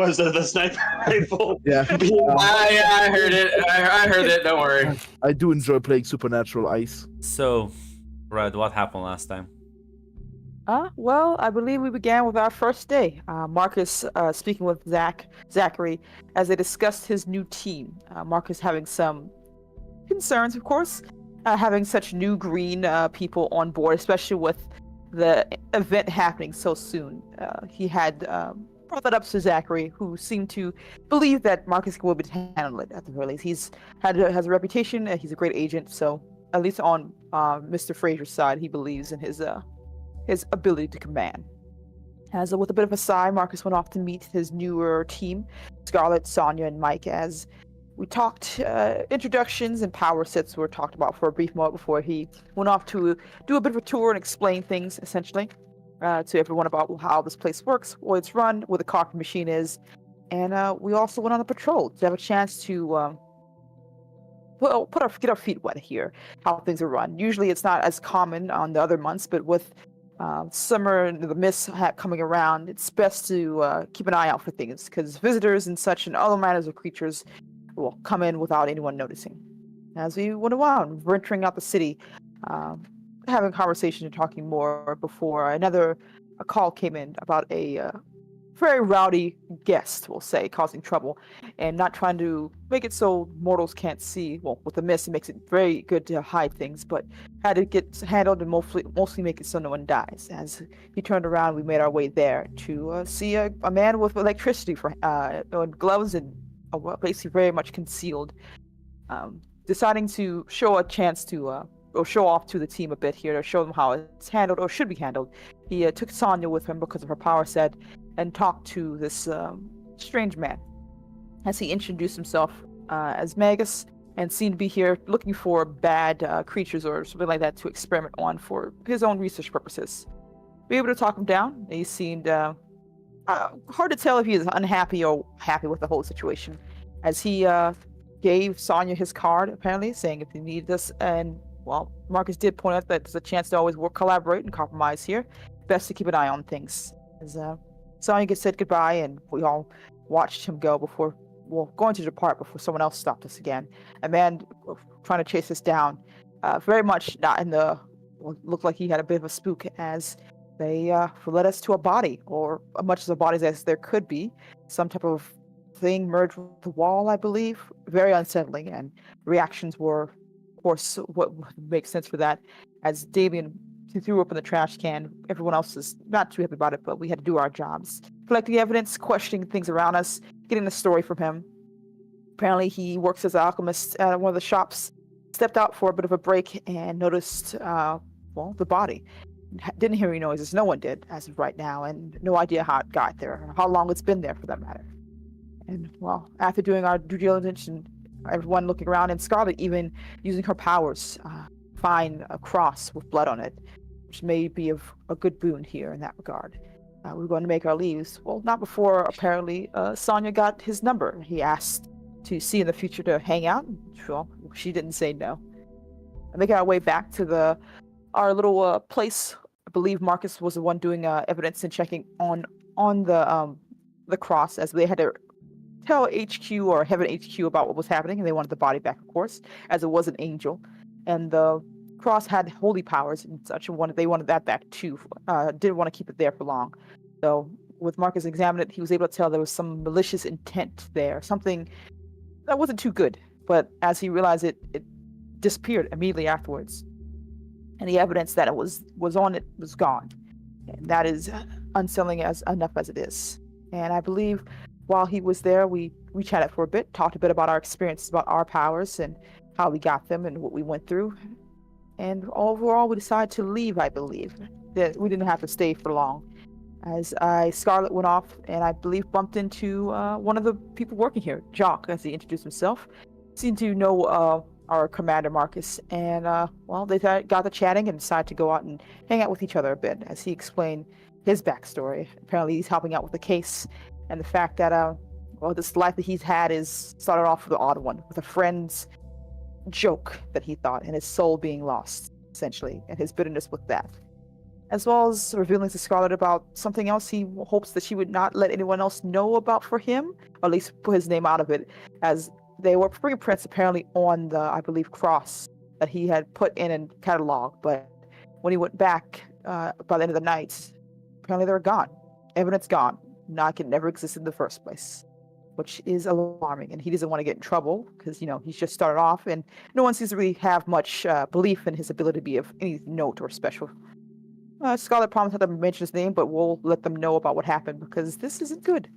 was the sniper rifle. Yeah. Yeah, I heard it. I heard it. Don't worry. I do enjoy playing Supernatural Ice. So, Red, what happened last time? Well, I believe we began with our first day. Marcus speaking with Zachary, as they discussed his new team. Marcus having some concerns, of course, having such new green people on board, especially with the event happening so soon. He had brought that up to Zachary, who seemed to believe that Marcus will be handle it at the very least. He's has a reputation. He's a great agent, so at least on Mr. Frazier's side, he believes in his ability to command. As with a bit of a sigh, Marcus went off to meet his newer team, Scarlett, Sonya, and Mike, as we talked introductions and power sets were talked about for a brief moment before he went off to do a bit of a tour and explain things, essentially, to everyone about how this place works, what it's run, where the coffee machine is. And we also went on a patrol to have a chance to get our feet wet here, how things are run. Usually it's not as common on the other months, but with summer and the mist coming around, it's best to keep an eye out for things, because visitors and such and other manners of creatures will come in without anyone noticing. As we went around, venturing out the city, having conversation and talking more before a call came in about a very rowdy guest, we'll say, causing trouble, and not trying to make it so mortals can't see. Well, with the mist, it makes it very good to hide things, but had to get handled and mostly make it so no one dies. As he turned around, we made our way there to see a man with electricity for gloves and basically very much concealed, deciding to show a chance to or show off to the team a bit here, to show them how it's handled or should be handled. He took Sonya with him because of her power set and talked to this strange man as he introduced himself as Magus and seemed to be here looking for bad creatures or something like that to experiment on for his own research purposes. We were able to talk him down. He seemed hard to tell if he is unhappy or happy with the whole situation, as he gave Sonya his card, apparently, saying if he needed this. And, well, Marcus did point out that there's a chance to always collaborate and compromise here. Best to keep an eye on things. As Sonya said goodbye, and we all watched him go before, going to depart before someone else stopped us again. A man trying to chase us down, very much not in the, looked like he had a bit of a spook, as they led us to a body, or as much as a body as there could be, some type of thing merged with the wall, I believe. Very unsettling, and reactions were, of course, what makes sense for that, as Damien threw up in the trash can. Everyone else is not too happy about it, but we had to do our jobs. Collecting evidence, questioning things around us, getting the story from him. Apparently he works as an alchemist at one of the shops, stepped out for a bit of a break and noticed, the body. Didn't hear any noises, no one did as of right now, and no idea how it got there, or how long it's been there for that matter. And, well, after doing our due diligence and everyone looking around, and Scarlett even using her powers, find a cross with blood on it, which may be of a good boon here in that regard. We're going to make our leaves. Well, not before, apparently, Sonya got his number. He asked to see in the future to hang out. Well, she didn't say no. Making our way back to our little place. I believe Marcus was the one doing evidence and checking on the cross, as they had to tell HQ or Heaven HQ about what was happening, and they wanted the body back, of course, as it was an angel. And the cross had holy powers and such, and they wanted that back too. Didn't want to keep it there for long. So with Marcus examining it, he was able to tell there was some malicious intent there, something that wasn't too good. But as he realized it disappeared immediately afterwards, and the evidence that it was on it was gone. And that is unsettling as enough as it is. And I believe while he was there, we chatted for a bit, talked a bit about our experiences, about our powers and how we got them and what we went through. And overall, we decided to leave, I believe. That we didn't have to stay for long. As Scarlett went off and I believe bumped into one of the people working here, Jock, as he introduced himself. Seemed to know our commander, Marcus. And, they got to chatting and decided to go out and hang out with each other a bit, as he explained his backstory. Apparently, he's helping out with the case, and the fact that, this life that he's had started off with an odd one, with a friend's joke that he thought, and his soul being lost, essentially, and his bitterness with that. as well as revealing to Scarlet about something else he hopes that she would not let anyone else know about for him, or at least put his name out of it, as they were fingerprints apparently on the, I believe, cross that he had put in a catalog, but when he went back by the end of the night, apparently they were gone. Evidence gone. Like it never existed in the first place, which is alarming. And he doesn't want to get in trouble because, he's just started off and no one seems to really have much belief in his ability to be of any note or special. Scarlet promised not to mention his name, but we'll let them know about what happened because this isn't good.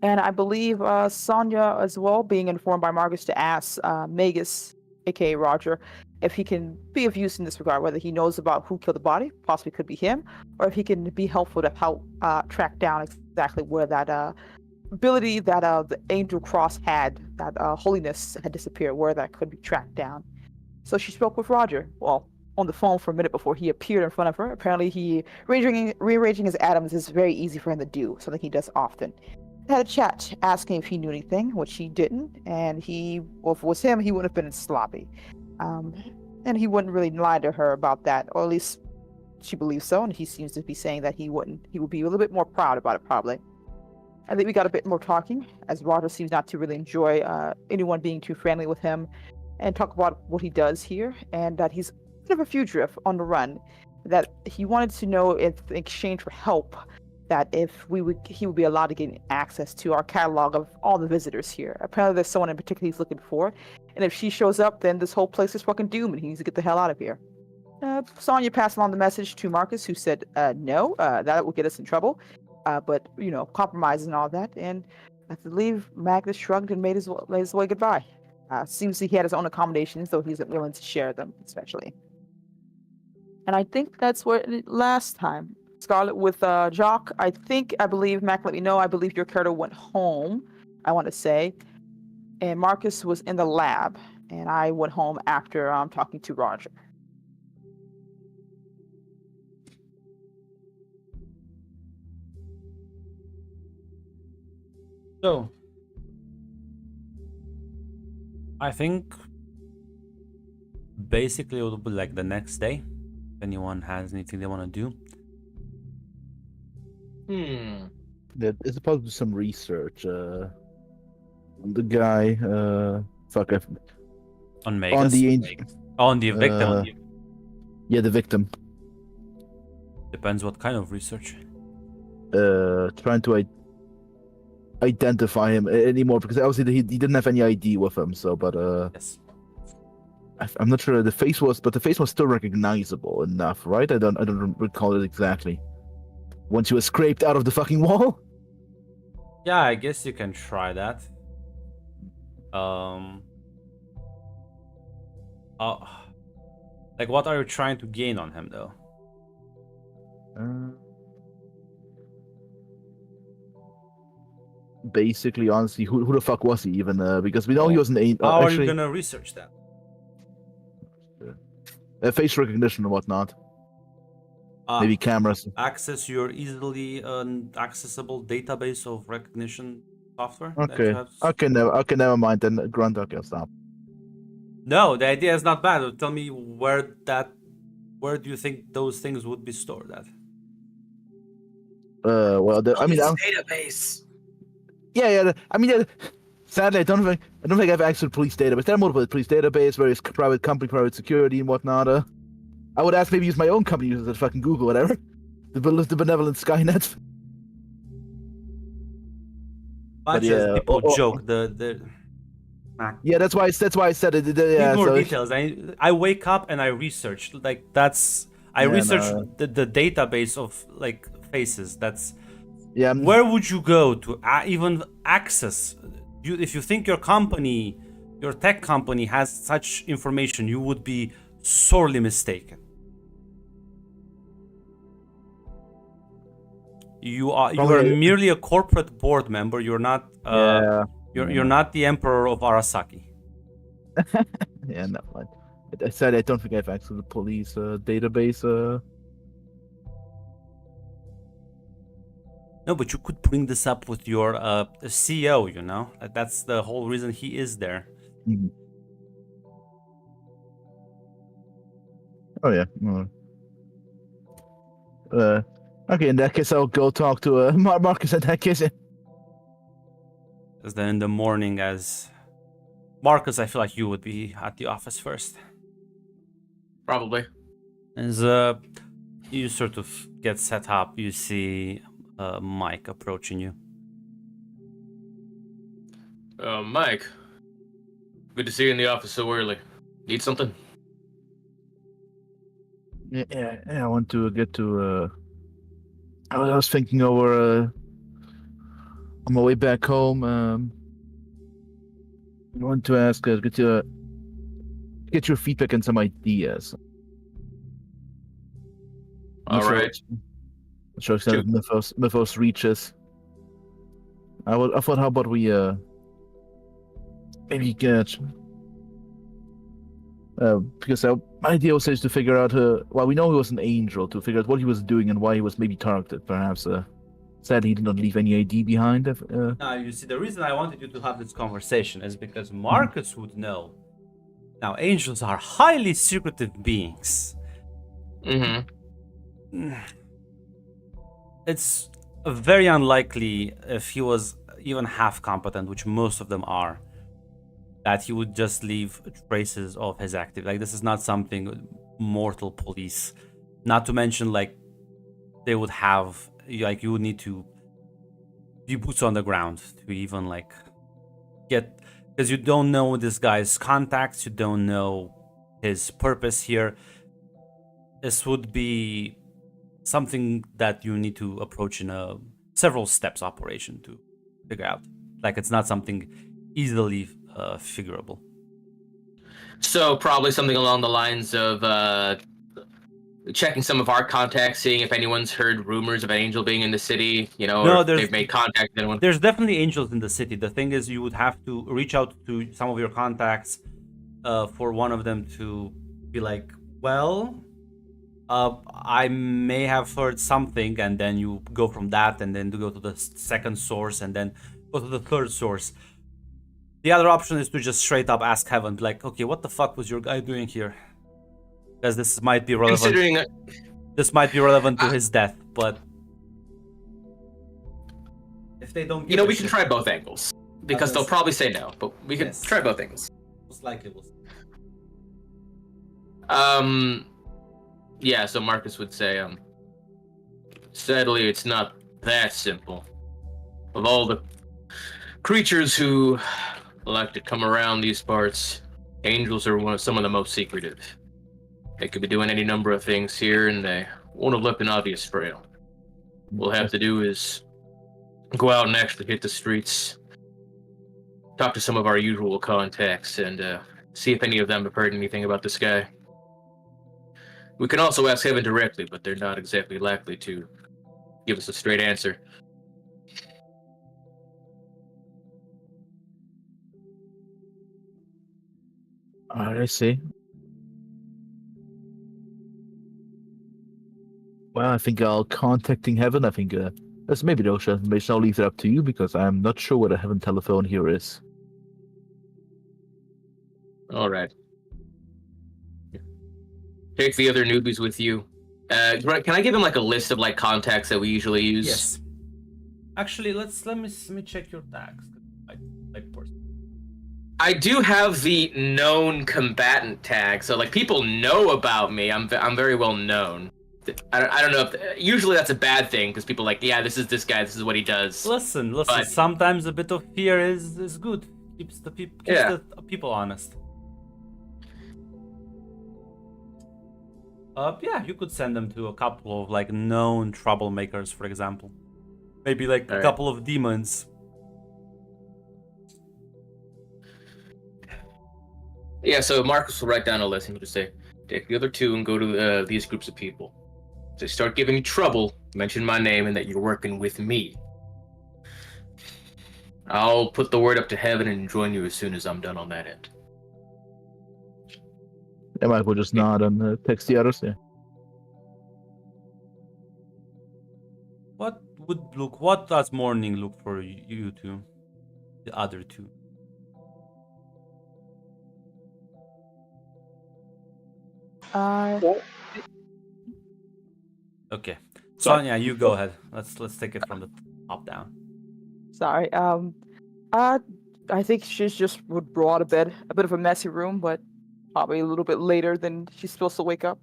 And I believe Sonya as well, being informed by Marcus to ask Magus, aka Roger, if he can be of use in this regard, whether he knows about who killed the body, possibly could be him, or if he can be helpful to help track down exactly where that ability that the Angel Cross had, that holiness had disappeared, where that could be tracked down. So she spoke with Roger, well, on the phone for a minute before he appeared in front of her. Apparently rearranging his atoms is very easy for him to do, something he does often. They had a chat, asking if he knew anything, which he didn't, and if it was him, he wouldn't have been sloppy. And he wouldn't really lie to her about that, or at least she believes so, and he seems to be saying that he would be a little bit more proud about it, probably. I think we got a bit more talking, as Roger seems not to really enjoy anyone being too friendly with him, and talk about what he does here, and that he's a bit of a fugitive on the run, that he wanted to know if in exchange for help, that if he would be allowed to gain access to our catalog of all the visitors here. Apparently there's someone in particular he's looking for, and if she shows up, then this whole place is fucking doomed and he needs to get the hell out of here. Sonya passed along the message to Marcus, who said, no, that will get us in trouble, but, compromise and all that, and I believe Magnus shrugged and made his way goodbye. Seems he had his own accommodations, though he isn't willing to share them, especially. And I think that's where last time. Scarlet with Jock, I believe, Mac let me know, I believe your character went home, I want to say. And Marcus was in the lab, and I went home after talking to Roger. So, I think basically it will be like the next day. If anyone has anything they want to do. Yeah, it's supposed to do some research. The guy, On Magus? on the angel. On the victim. Yeah, the victim. Depends what kind of research. Trying to identify him anymore because obviously he didn't have any ID with him. So, but Yes. I'm not sure the face was still recognizable enough, right? I don't recall it exactly. Once you were scraped out of the fucking wall. Yeah, I guess you can try that. Like, what are you trying to gain on him, though? Basically, honestly, who the fuck was he even? Because we know he was an angel. How are Actually, you gonna research that? face recognition and whatnot. Maybe cameras. Access your easily accessible database of recognition software. Okay. Never mind. Then Grunt. Okay, stop. No, the idea is not bad. Tell me where do you think those things would be stored at? Well, Database. Yeah. Sadly, I don't think I have access to the police database. There are multiple police database, various private company, private security, and whatnot. I would ask maybe use my own company, use the fucking Google, whatever. The benevolent Skynet. People joke. Yeah, that's why I said it. Yeah, Need more so details. I wake up and I research. Like I research the database of like faces. That's Where would you go to even access? If you think your tech company has such information, you would be sorely mistaken. You are merely a corporate board member. You're not. You're not the emperor of Arasaki. Yeah, no. I said I don't think I have access to the police database. No, but you could bring this up with your CEO. You know, that's the whole reason he is there. Mm-hmm. Oh yeah. Okay, in that case, I'll go talk to Marcus in that case. Because then in the morning, as Marcus, I feel like you would be at the office first. Probably. As you sort of get set up, you see Mike approaching you. Mike. Good to see you in the office so early. Need something? Yeah, I want to get to. I was thinking over on my way back home. I want to ask, get your feedback and some ideas. All right. I'm sure extent Mythos reaches. I thought, how about we maybe get because my idea was to figure out well, we know he was an angel, to figure out what he was doing and why he was maybe targeted. Perhaps sadly he did not leave any ID behind. Now you see, the reason I wanted you to have this conversation is because Marcus would know. Now angels are highly secretive beings. It's very unlikely, if he was even half competent, which most of them are, that he would just leave traces of his activity. Like, this is not something mortal police. Not to mention, like, they would have, like, you would need to be boots on the ground to even, like, get, because you don't know this guy's contacts, you don't know his purpose here. This would be something that you need to approach in a several steps operation to figure out. Like, it's not something easily figurable. So probably something along the lines of checking some of our contacts, seeing if anyone's heard rumors of an angel being in the city, or if they've made contact with anyone. There's definitely angels in the city. The thing is, you would have to reach out to some of your contacts for one of them to be like, well, I may have heard something, and then you go from that, and then to go to the second source, and then go to the third source. The other option is to just straight up ask Heaven, be like, okay, what the fuck was your guy doing here? Because this might be relevant. This might be relevant to his death, but if they don't, we can try both angles because they'll probably say no, but we can try both angles. Most likely, we'll see. Yeah, so Marcus would say, sadly, it's not that simple. Of all the creatures who like to come around these parts, angels are some of the most secretive. They could be doing any number of things here, and they won't have left an obvious trail. What we'll have to do is go out and actually hit the streets, talk to some of our usual contacts, and see if any of them have heard anything about this guy. We can also ask Heaven directly, but they're not exactly likely to give us a straight answer. I see. Well, I think I'll contacting Heaven. I think that's maybe the information. I'll leave it up to you because I'm not sure what a Heaven telephone here is. All right. Take the other newbies with you. Can I give him like a list of like contacts that we usually use? Yes. Actually, let me check your tags. I do have the known combatant tag, so like people know about me. I'm very well known. I don't know if usually that's a bad thing because people are like, yeah, this is this guy, this is what he does. Listen. But sometimes a bit of fear is good. Keeps the people honest. Yeah, you could send them to a couple of like known troublemakers, for example. Maybe like a couple of demons. Yeah, so Marcus will write down a list and he'll just say, take the other two and go to these groups of people. If they start giving you trouble, mention my name and that you're working with me. I'll put the word up to Heaven and join you as soon as I'm done on that end. Yeah, Mike will just nod and text the others. Yeah. What does morning look for you two? The other two. Okay. Sonia, you go ahead. Let's take it from the top down. Sorry. I think she's just brought a bit of a messy room, but probably a little bit later than she's supposed to wake up.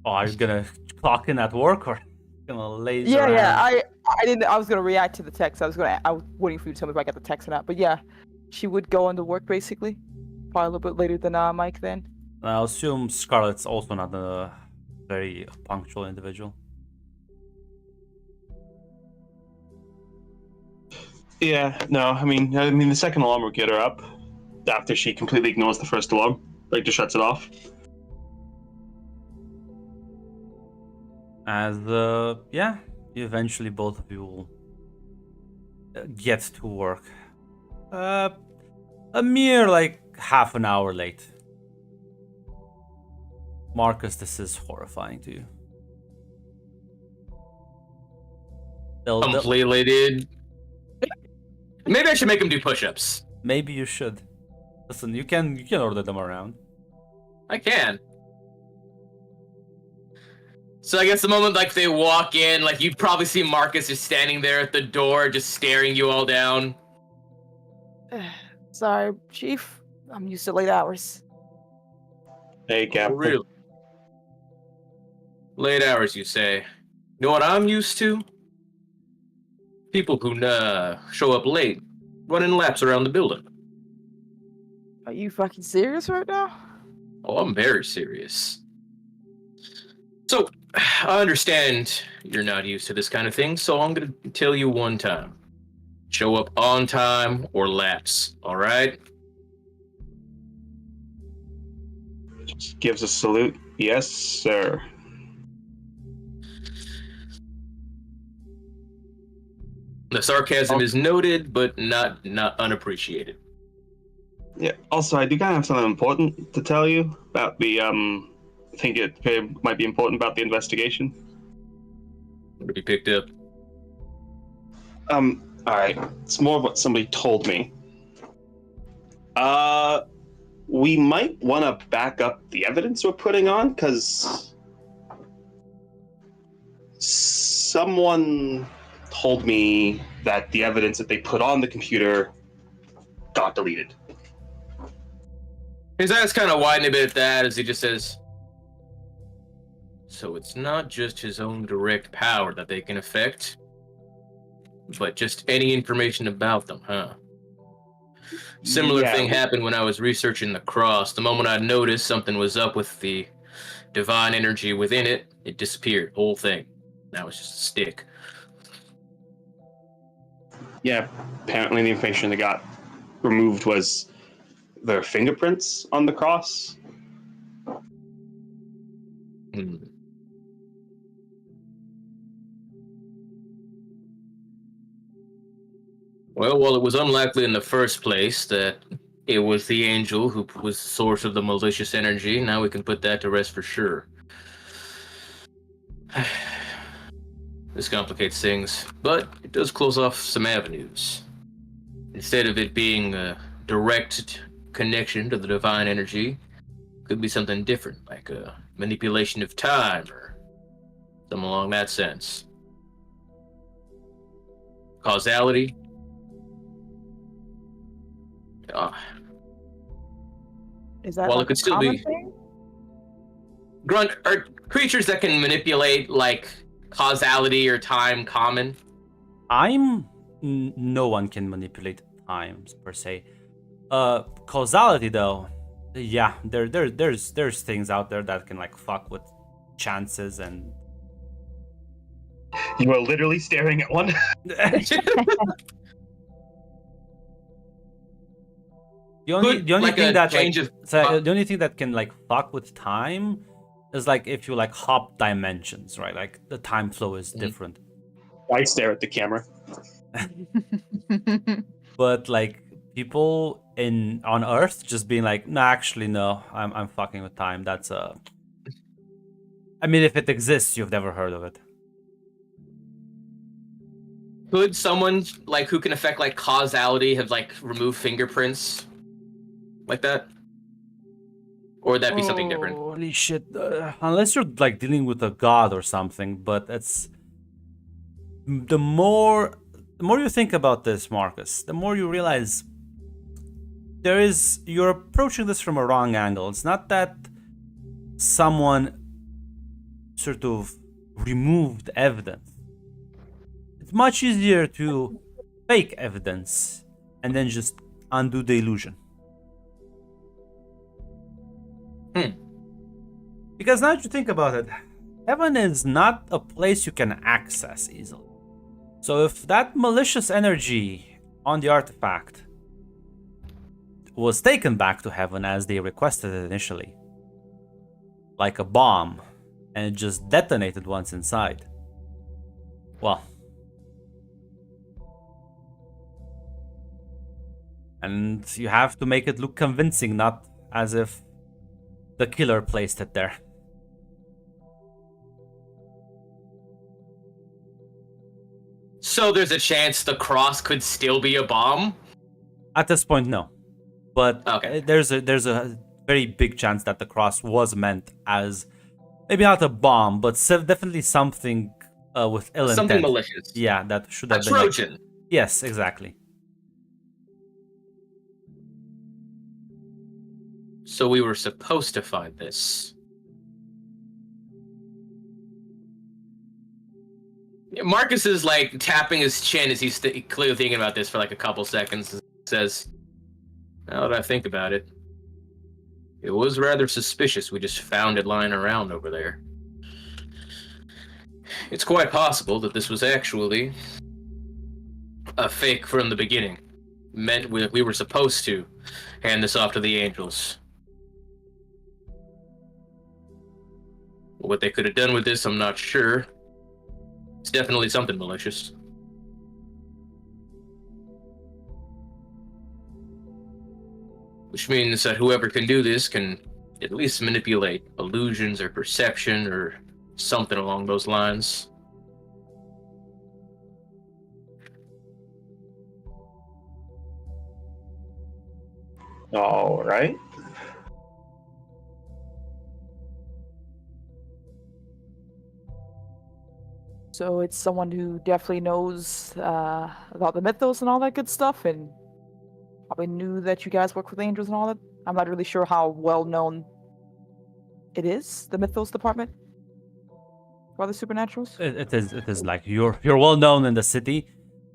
Oh, are you gonna clock in at work or gonna laze Yeah, around? yeah. I didn't. I was gonna react to the text. I was waiting for you to tell me if I got the text or not. But yeah, she would go into work basically, probably a little bit later than Mike then. I'll assume Scarlett's also not a very punctual individual. Yeah, no, I mean, the second alarm will get her up after she completely ignores the first alarm, like just shuts it off. As yeah, eventually both of you will get to work. A mere like half an hour late. Marcus, this is horrifying to you. Completely, dude. Maybe I should make him do push-ups. Maybe you should. Listen, you can order them around. I can. So I guess the moment like they walk in, like you'd probably see Marcus just standing there at the door, just staring you all down. Sorry, Chief. I'm used to late hours. Hey, Captain. Really? Late hours, you say? You know what I'm used to? People who show up late, running laps around the building. Are you fucking serious right now? Oh, I'm very serious. So, I understand you're not used to this kind of thing, so I'm gonna tell you one time. Show up on time or laps, alright? Just gives a salute. Yes, sir. The sarcasm is noted, but not unappreciated. Yeah. Also, I do kind of have something important to tell you about the I think it might be important about the investigation. What you picked up? All right. It's more of what somebody told me. We might want to back up the evidence we're putting on, because someone told me that the evidence that they put on the computer got deleted. His eyes kind of widen a bit at that as he just says, so it's not just his own direct power that they can affect, but just any information about them, huh? Similar thing happened when I was researching the cross. The moment I noticed something was up with the divine energy within it, it disappeared, whole thing. Now it's just a stick. Yeah, apparently the information that got removed was their fingerprints on the cross. Well, while it was unlikely in the first place that it was the angel who was the source of the malicious energy, now we can put that to rest for sure. This complicates things, but it does close off some avenues. Instead of it being a direct connection to the divine energy, it could be something different, like a manipulation of time or something along that sense. Causality? Is that well, like it could a still common be thing? grunt are creatures that can manipulate like causality or time common. No one can manipulate times per se. Causality though, yeah, there's things out there that can like fuck with chances and. You are literally staring at one. The only thing that change the only thing that can like fuck with time is like if you like hop dimensions, right? Like the time flow is different. I stare at the camera. But like people on Earth just being like, no, actually no, I'm fucking with time. That's I mean, if it exists, you've never heard of it. Could someone like who can affect like causality have like removed fingerprints like that? Or Or would that be something different? Holy shit. Unless you're like dealing with a god or something, but it's the more you think about this, Marcus, the more you realize you're approaching this from a wrong angle. It's not that someone sort of removed evidence. It's much easier to fake evidence and then just undo the illusion. Because now that you think about it, heaven is not a place you can access easily. So if that malicious energy on the artifact was taken back to heaven as they requested it initially, like a bomb, and it just detonated once inside, well, and you have to make it look convincing, not as if the killer placed it there. So there's a chance the cross could still be a bomb? At this point, no. But okay. There's a very big chance that the cross was meant as maybe not a bomb, but definitely something with ill intent. Something malicious. Yeah, that should have been a Trojan. Like, yes, exactly. So we were supposed to find this. Marcus is like tapping his chin as he's clearly thinking about this for like a couple seconds. Says, now that I think about it, it was rather suspicious we just found it lying around over there. It's quite possible that this was actually a fake from the beginning. Meant we were supposed to hand this off to the angels. What they could have done with this, I'm not sure. It's definitely something malicious. Which means that whoever can do this can at least manipulate illusions or perception or something along those lines. All right. So it's someone who definitely knows about the mythos and all that good stuff, and probably knew that you guys work with angels and all that. I'm not really sure how well known it is, the mythos department for the supernaturals. It is like you're well known in the city,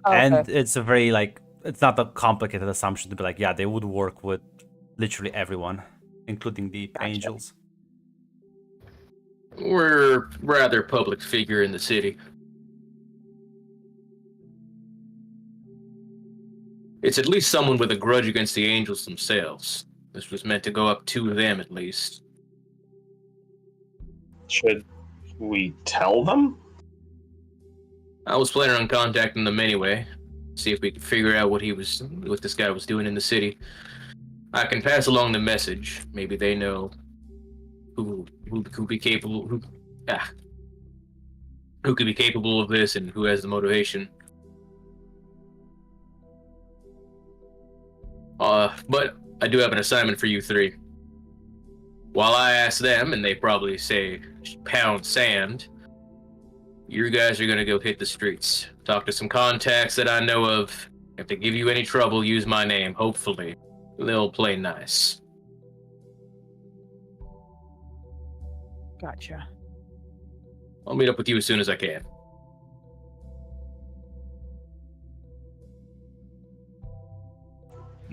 and it's a very like it's not a complicated assumption to be like, yeah, they would work with literally everyone, including the angels. We're rather public figure in the city. It's at least someone with a grudge against the angels themselves. This was meant to go up to them at least. Should we tell them? I was planning on contacting them anyway. See if we could figure out what this guy was doing in the city. I can pass along the message. Maybe they know who could be capable who could be capable of this and who has the motivation. But I do have an assignment for you three. While I ask them, and they probably say pound sand, you guys are gonna go hit the streets. Talk to some contacts that I know of. If they give you any trouble, use my name. Hopefully, they'll play nice. Gotcha. I'll meet up with you as soon as I can.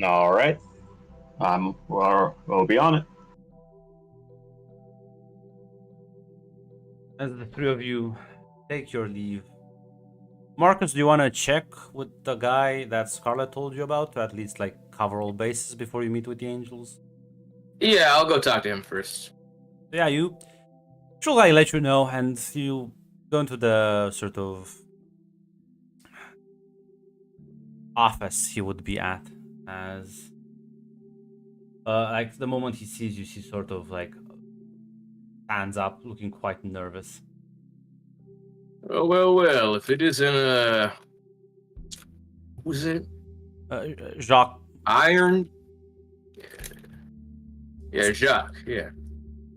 All right. We'll be on it. As the three of you take your leave, Marcus, do you want to check with the guy that Scarlet told you about to at least like cover all bases before you meet with the angels? Yeah, I'll go talk to him first. Yeah, she'll like let you know, and you go into the sort of office he would be at. As like the moment he sees you, he sort of like stands up, looking quite nervous. Oh, well, if it isn't who's it? Jacques. Iron? Yeah, Jacques. Yeah.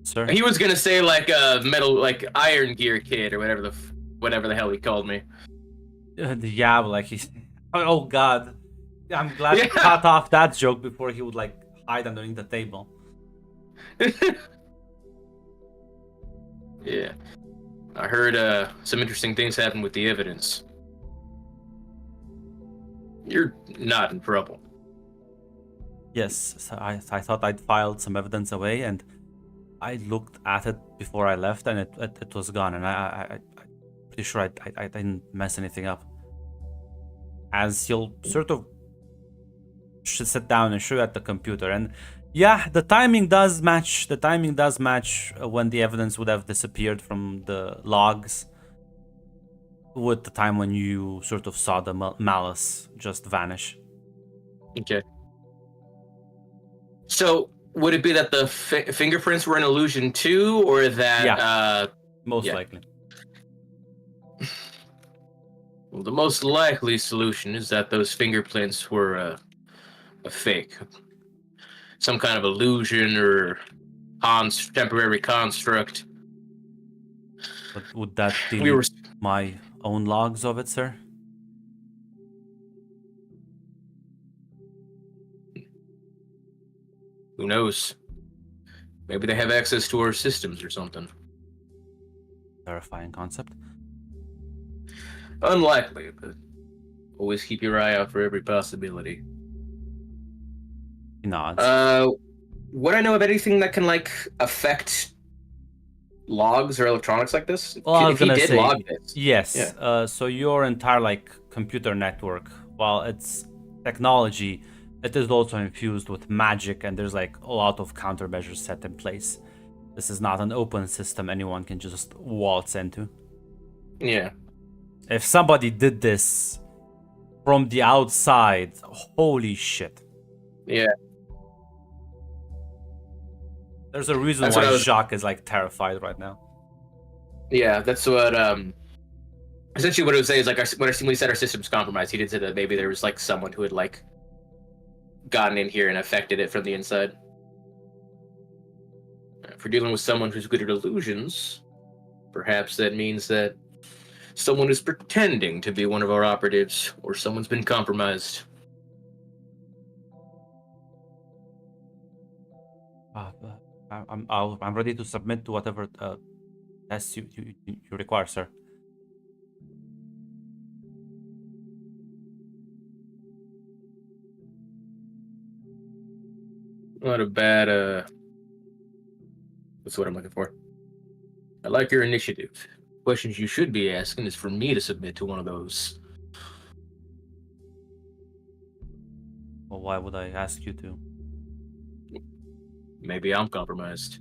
Sir? He was gonna say like a metal, like Iron Gear kid or whatever the hell he called me. Yeah, but like he's. Oh God. I'm glad Yeah. to cut off that joke before he would like hide underneath the table. Yeah. I heard some interesting things happen with the evidence. You're not in trouble. Yes, so I thought I'd filed some evidence away, and I looked at it before I left, and it was gone, and I'm pretty sure I didn't mess anything up. As he'll sort of should sit down and show you at the computer, and yeah, the timing does match. The timing does match when the evidence would have disappeared from the logs with the time when you sort of saw the malice just vanish. Okay. So, would it be that the fingerprints were an illusion too, or that... Yeah, most likely. Well, the most likely solution is that those fingerprints were a fake. Some kind of illusion or temporary construct. But would that delete my own logs of it, sir? Who knows? Maybe they have access to our systems or something. Terrifying concept. Unlikely, but always keep your eye out for every possibility. He nods. Would I know of anything that can like affect logs or electronics like this? Well, I was gonna say log this, yes. Yeah. So your entire like computer network, while it's technology, it is also infused with magic, and there's like a lot of countermeasures set in place. This is not an open system anyone can just waltz into. Yeah. If somebody did this from the outside, holy shit. Yeah. There's a reason why Jacques is like terrified right now. Yeah, that's what essentially what it would say is like when we said our system's compromised, he did say that maybe there was like someone who had like gotten in here and affected it from the inside. If we're dealing with someone who's good at illusions, perhaps that means that someone is pretending to be one of our operatives, or someone's been compromised. I'm ready to submit to whatever tests you require, sir. Not a bad that's what I'm looking for. I like your initiative. Questions you should be asking is for me to submit to one of those. Well, why would I ask you to? Maybe I'm compromised.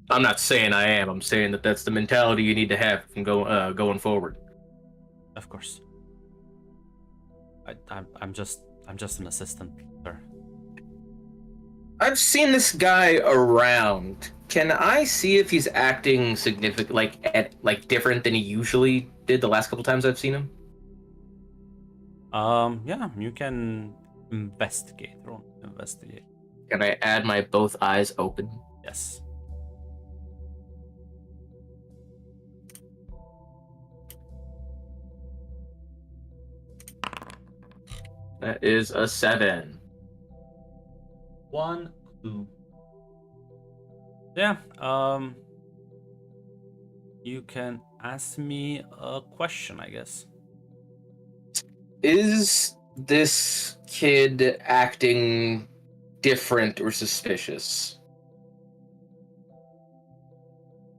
I'm not saying I am. I'm saying that that's the mentality you need to have from going forward. Of course. I'm just an assistant, sir. I've seen this guy around. Can I see if he's acting significant, like different than he usually did the last couple times I've seen him? Yeah, you can investigate. Roll investigate. Can I add my both eyes open? Yes. That is a 7. 1 clue. Yeah. You can ask me a question, I guess. Is this kid acting different or suspicious?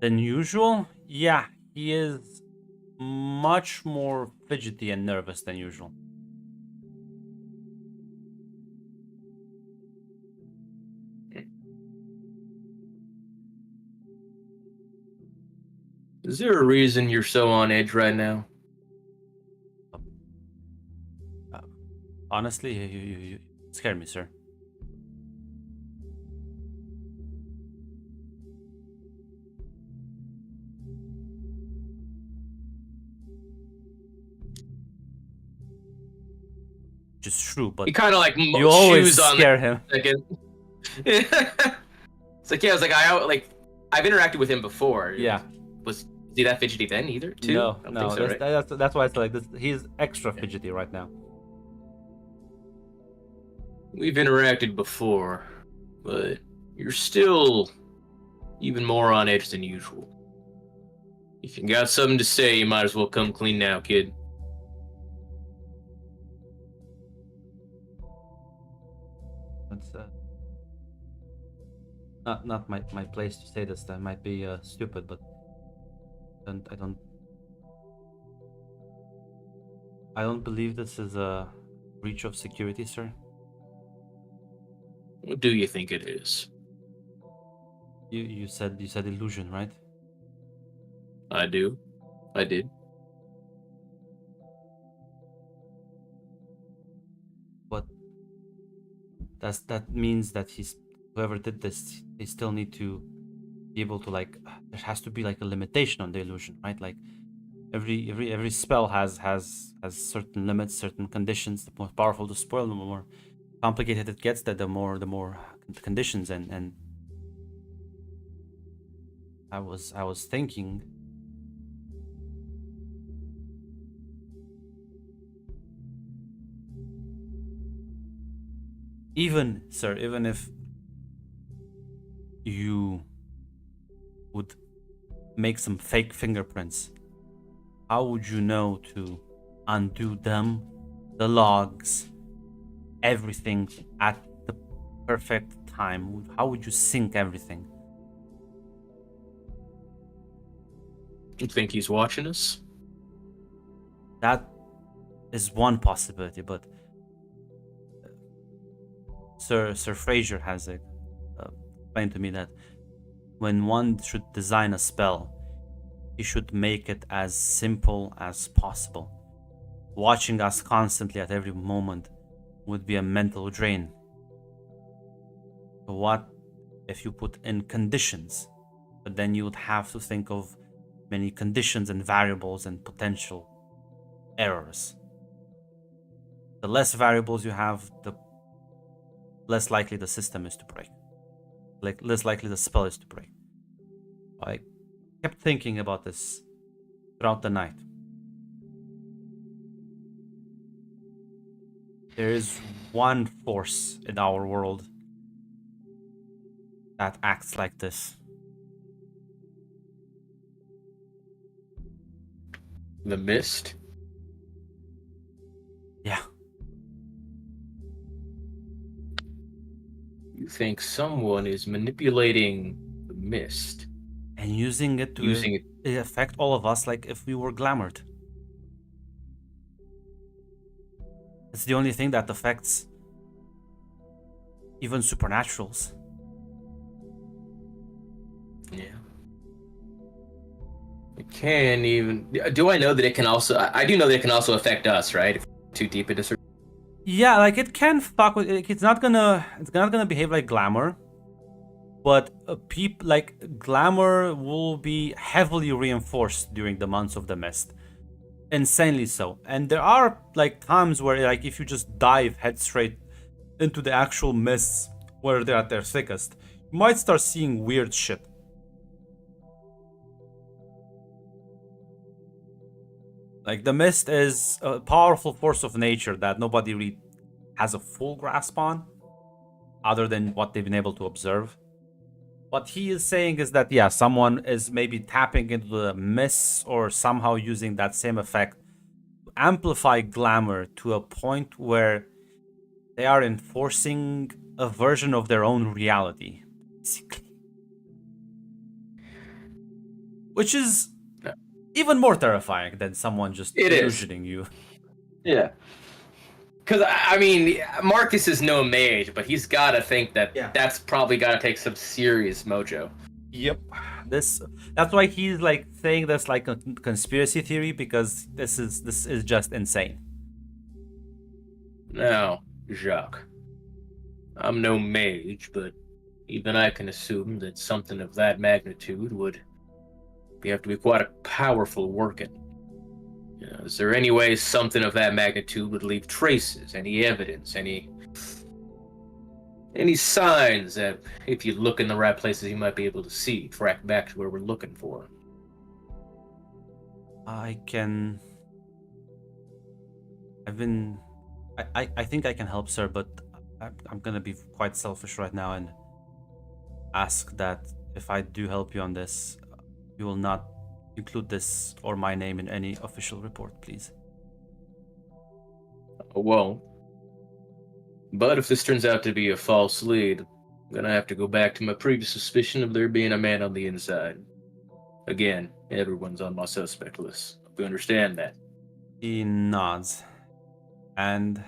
Than usual? Yeah, he is much more fidgety and nervous than usual. Is there a reason you're so on edge right now? Honestly, you scared me, sir. is true, but He kind of like you always chews on scare the him. second. It's like, yeah, I was like, I've interacted with him before. Yeah. Was he that fidgety then either? Too? No, I don't no. think so, right? That's why it's like this. He's extra fidgety right now. We've interacted before, but you're still even more on edge than usual. If you got something to say, you might as well come clean now, kid. That's not my place to say this. That might be stupid, but I don't believe this is a breach of security, sir. What do you think it is? You said illusion, right? I do. I did. But that means that whoever did this, they still need to be able to, like, there has to be like a limitation on the illusion, right? Like every spell has certain limits, certain conditions. The more powerful the spell, the more complicated it gets, the more conditions. And I was thinking, even if you would make some fake fingerprints, how would you know to undo them, the logs, everything at the perfect time? How would you sync everything? You think he's watching us? That is one possibility, but Sir Fraser has explained to me that when one should design a spell, he should make it as simple as possible. Watching us constantly at every moment would be a mental drain. But what if you put in conditions? But then you would have to think of many conditions and variables and potential errors. The less variables you have, the less likely the system is to break. Like, less likely the spell is to break. I kept thinking about this throughout the night. There is one force in our world that acts like this. The mist? Yeah. You think someone is manipulating the mist? And using it to affect all of us like if we were glamored. It's the only thing that affects even supernaturals. Yeah. It can even... Do I know that it can also... I do know that it can also affect us, right? If we're too deep into certain... Yeah, like it can fuck with... It's not gonna behave like glamour. But glamour will be heavily reinforced during the months of the mist. Insanely so. And there are like times where, like, if you just dive head straight into the actual mists where they're at their thickest, you might start seeing weird shit. Like, the mist is a powerful force of nature that nobody really has a full grasp on, other than what they've been able to observe. What he is saying is that, yeah, someone is maybe tapping into the mists or somehow using that same effect to amplify glamour to a point where they are enforcing a version of their own reality, basically. Which is even more terrifying than someone just illusioning you. Yeah. Because, I mean, Marcus is no mage, but he's got to think that that's probably got to take some serious mojo. Yep. That's why he's like saying that's like a conspiracy theory, because this is just insane. Now, Jacques, I'm no mage, but even I can assume that something of that magnitude would have to be quite a powerful working. Is there any way something of that magnitude would leave traces, any evidence, any signs that if you look in the right places you might be able to see, track back to where we're looking for? I think I can help, sir, but I'm gonna be quite selfish right now and ask that if I do help you on this, you will not include this or my name in any official report, please. I won't. But if this turns out to be a false lead, I'm gonna have to go back to my previous suspicion of there being a man on the inside. Again, everyone's on my suspect list. We understand that. He nods. And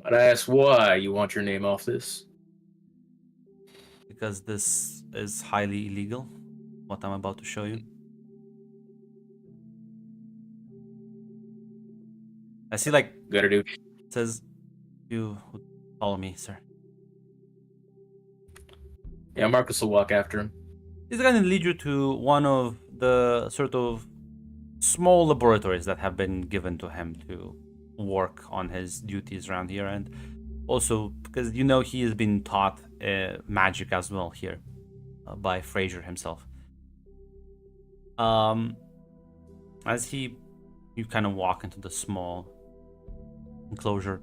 Might I ask why you want your name off this? because this is highly illegal, what I'm about to show you. I see, like, Gotta do. it says you would follow me, sir. Yeah, Marcus will walk after him. He's gonna lead you to one of the sort of small laboratories that have been given to him to work on his duties around here, and also because you know he has been taught magic as well here by Fraser himself. As you kind of walk into the small enclosure,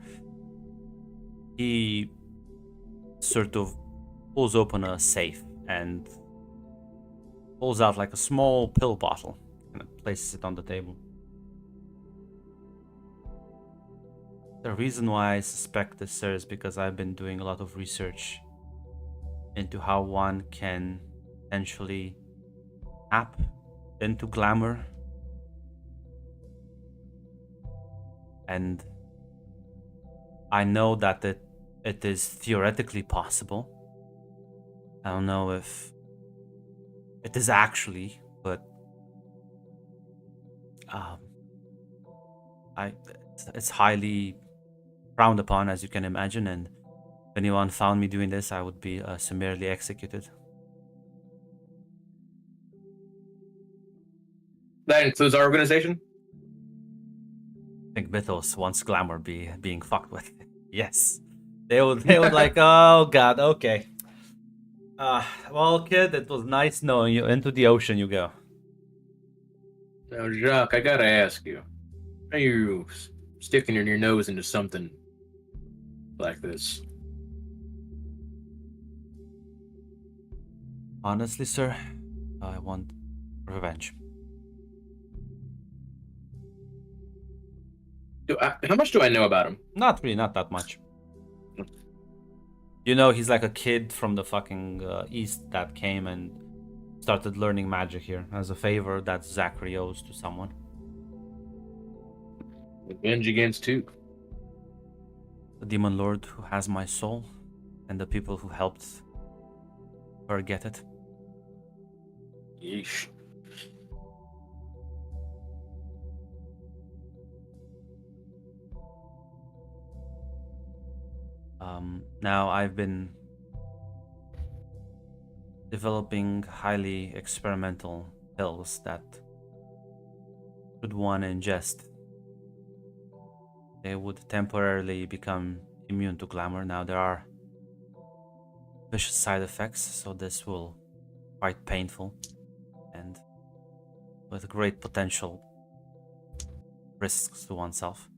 he sort of pulls open a safe and pulls out like a small pill bottle and places it on the table. The reason why I suspect this, sir, is because I've been doing a lot of research into how one can potentially tap into glamour. And I know that it is theoretically possible. I don't know if it is actually, but it's highly frowned upon, as you can imagine, and if anyone found me doing this, I would be summarily executed. That includes our organization? I think Mythos wants glamour being fucked with. Yes. They would like, oh god, okay. Well, kid, it was nice knowing you. Into the ocean you go. Now, Jacques, I gotta ask you. Are you sticking your nose into something like this? Honestly, sir, I want revenge. How much do I know about him? Not really, not that much. You know, he's like a kid from the fucking east that came and started learning magic here as a favor that Zachary owes to someone. Revenge against who? The demon lord who has my soul and the people who helped her get it. Yeesh. Now I've been developing highly experimental pills that should one ingest, they would temporarily become immune to glamour. Now there are vicious side effects, so this will be quite painful and with great potential risks to oneself.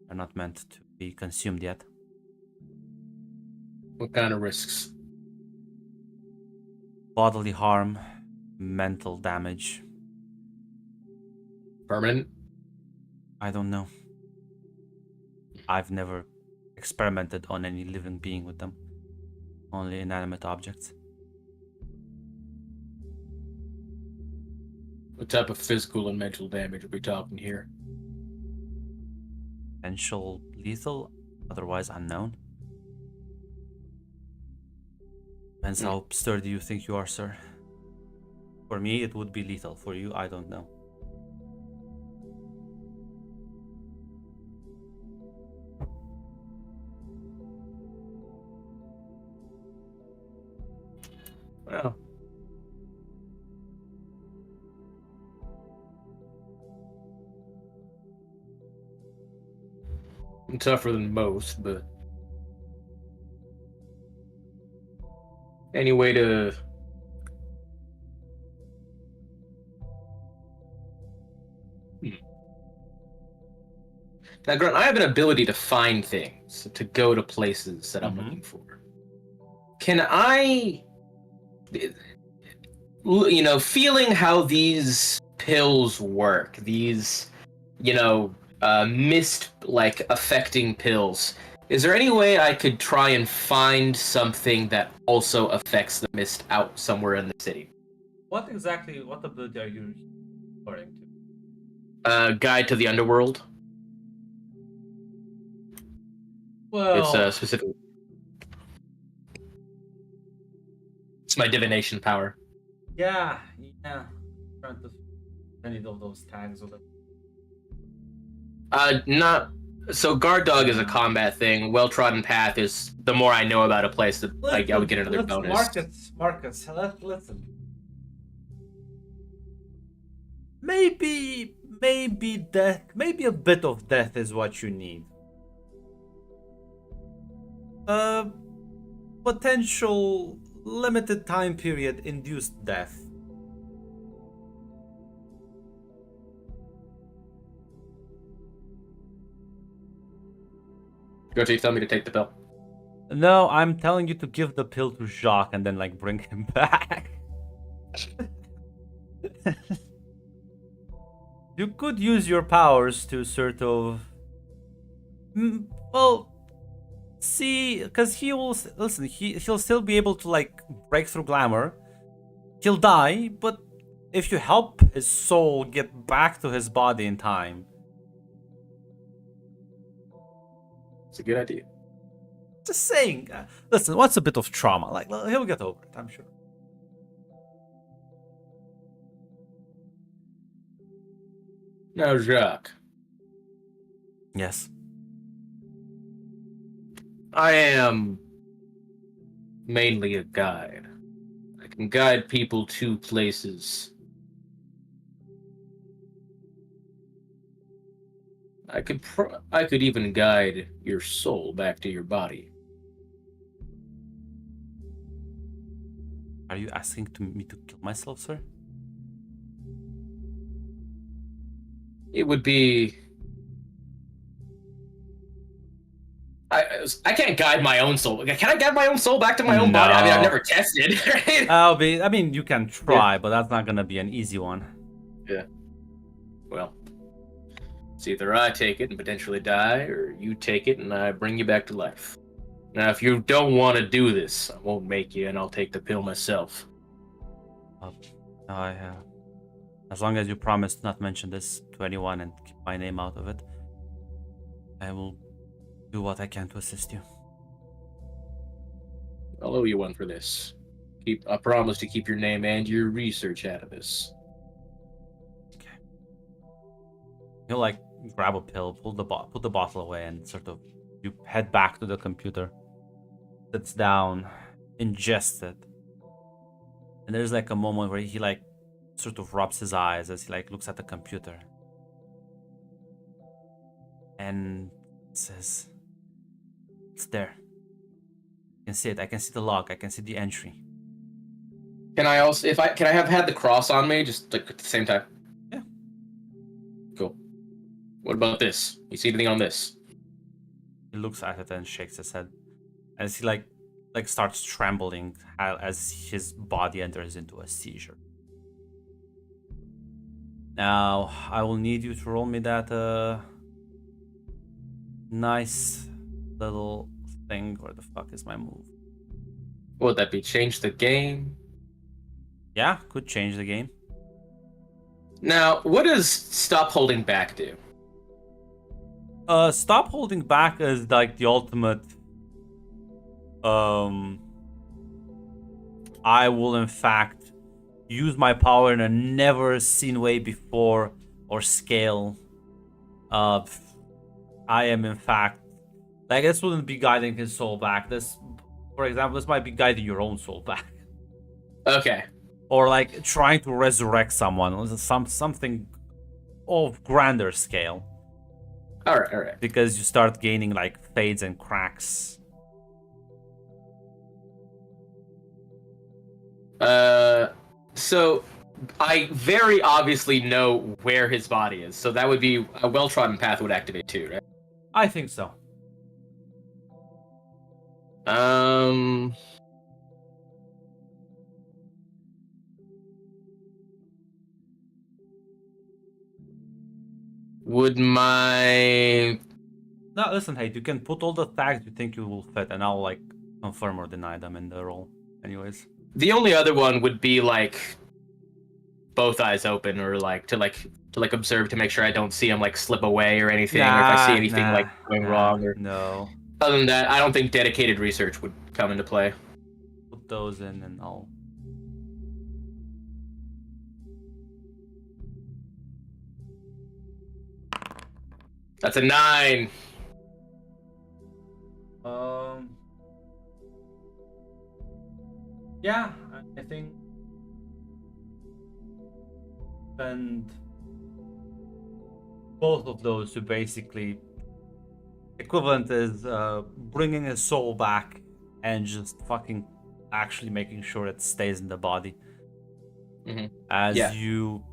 They're not meant to be consumed yet. What kind of risks? Bodily harm, mental damage. Permanent? I don't know. I've never experimented on any living being with them. Only inanimate objects. What type of physical and mental damage are we talking here? Potential lethal, otherwise unknown. Depends how sturdy you think you are, sir. For me, it would be lethal. For you, I don't know. Well, I'm tougher than most, but any way to Now, Grunt, I have an ability to find things, to go to places that I'm looking for. Can I, feeling how these pills work, these, mist-like affecting pills, is there any way I could try and find something that also affects the mist out somewhere in the city? What ability are you referring to? Guide to the Underworld. Well, it's specific. It's my divination power. Yeah. I'm trying to find any of those tags or not. So guard dog is a combat thing. Well trodden path is the more I know about a place that I would get another bonus. Marcus, listen. Maybe death. Maybe a bit of death is what you need. Potential limited time period induced death. Go to tell me to take the pill. No, I'm telling you to give the pill to Jacques and then bring him back. You could use your powers to sort of see, because he'll still be able to break through glamour. He'll die, but if you help his soul get back to his body in time, it's a good idea. Just saying. Listen, what's a bit of trauma? He'll get over it, I'm sure. Now, Jacques. Yes. I am mainly a guide. I can guide people to places. I could even guide your soul back to your body. Are you asking me to kill myself, sir? It would be... I can't guide my own soul. Can I guide my own soul back to my own body? I mean, I've never tested. Right? You can try, but that's not gonna be an easy one. Yeah. Well, it's either I take it and potentially die, or you take it and I bring you back to life. Now, if you don't want to do this, I won't make you, and I'll take the pill myself. As long as you promise not mention this to anyone and keep my name out of it, I will do what I can to assist you. I'll owe you one for this. I promise to keep your name and your research out of this. Okay. He'll grab a pill, put the bottle away, and sort of you head back to the computer. Sits down, ingests it, and there's a moment where he sort of rubs his eyes as he looks at the computer and says, "It's there. I can see it. I can see the log. I can see the entry." Can I also, can I have had the cross on me just at the same time? Yeah. Cool. What about this? You see anything on this? He looks at it and shakes his head as he starts trembling as his body enters into a seizure. Now, I will need you to roll me that nice little thing. Where the fuck is my move? What would that be? Change the game? Yeah, could change the game. Now, what does stop holding back do? Stop holding back is the ultimate. I will in fact use my power in a never seen way before or scale. I am in fact this wouldn't be guiding his soul back. This, for example, this might be guiding your own soul back. Okay. Or trying to resurrect someone, something of grander scale. All right. Because you start gaining like fades and cracks. So I very obviously know where his body is, so that would be a well-trodden path would activate too, right? I think so. Would my... No, listen, hey, you can put all the tags you think you will fit, and I'll like confirm or deny them in the roll. Anyways, the only other one would be like both eyes open, or like to observe to make sure I don't see him like slip away or anything, or if I see anything like going wrong. Or no. Other than that, I don't think dedicated research would come into play. Put those in, and I'll. That's a 9. Yeah, I think. And both of those, who basically equivalent is bringing his soul back and just fucking actually making sure it stays in the body. As you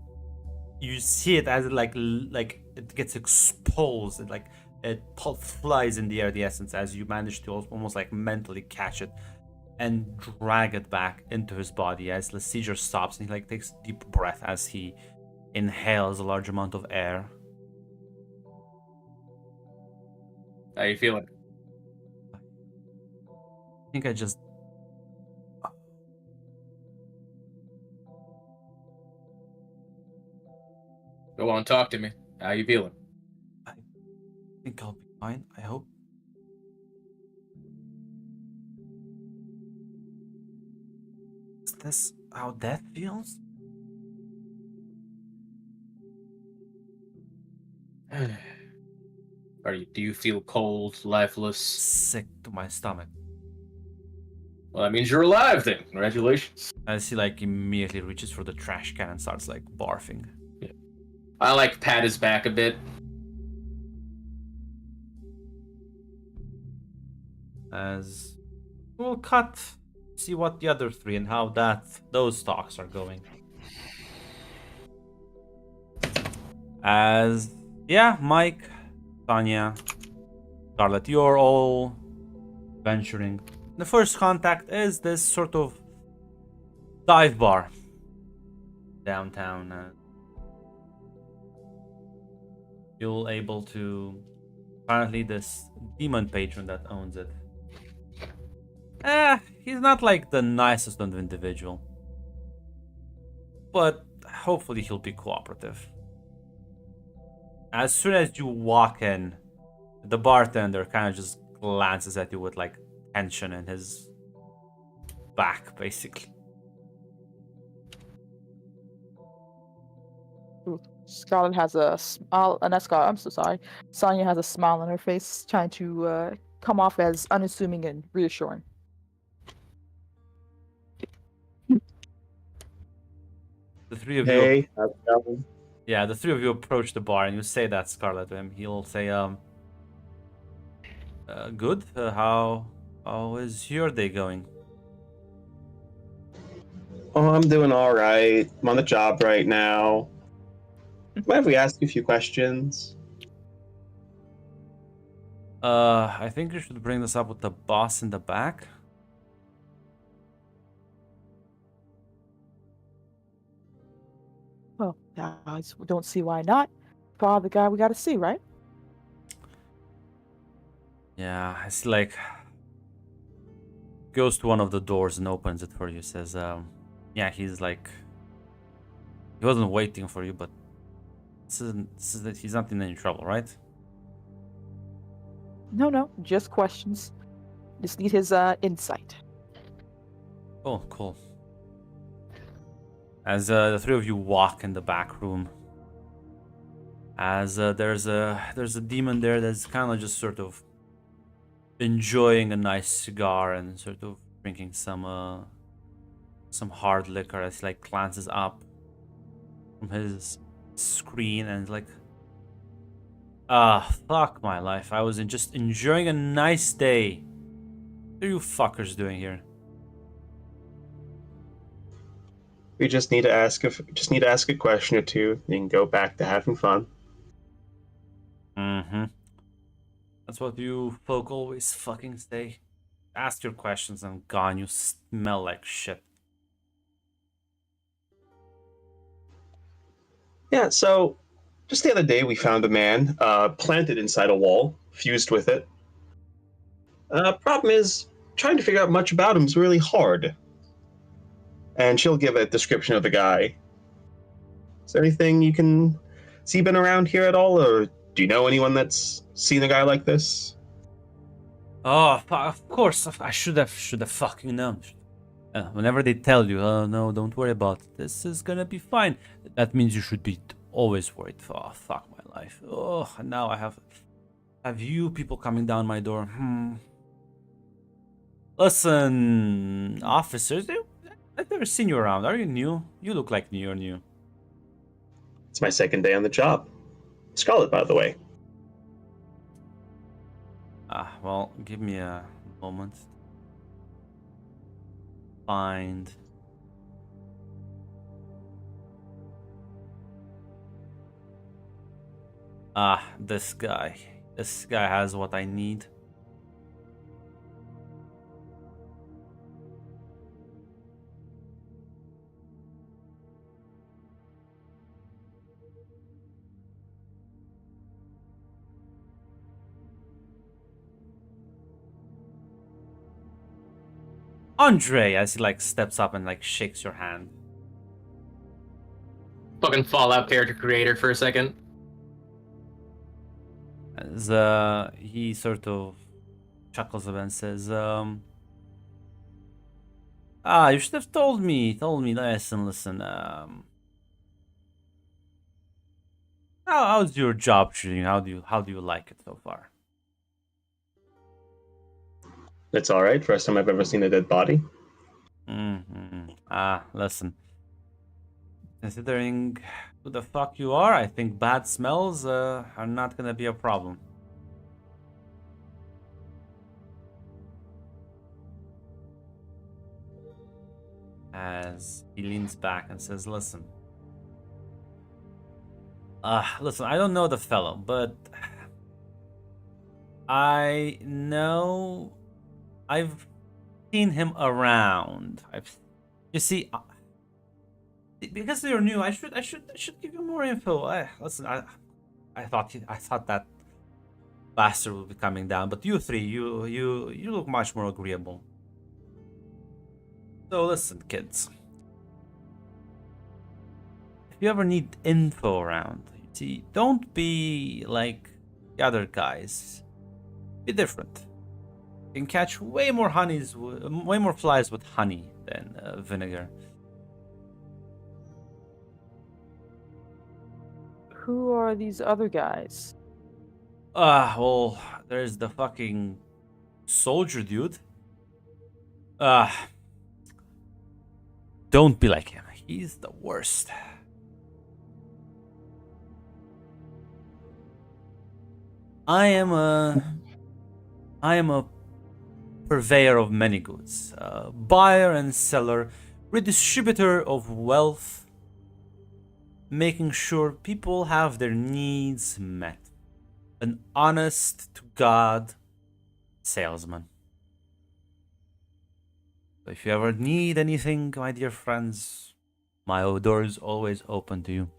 see it as it like it gets exposed, and like it flies in the air, the essence, as you manage to almost like mentally catch it and drag it back into his body. As the seizure stops, and he like takes a deep breath as he inhales a large amount of air. How you feeling? I think I just... Go on, talk to me. How you feeling? I think I'll be fine, I hope. Is this how death feels? Do you feel cold, lifeless? Sick to my stomach. Well, that means you're alive then. Congratulations. As he like immediately reaches for the trash can and starts like barfing. Yeah. I like pat his back a bit. As we'll see what the other three and how those talks are going. As yeah, Mike, Tanya, Scarlet, you're all venturing. The first contact is this sort of dive bar downtown. You're able to... Apparently this demon patron that owns it. He's not like the nicest of individual. But hopefully he'll be cooperative. As soon as you walk in, the bartender kind of just glances at you with like tension in his back, basically. Scarlet has a smile, not Scarlet, I'm so sorry. Sonya has a smile on her face, trying to come off as unassuming and reassuring. The three of Hey, you... how's it going? Yeah, the three of you approach the bar and you say that, Scarlet, to him. He'll say, good. How is your day going? Oh, I'm doing all right. I'm on the job right now. Mind if we ask you a few questions? I think you should bring this up with the boss in the back. Well, I don't see why not. Probably the guy we got to see, right? Yeah, it's like... Goes to one of the doors and opens it for you. Says, yeah, he's like... He wasn't waiting for you, but... he's not in any trouble, right? No, just questions. Just need his insight. Oh, cool. As the three of you walk in the back room, as there's a demon there that's kind of just sort of enjoying a nice cigar and sort of drinking some hard liquor, as he like glances up from his screen and is like, Ah, fuck my life. I was just enjoying a nice day. What are you fuckers doing here? We just need to ask a question or two, then go back to having fun. Mm-hmm. That's what you folk always fucking say. Ask your questions and gone. You smell like shit. Yeah, so just the other day we found a man planted inside a wall, fused with it. Problem is, trying to figure out much about him is really hard. And she'll give a description of the guy. Is there anything you can see been around here at all, or do you know anyone that's seen a guy like this? Oh, of course. I should have fucking known. Whenever they tell you, oh no, don't worry about it. This is gonna be fine. That means you should be always worried. Oh, fuck my life. Oh, now I have you people coming down my door. Listen, officers, I've never seen you around. Are you new? You look like you're new. It's my second day on the job. Scarlet, by the way. Well, give me a moment. Find. This guy. This guy has what I need. Andre, as he like steps up and like shakes your hand. Fucking Fallout character creator for a second. As he sort of chuckles a bit and says, you should have told me. Listen. How's your job treating you? How do you like it so far? It's all right. First time I've ever seen a dead body. Listen. Considering who the fuck you are, I think bad smells are not gonna be a problem. As he leans back and says, listen, I don't know the fellow, but I know I've seen him around. You see, because you're new, I should give you more info. Listen, I thought that bastard would be coming down, but you three, you look much more agreeable. So listen, kids. If you ever need info around, see, don't be like the other guys. Be different. You can catch way more flies with honey than vinegar. Who are these other guys? Well, there's the fucking soldier dude. Don't be like him. He's the worst. I am a purveyor of many goods, buyer and seller, redistributor of wealth, making sure people have their needs met. An honest to God salesman. So if you ever need anything, my dear friends, my door is always open to you.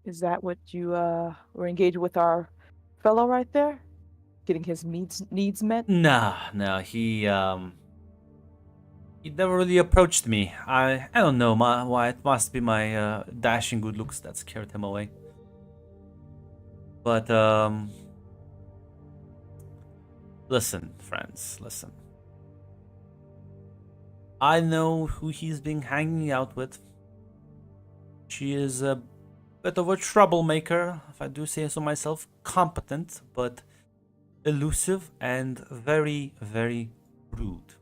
Is that what you were engaged with our fellow right there? Getting his needs met? No, he never really approached me. I don't know why. It must be my dashing good looks that scared him away. But listen, friends, listen. I know who he's been hanging out with. She is a bit of a troublemaker, if I do say so myself. Competent, but elusive and very, very rude.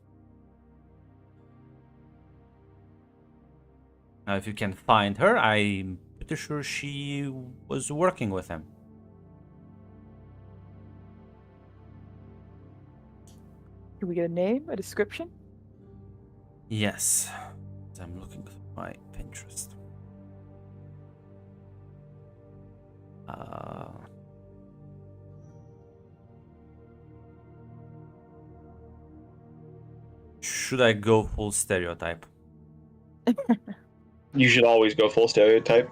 Now, if you can find her, I'm pretty sure she was working with him. Can we get a name, a description? Yes. I'm looking through my Pinterest. Should I go full stereotype? You should always go full stereotype.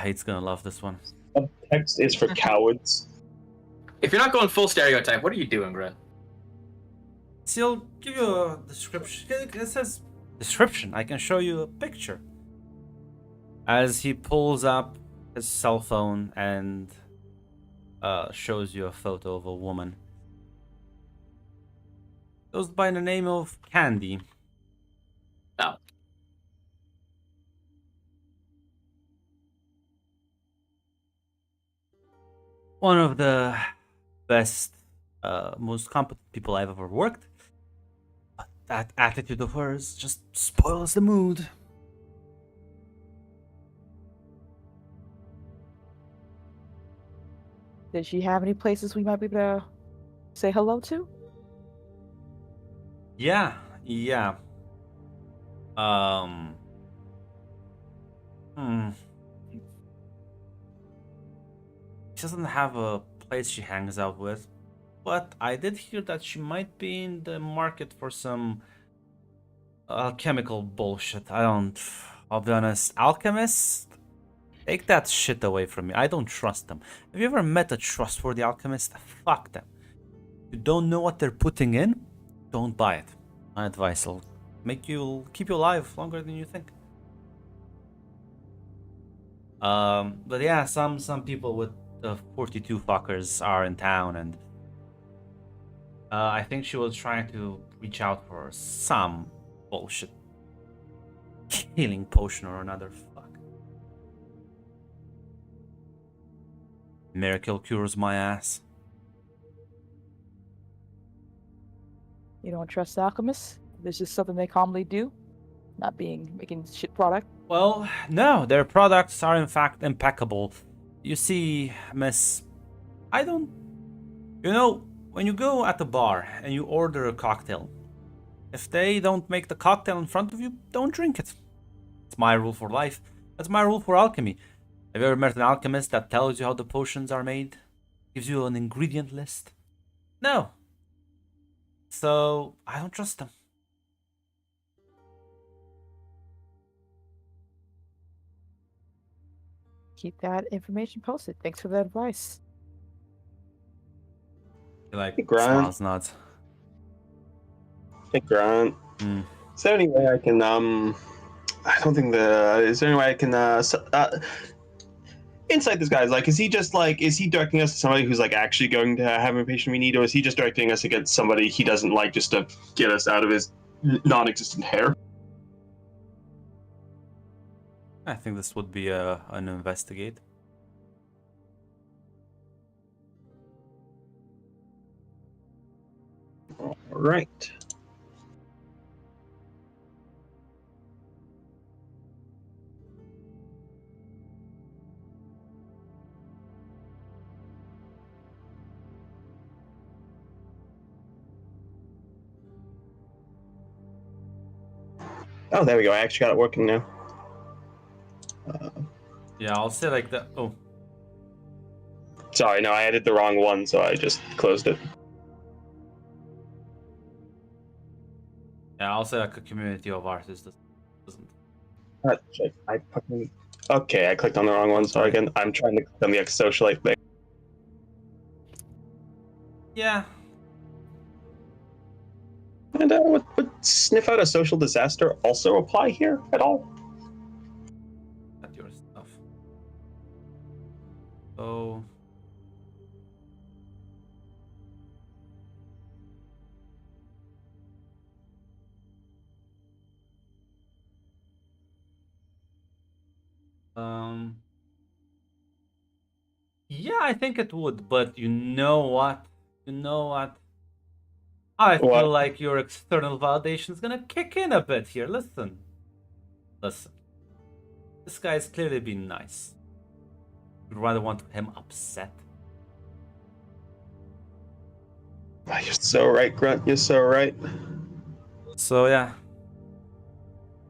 Hate's gonna love this one. Text is for cowards. If you're not going full stereotype, what are you doing, Brett? See, I'll give you a description. It says description. I can show you a picture. As he pulls up his cell phone and shows you a photo of a woman. Goes by the name of Candy. Oh. One of the best, most competent people I've ever worked. But that attitude of hers just spoils the mood. Does she have any places we might be able to say hello to? Yeah. She doesn't have a place she hangs out with, but I did hear that she might be in the market for some alchemical bullshit. I'll be honest, alchemists, take that shit away from me. I don't trust them. Have you ever met a trustworthy alchemist? Fuck them. You don't know what they're putting in? Don't buy it. My advice will keep you alive longer than you think. But yeah, some people with the 42 fuckers are in town, and I think she was trying to reach out for some bullshit healing potion or another. Fuck. Miracle cures my ass. You don't trust alchemists? This is something they commonly do? Not making shit product? Well, no, their products are in fact impeccable. You see, miss, when you go at the bar and you order a cocktail, if they don't make the cocktail in front of you, don't drink it. It's my rule for life. That's my rule for alchemy. Have you ever met an alchemist that tells you how the potions are made? Gives you an ingredient list? No. So, I don't trust them. Keep that information posted. Thanks for the advice. He like Hey, Grant. smiles, nods. Hey, Grant. Is there any way I can, I don't think is there any way I can, insight this guy? Like, is he directing us to somebody who's, like, actually going to have information we need, or is he just directing us against somebody he doesn't like just to get us out of his non-existent hair? I think this would be an investigate. All right. Oh, there we go. I actually got it working now. Yeah, I'll say like that. Oh. Sorry, no, I added the wrong one, so I just closed it. Yeah, I'll say like a community of artists doesn't. Shit, okay, I clicked on the wrong one. Sorry again. I'm trying to click on the socialite thing. Yeah. And would sniff out a social disaster also apply here at all? That's your stuff. So. Yeah, I think it would, but you know what? I feel What? like your external validation is gonna kick in a bit here. Listen. This guy's clearly been nice. You'd rather want him upset. You're so right, Grunt. You're so right. So yeah.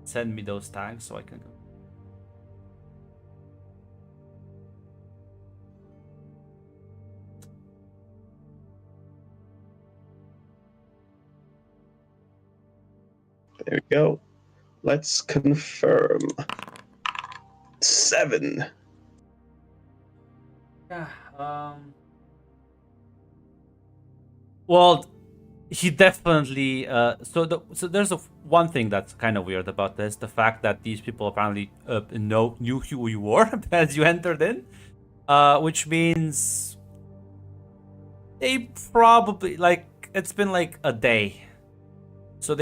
Send me those tags so I can go. There we go. Let's confirm. 7. Yeah. Well, he definitely. So there's one thing that's kind of weird about this: the fact that these people apparently knew who you were as you entered in, which means they probably it's been like a day. So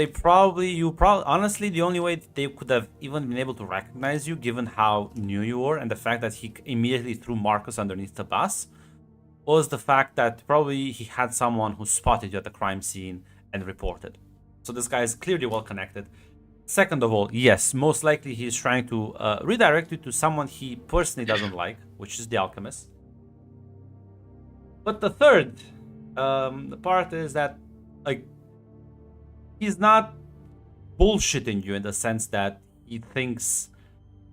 honestly, the only way they could have even been able to recognize you, given how new you were, and the fact that he immediately threw Marcus underneath the bus, was the fact that probably he had someone who spotted you at the crime scene and reported. So this guy is clearly well connected. Second of all, yes, most likely he's trying to redirect you to someone he personally doesn't like, which is the alchemist. But the third part is that, like, he's not bullshitting you in the sense that he thinks,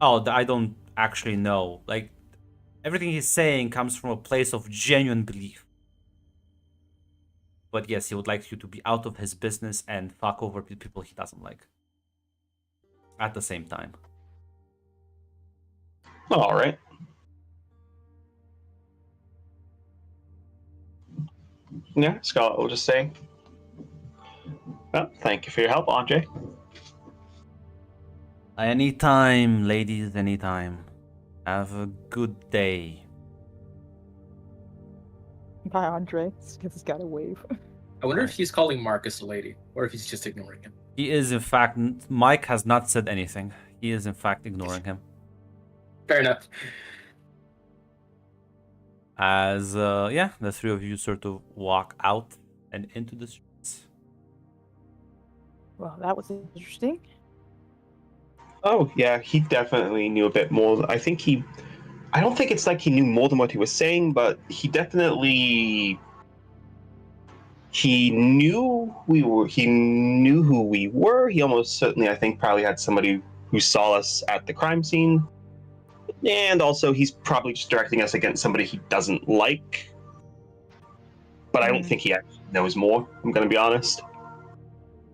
oh, I don't actually know. Like, everything he's saying comes from a place of genuine belief. But yes, he would like you to be out of his business and fuck over people he doesn't like. At the same time. All right. Yeah, Scarlet will just say, well, thank you for your help, Andre. Anytime, ladies, anytime. Have a good day. Bye, Andre. He's got a wave. I wonder if he's calling Marcus a lady, or if he's just ignoring him. He is, in fact, Mike has not said anything. He is, in fact, ignoring him. Fair enough. As, the three of you sort of walk out and into the streets. Well, that was interesting. Oh, yeah, he definitely knew a bit more. I don't think it's like he knew more than what he was saying, but he knew he knew who we were. He almost certainly, I think, probably had somebody who saw us at the crime scene. And also, he's probably just directing us against somebody he doesn't like. But I don't think he actually knows more, I'm going to be honest.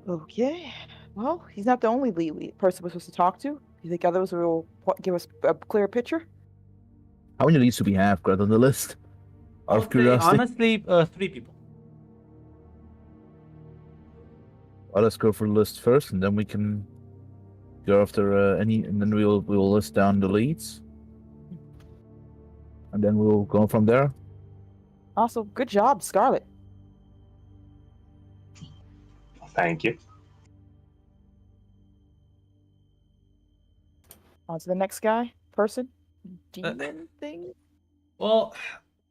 Okay. Well, he's not the only person we're supposed to talk to. You think others will give us a clearer picture? How many leads do we have, Grant, on the list? Out of curiosity. Honestly, 3 people. Well, let's go for the list first, and then we can go after and then we'll list down the leads, and then we'll go from there. Also, good job, Scarlet. Thank you. On to the next person. Demon thing? Well,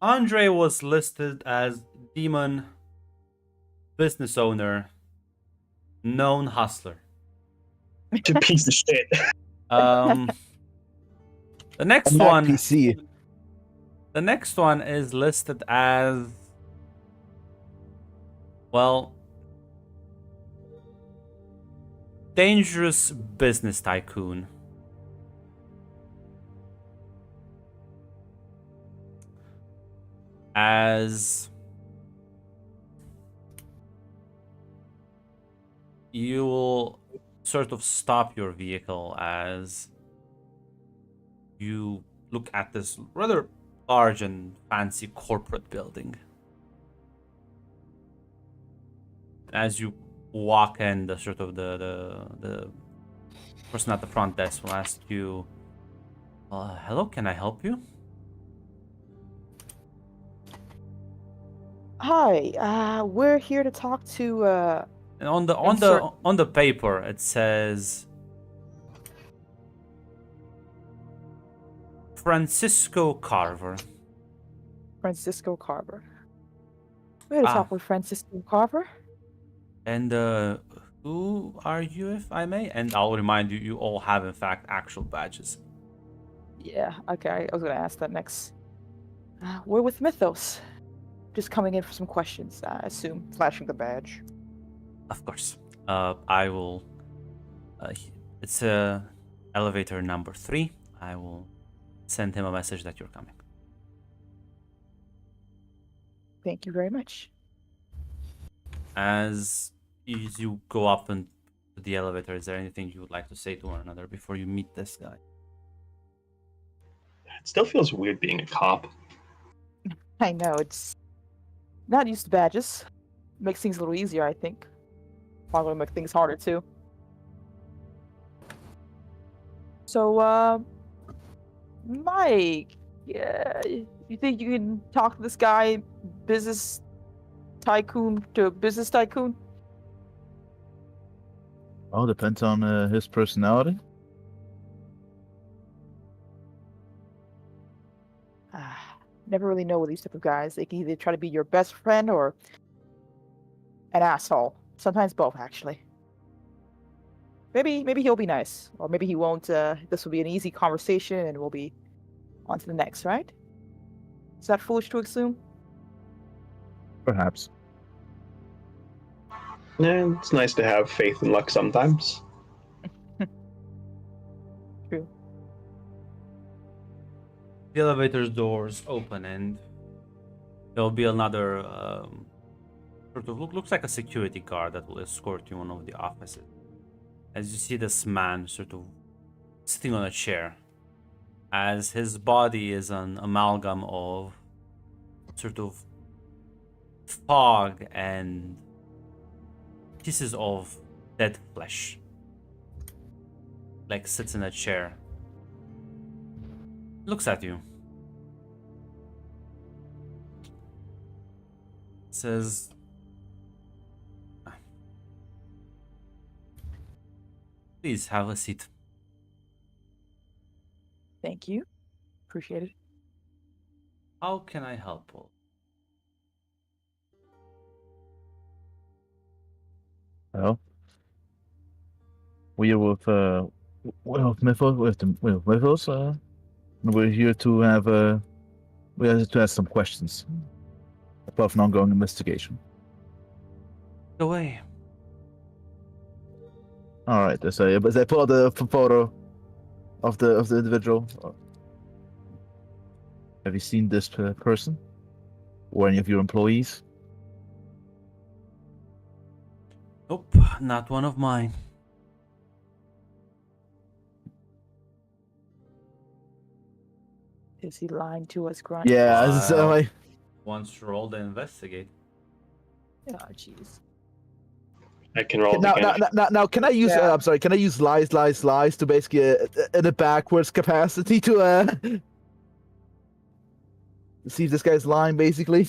Andre was listed as demon, business owner, known hustler. A piece of shit. The next I'm not one. PC. The next one is listed as, well, dangerous business tycoon. As you will sort of stop your vehicle as you look at this rather large and fancy corporate building. As you walk in, the sort of the person at the front desk will ask you, hello, can I help you? Hi, we're here to talk to And on the paper it says Francisco Carver. Francisco Carver. We're here to talk with Francisco Carver. And who are you, if I may? And I'll remind you, you all have in fact actual badges. Yeah, okay, I was gonna ask that next. We're with Mythos. Just coming in for some questions, I assume. Flashing the badge. Of course. I will. It's elevator number 3. I will send him a message that you're coming. Thank you very much. As you go up into the elevator, is there anything you would like to say to one another before you meet this guy? It still feels weird being a cop. I know, it's not used to badges. Makes things a little easier, I think. Probably make things harder too. So, Mike, yeah, you think you can talk to this guy, business tycoon to business tycoon? Oh, depends on his personality. Never really know with these type of guys. They can either try to be your best friend or an asshole. Sometimes both, actually. Maybe he'll be nice, or maybe he won't. This will be an easy conversation, and we'll be on to the next, right? Is that foolish to assume? Perhaps. Yeah, it's nice to have faith in luck sometimes. True. The elevator's doors open and there'll be another sort of looks like a security guard that will escort you in one of the offices. As you see this man sort of sitting on a chair, as his body is an amalgam of sort of fog and pieces of dead flesh, like sits in a chair, looks at you, says, "Please have a seat." Thank you. Appreciate it. How can I help, Paul? Well, we are with Mythos. We're here to have we have to ask some questions about an ongoing investigation. Go away. All right. So as I pull out the photo of the individual, have you seen this person or any of your employees? Nope, not one of mine. Is he lying to us, Grunt? Yeah. Once roll to investigate. Oh, jeez. I can roll Now, again. now, can I use? Yeah. I'm sorry. Can I use lies to basically in a backwards capacity to see if this guy's lying? Basically,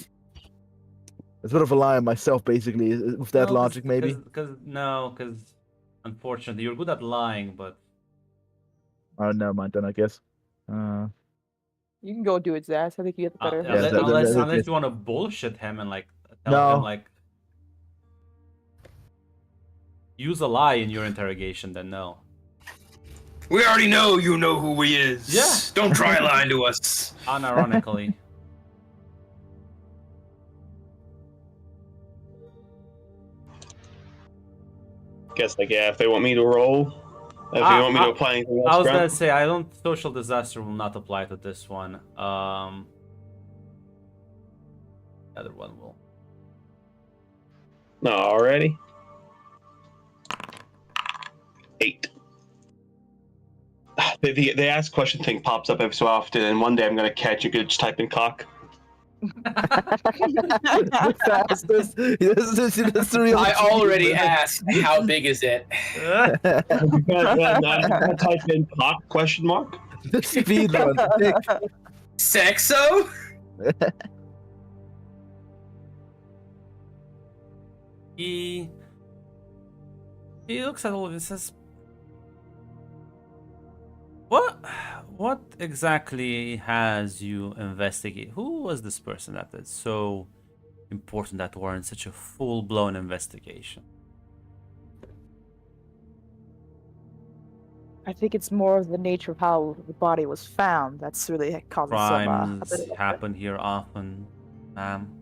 it's a bit of a lie on myself. Basically, with that logic, maybe. Because unfortunately, you're good at lying, but Oh, never mind then. I guess. You can go do it, Zaz. I think you get the better. unless you want to bullshit him and like tell him like use a lie in your interrogation, then no. We already know you know who he is. Yeah. Don't try lying to us. Unironically. Guess if they want me to roll, if you want me to apply anything else. I was gonna say social disaster will not apply to this one. The other one will. No, already. 8. The ask question thing pops up every so often, and one day I'm gonna catch you. Just type in cock. The fastest. That's the real. I already asked, how big is it? Type in cock ? The speed run. Sexo? He looks at all of this and says, What exactly has you investigate? Who was this person that is so important that warrants such a full-blown investigation? I think it's more of the nature of how the body was found that's really causing some a bit Crimes of happen here often, ma'am.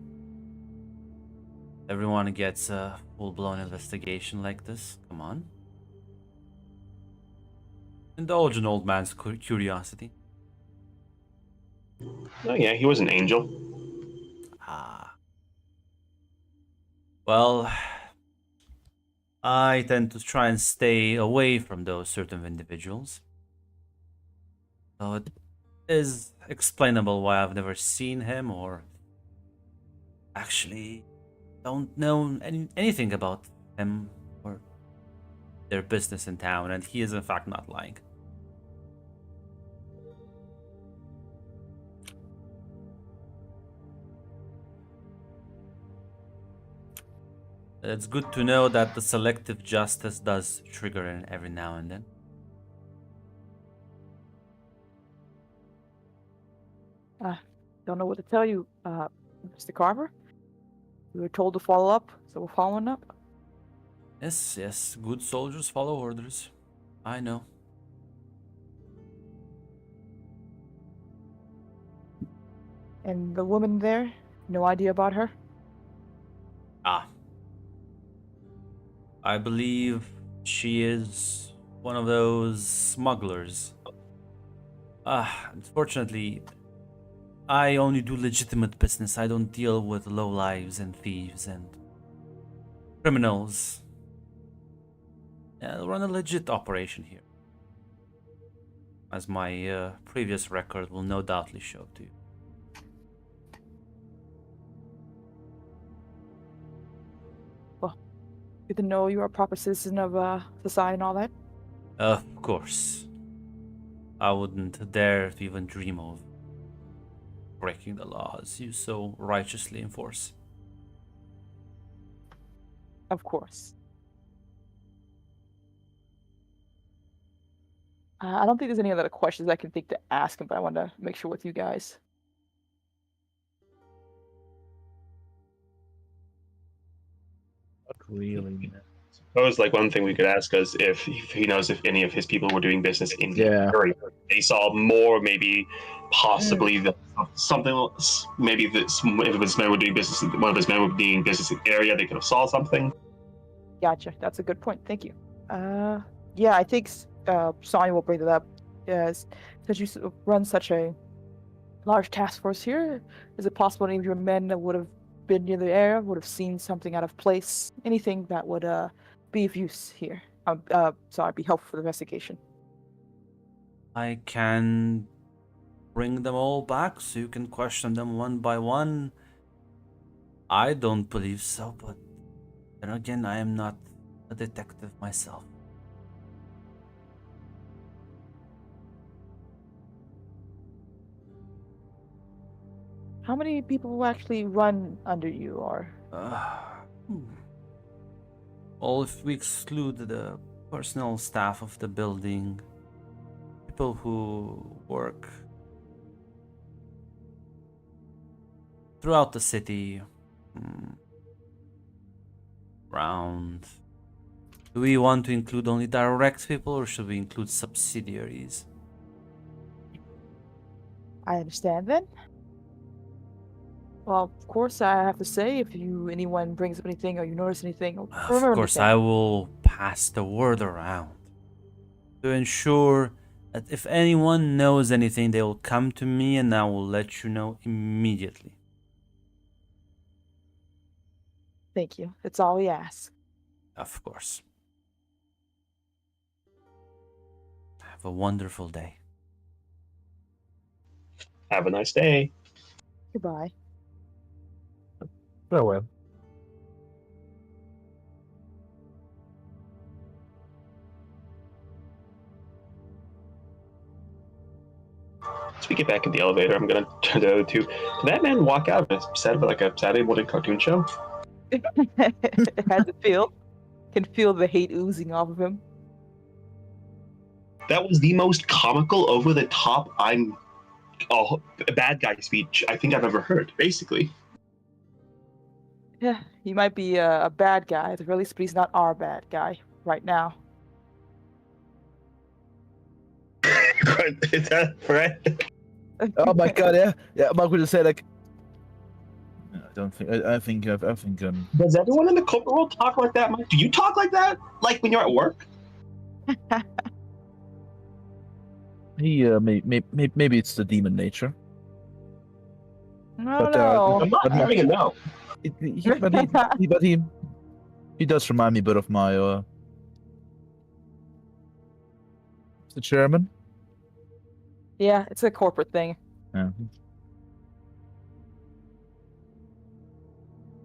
Everyone gets a full-blown investigation like this. Come on. Indulge an old man's curiosity. Oh yeah, he was an angel. Ah. Well, I tend to try and stay away from those certain individuals. So it is explainable why I've never seen him or actually don't know anything about him or their business in town, and he is in fact not lying. It's good to know that the selective justice does trigger in every now and then. Don't know what to tell you, Mr. Carver. We were told to follow up, so we're following up. Yes, good soldiers follow orders. I know. And the woman there, no idea about her? I believe she is one of those smugglers. Unfortunately, I only do legitimate business. I don't deal with lowlives and thieves and criminals. I'll run a legit operation here, as my previous record will no doubtly show to you. Well, good to know you're a proper citizen of society and all that. Of course. I wouldn't dare to even dream of breaking the laws you so righteously enforce. Of course. I don't think there's any other questions I can think to ask him, but I want to make sure with you guys. Really? Suppose like one thing we could ask is if he knows if any of his people were doing business in the area. They saw more, maybe, possibly something else. Maybe this, if his men were doing business, one of his men were doing business in the area, they could have saw something. Gotcha. That's a good point. Thank you. Yeah, I think Sonya will bring that up. Yes, since you run such a large task force here, is it possible any of your men that would have been near the area would have seen something out of place? Anything that would be of use here? Sorry, be helpful for the investigation. I can bring them all back so you can question them one by one. I don't believe so, but then again, I am not a detective myself. How many people will actually run under you, or? Well, if we exclude the personnel staff of the building, people who work throughout the city, around. Do we want to include only direct people, or should we include subsidiaries? I understand then. Well, of course, I have to say, if anyone brings up anything or you notice anything, Of course, I will pass the word around to ensure that if anyone knows anything, they will come to me and I will let you know immediately. Thank you. That's all we ask. Of course. Have a wonderful day. Have a nice day. Goodbye. Oh well. As we get back in the elevator, I'm gonna turn to the other two. Did that man walk out and said like a Saturday morning cartoon show? How's it feel? Can feel the hate oozing off of him. That was the most comical, over the top, I'm a bad guy speech I think I've ever heard, basically. Yeah, he might be a bad guy at the very least, but he's not our bad guy right now. Is that right? Oh my god, yeah. Yeah, I'm going to say, like, I think, Does everyone in the corporate world talk like that, Mike? Do you talk like that? Like when you're at work? maybe it's the demon nature. I don't know. I'm not having a no. He does remind me a bit of my, the chairman. Yeah, it's a corporate thing. Yeah.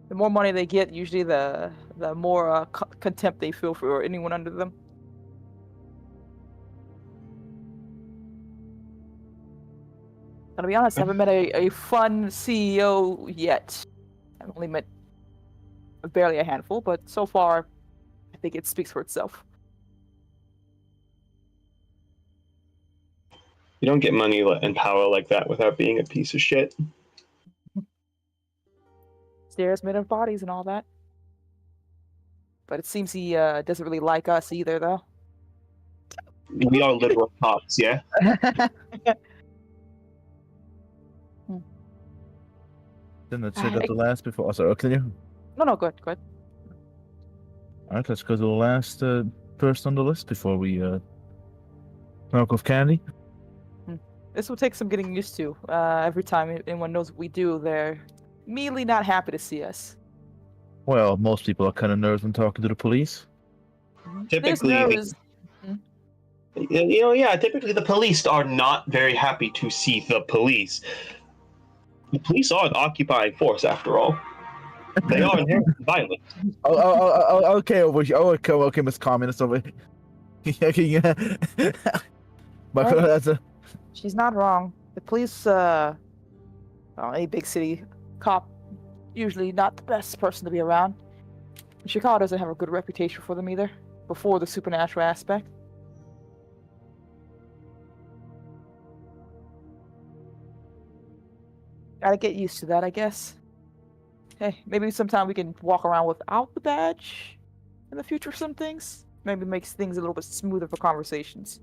The more money they get, usually the more contempt they feel for anyone under them. And to be honest, I haven't met a fun CEO yet. I've only met barely a handful, but so far, I think it speaks for itself. You don't get money and power like that without being a piece of shit. Stairs made of bodies and all that. But it seems he doesn't really like us either, though. We are literal cops, yeah? Then let's say that the last before. Oh, sorry, continue. No, good. All right, let's go to the last person on the list before we smoke off candy. This will take some getting used to. Every time anyone knows what we do, they're immediately not happy to see us. Well, most people are kind of nervous when talking to the police. Typically, typically the police are not very happy to see the police. The police are an occupying force, after all. They are inherently violent. Okay, Miss Communist over. Yeah. That's a. She's not wrong. The police, any big city cop, usually not the best person to be around. Chicago doesn't have a good reputation for them either, before the supernatural aspect. Gotta get used to that, I guess. Hey, maybe sometime we can walk around without the badge in the future for some things. Maybe makes things a little bit smoother for conversations.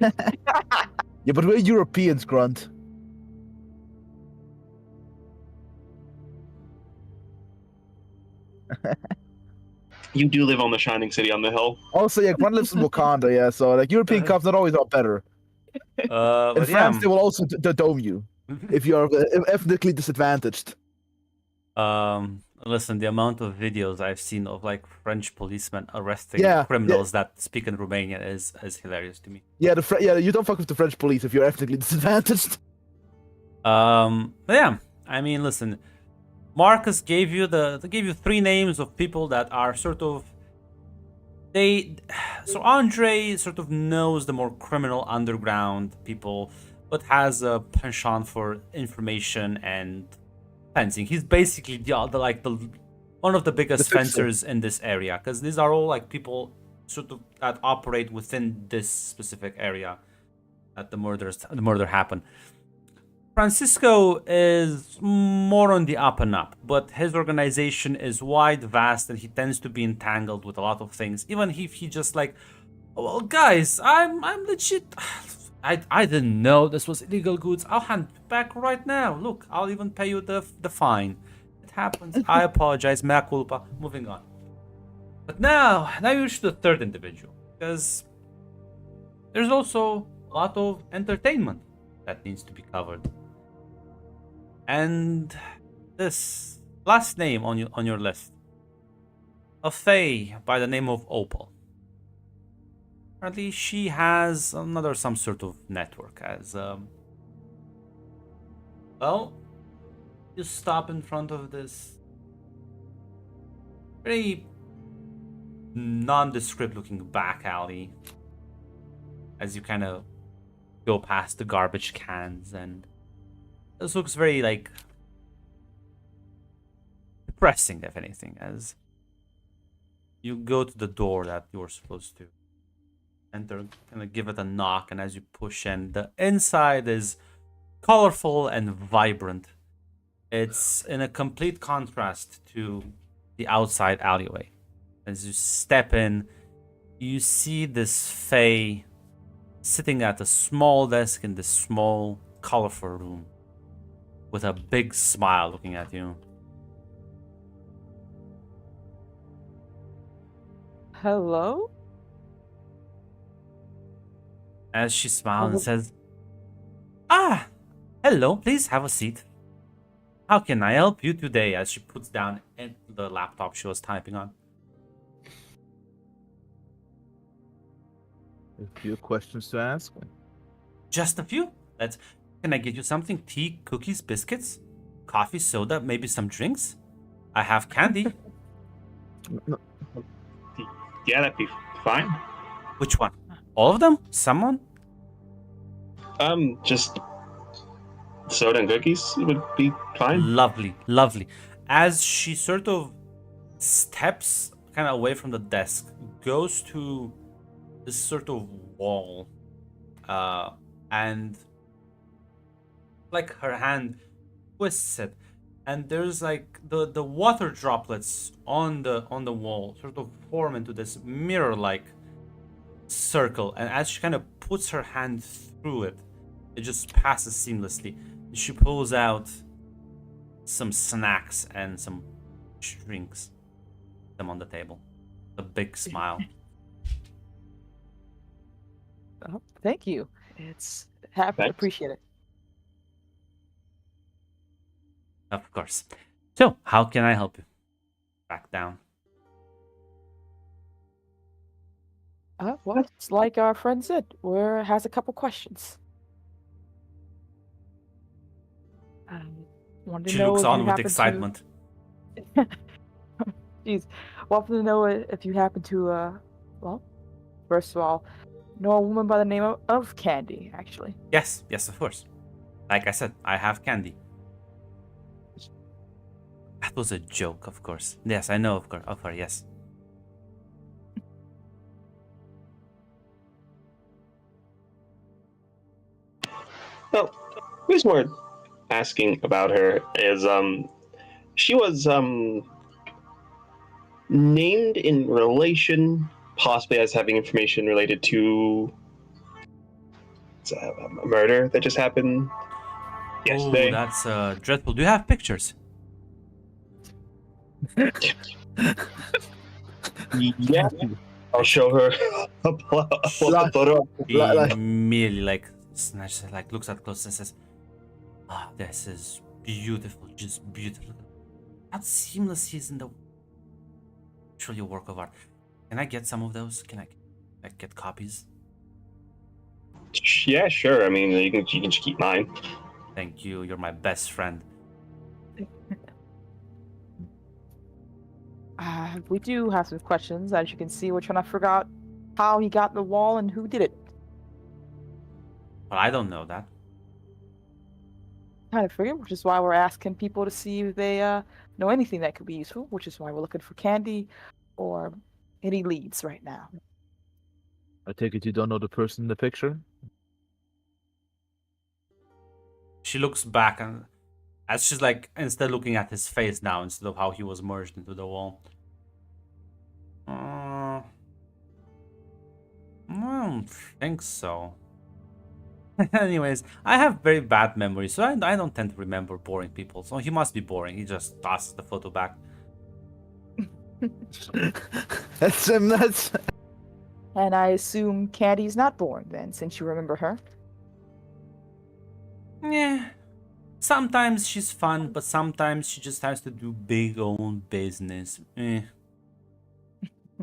Yeah, but we're Europeans, Grunt. You do live on the shining city on the hill. Also, yeah, Grunt lives in Wakanda, yeah, so like European cops not always are better. In France, they will also dome you if you are ethnically disadvantaged. Listen, the amount of videos I've seen of like French policemen arresting criminals that speak in Romanian is hilarious to me. Yeah, you don't fuck with the French police if you're ethnically disadvantaged. Yeah, I mean, listen, Marcus gave you three names of people that are sort of so Andre sort of knows the more criminal underground people, but has a penchant for information and fencing. He's basically one of the biggest fencers in this area, because these are all like people sort of that operate within this specific area that the murder happened. Francisco is more on the up and up, but his organization is wide, vast, and he tends to be entangled with a lot of things. Even if he just like, well, guys, I'm legit. I didn't know this was illegal goods. I'll hand it back right now. Look, I'll even pay you the fine. It happens. I apologize. Mea culpa. Moving on. But now you reach the third individual, because there's also a lot of entertainment that needs to be covered. And this last name on your list, a fae by the name of Opal. Apparently, she has some sort of network. As well, you stop in front of this very nondescript looking back alley as you kind of go past the garbage cans, and this looks very like depressing, if anything, as you go to the door that you're supposed to enter, kind of give it a knock, and as you push in, the inside is colorful and vibrant. It's in a complete contrast to the outside alleyway. As you step in, you see this Fae sitting at a small desk in this small, colorful room with a big smile looking at you. Hello? As she smiles and says, "Ah, hello, please have a seat. How can I help you today?" As she puts down the laptop she was typing on. A few questions to ask. Just a few. Can I get you something? Tea, cookies, biscuits, coffee, soda, maybe some drinks? I have candy. Yeah, that'd be fine. Which one? All of them? Someone? Just soda and cookies would be fine. Lovely, lovely. As she sort of steps kind of away from the desk, goes to this sort of wall, and like her hand twists it, and there's like the water droplets on the wall sort of form into this mirror-like circle, and as she kind of puts her hand through it, it just passes seamlessly. She pulls out some snacks and some drinks, them on the table. A big smile. Oh, thank you. It's happy to Thanks. appreciate it. Of course. So, how can I help you? Back down. Well, it's like our friend said, has a couple questions. Wanted to She know looks if you on with happen excitement. Jeez, wanted to know if you happen to, well, first of all, know a woman by the name of Candy, actually. Yes, of course. Like I said, I have candy. That was a joke, of course. Yes, I know, of her, yes. Well, the reason we're asking about her is she was named in relation, possibly as having information related to a murder that just happened yesterday. Oh, that's dreadful. Do you have pictures? Yeah, I'll show her a photo. He immediately like snatches it, like looks at close and says, "Ah, this is beautiful, just beautiful. How seamless he is in the truly a work of art. Can I get some of those? Can I get copies?" Yeah, sure. I mean, you can just keep mine. Thank you. You're my best friend. We do have some questions. As you can see, we're trying to figure out how he got the wall and who did it. Well, I don't know that. Kind of figured, which is why we're asking people to see if they know anything that could be useful, which is why we're looking for Candy or any leads right now. I take it you don't know the person in the picture? She looks back and as she's like instead looking at his face now instead of how he was merged into the wall. I don't think so. Anyways, I have very bad memory, so I don't tend to remember boring people. So he must be boring. He just tosses the photo back. That's nuts. And I assume Candy's not boring then, since you remember her. Yeah. Sometimes she's fun, but sometimes she just has to do big own business. And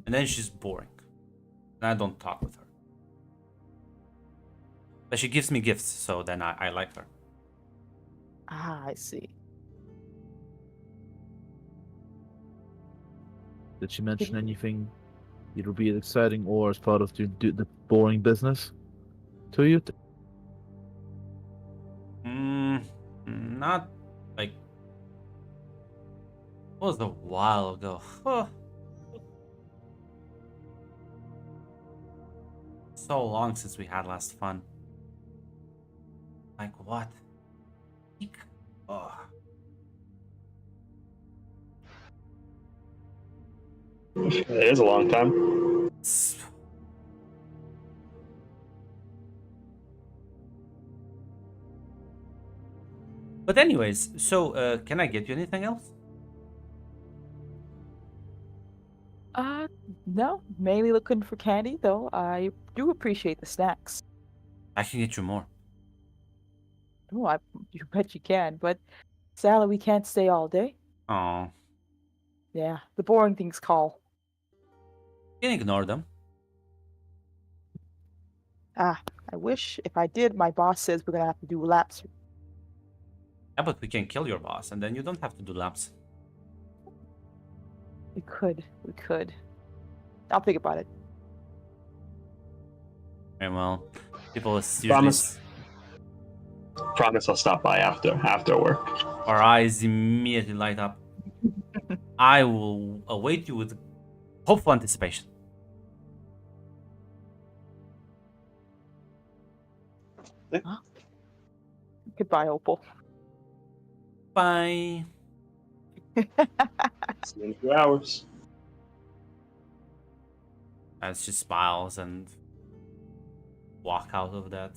then she's boring. And I don't talk with her. But she gives me gifts, so then I like her. Ah, I see. Did she mention anything either be exciting or as part of the boring business to you? Not like. It was a while ago. So long since we had last fun. Like what? Oh. It is a long time. But anyways, so can I get you anything else? No, mainly looking for candy, though. I do appreciate the snacks. I can get you more. Oh, you bet you can, but Sally, we can't stay all day. Oh, Yeah, the boring things call. you can ignore them. I wish if I did, my boss says we're gonna have to do laps. Yeah, but we can kill your boss, and then you don't have to do laps. We could. I'll think about it. Very well. People usually Promise I'll stop by after work. our eyes immediately light up. I will await you with hopeful anticipation. Goodbye, Opal. Bye. See you in a few hours. As she smiles and walk out of that.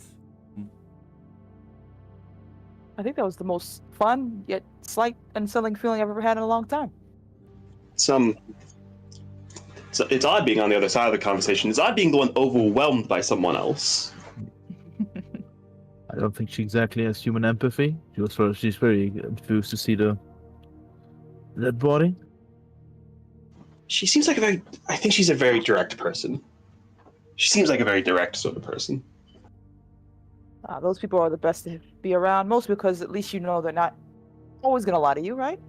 I think that was the most fun yet slight unsettling feeling I've ever had in a long time. It's odd being on the other side of the conversation. It's odd being the one overwhelmed by someone else. I don't think she exactly has human empathy. She's very confused to see the dead body. She seems like I think she's a very direct person. She seems like a very direct sort of person. Those people are the best to be around, mostly because at least you know they're not always gonna lie to you, right?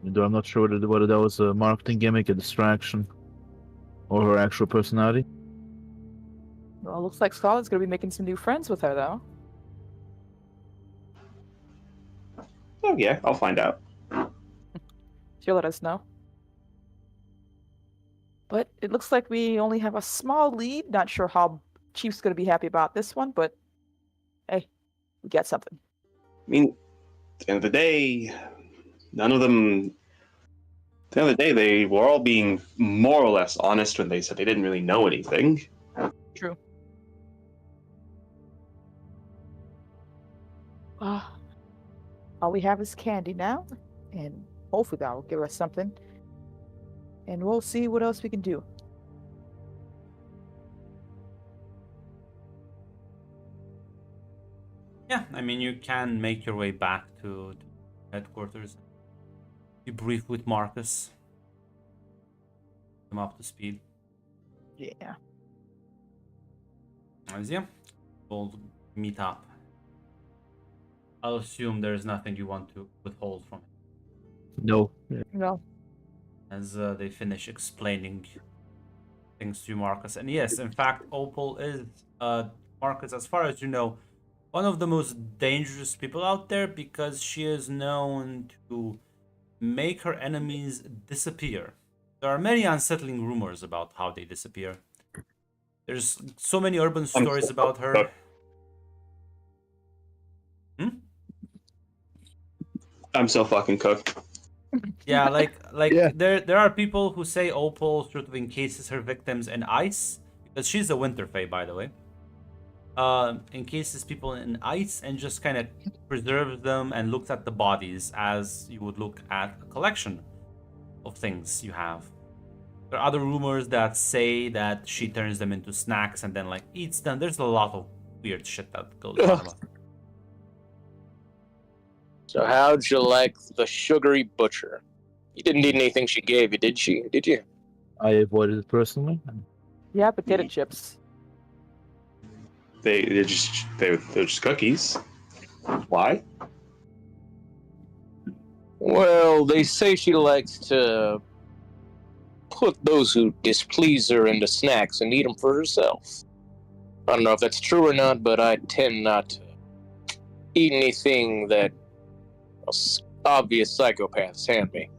Though I'm not sure whether that was a marketing gimmick, a distraction, or her actual personality. Well, it looks like Scarlett's gonna be making some new friends with her, though. Oh yeah, I'll find out. She'll let us know. But it looks like we only have a small lead. Not sure how Chief's gonna be happy about this one, but hey, we got something. I mean, at the end of the day, none of them. At the end of the day, they were all being more or less honest when they said they didn't really know anything. True. All we have is candy now, and hopefully that will give us something. And we'll see what else we can do. Yeah, I mean, you can make your way back to headquarters. Debrief with Marcus. Come up to speed. Yeah. Yeah, we'll meet up. I'll assume there's nothing you want to withhold from him. No. No. As they finish explaining things to Marcus. And yes, in fact, Opal is, Marcus, as far as you know, one of the most dangerous people out there because she is known to make her enemies disappear. There are many unsettling rumors about how they disappear. There's so many urban stories about her. I'm so fucking cooked. Yeah, like Yeah. there are people who say Opal sort of encases her victims in ice because she's a winter fae, by the way. Encases people in ice and just kind of preserves them and looks at the bodies as you would look at a collection of things you have. There are other rumors that say that she turns them into snacks and then like eats them. There's a lot of weird shit that goes on about. So how'd you like the sugary butcher? You didn't eat anything she gave you, did she? Did you? I avoided it personally. Yeah, potato chips. They're just cookies. Why? Well, they say she likes to put those who displease her into snacks and eat them for herself. I don't know if that's true or not, but I tend not to eat anything that obvious psychopaths hand me.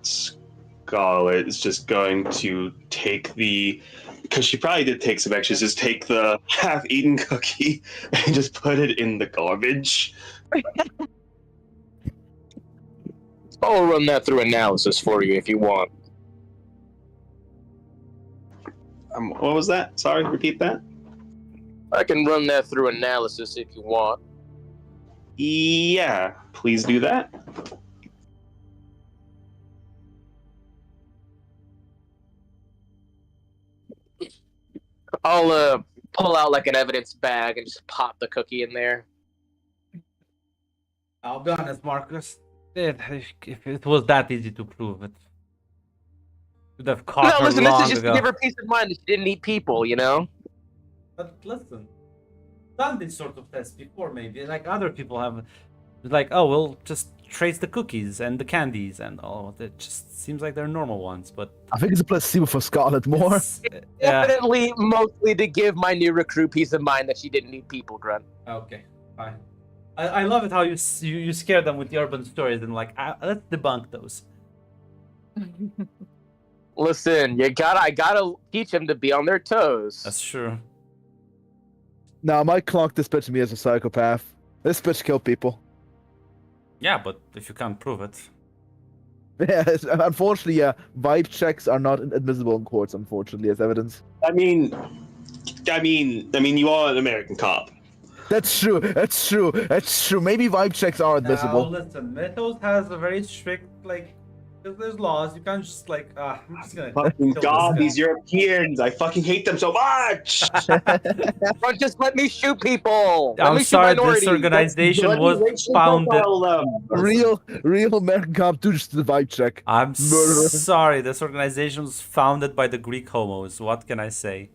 Scarlet is just going to take because she probably did take some extras, just take the half-eaten cookie and just put it in the garbage. I'll run that through analysis for you if you want. What was that? Sorry, repeat that. I can run that through analysis if you want. Yeah, please do that. I'll pull out like an evidence bag and just pop the cookie in there. I'll be honest, Marcus. If it was that easy to prove, it would have caught her listen, long this is just ago. to give her peace of mind that she didn't eat people, you know? But listen, done this sort of test before, maybe like other people have. Like, oh, we'll just trace the cookies and the candies and all. It just seems like they're normal ones, but I think it's a placebo for Scarlet more. Definitely, mostly to give my new recruit peace of mind that she didn't eat people, Grunt. Okay, fine. I love it how you scare them with the urban stories and like, let's debunk those. Listen, I gotta teach them to be on their toes. That's true. Now, my clock this bitch to me as a psychopath. This bitch killed people. Yeah, but if you can't prove it. Yeah, unfortunately, vibe checks are not admissible in courts, unfortunately, as evidence. I mean, you are an American cop. That's true. That's true. That's true. Maybe vibe checks are admissible. Now, listen, Mythos has a very strict, like, there's laws. You can't just, like, I'm just gonna. Fucking kill God, this these Europeans! I fucking hate them so much. But just let me shoot people. Let I'm me sorry, shoot minorities. this organization Let me was racially founded. profile them. Real American cop do just the vibe check. I'm Murderer. sorry, this organization was founded by the Greek homos. What can I say?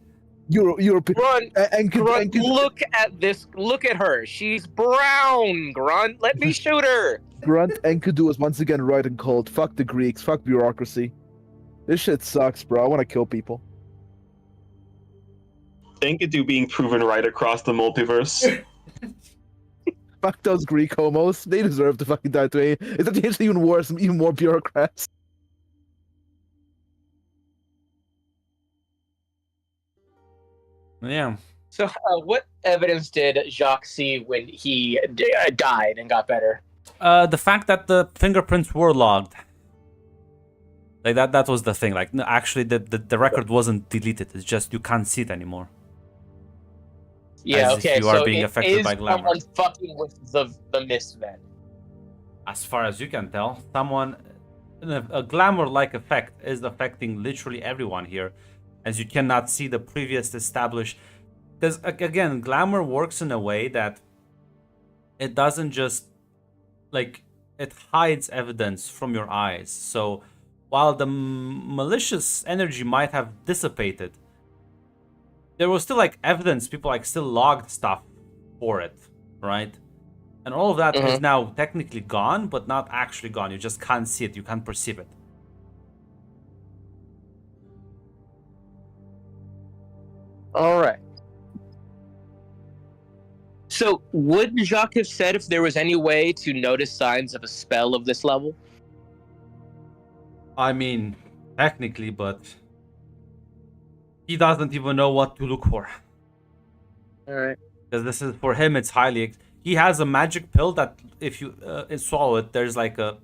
European. Grunt, look at this. Look at her. She's brown, Grunt. Let me shoot her. Grunt Enkidu is once again right and cold. Fuck the Greeks. Fuck bureaucracy. This shit sucks, bro. I want to kill people. Enkidu being proven right across the multiverse. Fuck those Greek homos. They deserve to fucking die too. It's actually even worse, even more bureaucrats. Yeah. So, what evidence did Jacques see when he died and got better? The fact that the fingerprints were logged. Like that was the thing. Like, no, actually, the record wasn't deleted. It's just you can't see it anymore. Yeah, As okay. if you are so being it affected is by glamour. someone fucking with the mist then. As far as you can tell, a glamour-like effect is affecting literally everyone here, as you cannot see the previous established. Because again, glamour works in a way that it doesn't just like it hides evidence from your eyes. So while the malicious energy might have dissipated, there was still like evidence. People like still logged stuff for it, right? And all of that is now technically gone, but not actually gone. You just can't see it. You can't perceive it. All right. So, would Jacques have said if there was any way to notice signs of a spell of this level? I mean, technically, but he doesn't even know what to look for. All right. Because this is, for him, it's highly... He has a magic pill that if you swallow it, there's like a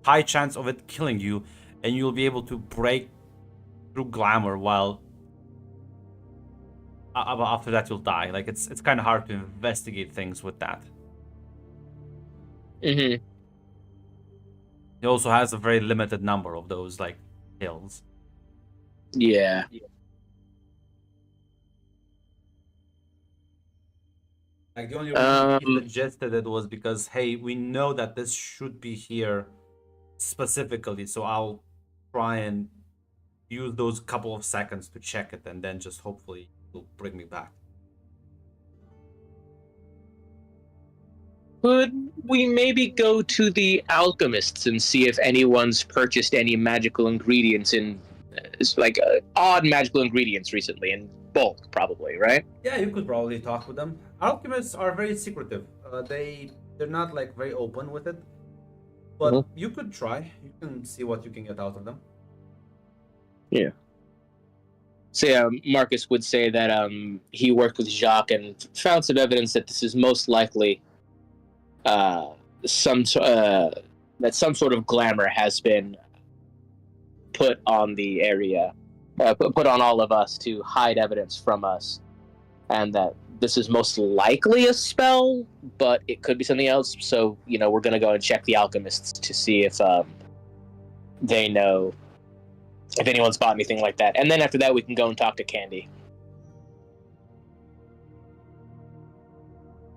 high chance of it killing you, and you'll be able to break through glamour while... after that, you'll die. Like, it's kind of hard to investigate things with that. Mm-hmm. He also has a very limited number of those, like, pills. Yeah. Like, the only reason he suggested it was because, hey, we know that this should be here specifically, so I'll try and use those couple of seconds to check it, and then just hopefully it'll bring me back. Could we maybe go to the alchemists and see if anyone's purchased any magical ingredients in, odd magical ingredients recently in bulk, probably, right? Yeah, you could probably talk with them. Alchemists are very secretive. They're not like very open with it, but you could try. You can see what you can get out of them. Yeah. So Marcus would say that he worked with Jacques and found some evidence that this is most likely that some sort of glamour has been put on the area, put on all of us to hide evidence from us, and that this is most likely a spell, but it could be something else. So, we're going to go and check the alchemists to see if they know if anyone's bought anything like that. And then after that, we can go and talk to Candy.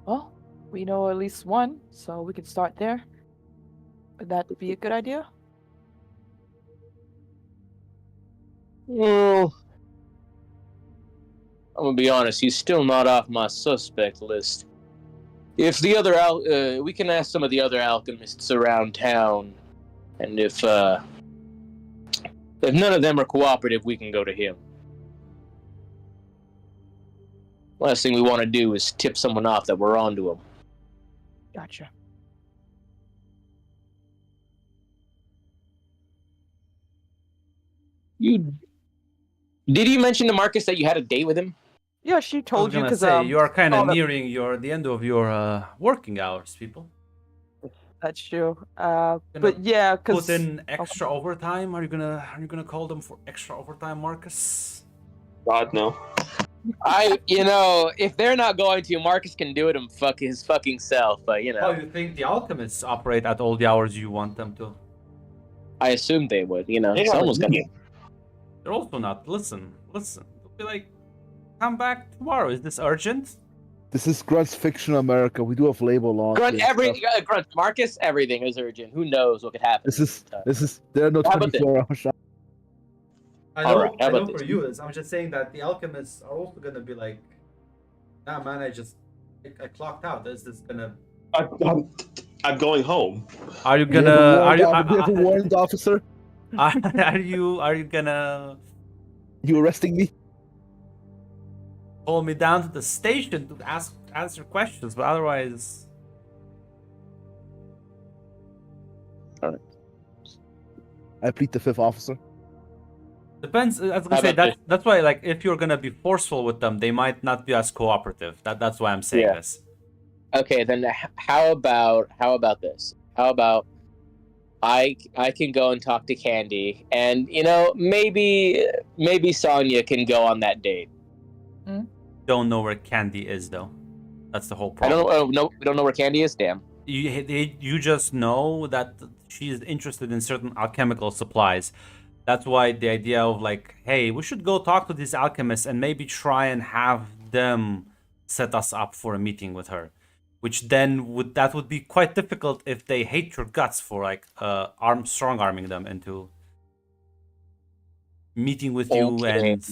Well, we know at least one, so we can start there. Would that be a good idea? Well, I'm gonna be honest. He's still not off my suspect list. If the other we can ask some of the other alchemists around town, and if none of them are cooperative, we can go to him. Last thing we want to do is tip someone off that we're onto him. Gotcha. Did you mention to Marcus that you had a date with him? Yeah, she told you because you are kind of nearing the end of your working hours, people. That's true. But yeah, because put in extra overtime. Are you gonna call them for extra overtime, Marcus? God no. If they're not going to, Marcus can do it his fucking self. But Oh, you think the alchemists operate at all the hours you want them to? I assumed they would. Yeah, someone's gonna. They're also not. Listen. They'll be like, come back tomorrow. Is this urgent? This is Grunt's fictional America. We do have labor laws. Grunt, Grunt, Marcus, everything is urgent. Who knows what could happen? This is. There are no 24-hour shots. I know. Right, I know for you. I'm just saying that the alchemists are also gonna be like, nah, man. I clocked out. This is gonna. I'm going home. Are you gonna? Are you? a warrant officer? Are you gonna? You arresting me? Call me down to the station to answer questions, but otherwise. Alright. I plead the fifth, officer. Depends. I was gonna say that's why, like, if you're gonna be forceful with them, they might not be as cooperative. That's why I'm saying this. Okay, then how about this? How about I can go and talk to Candy, and maybe Sonya can go on that date. Don't know where Candy is though. That's the whole problem. I don't know. We don't know where Candy is. Damn. You just know that she is interested in certain alchemical supplies. That's why the idea of like, hey, we should go talk to these alchemists and maybe try and have them set us up for a meeting with her. Which then would be quite difficult if they hate your guts for like strong arming them into meeting with you and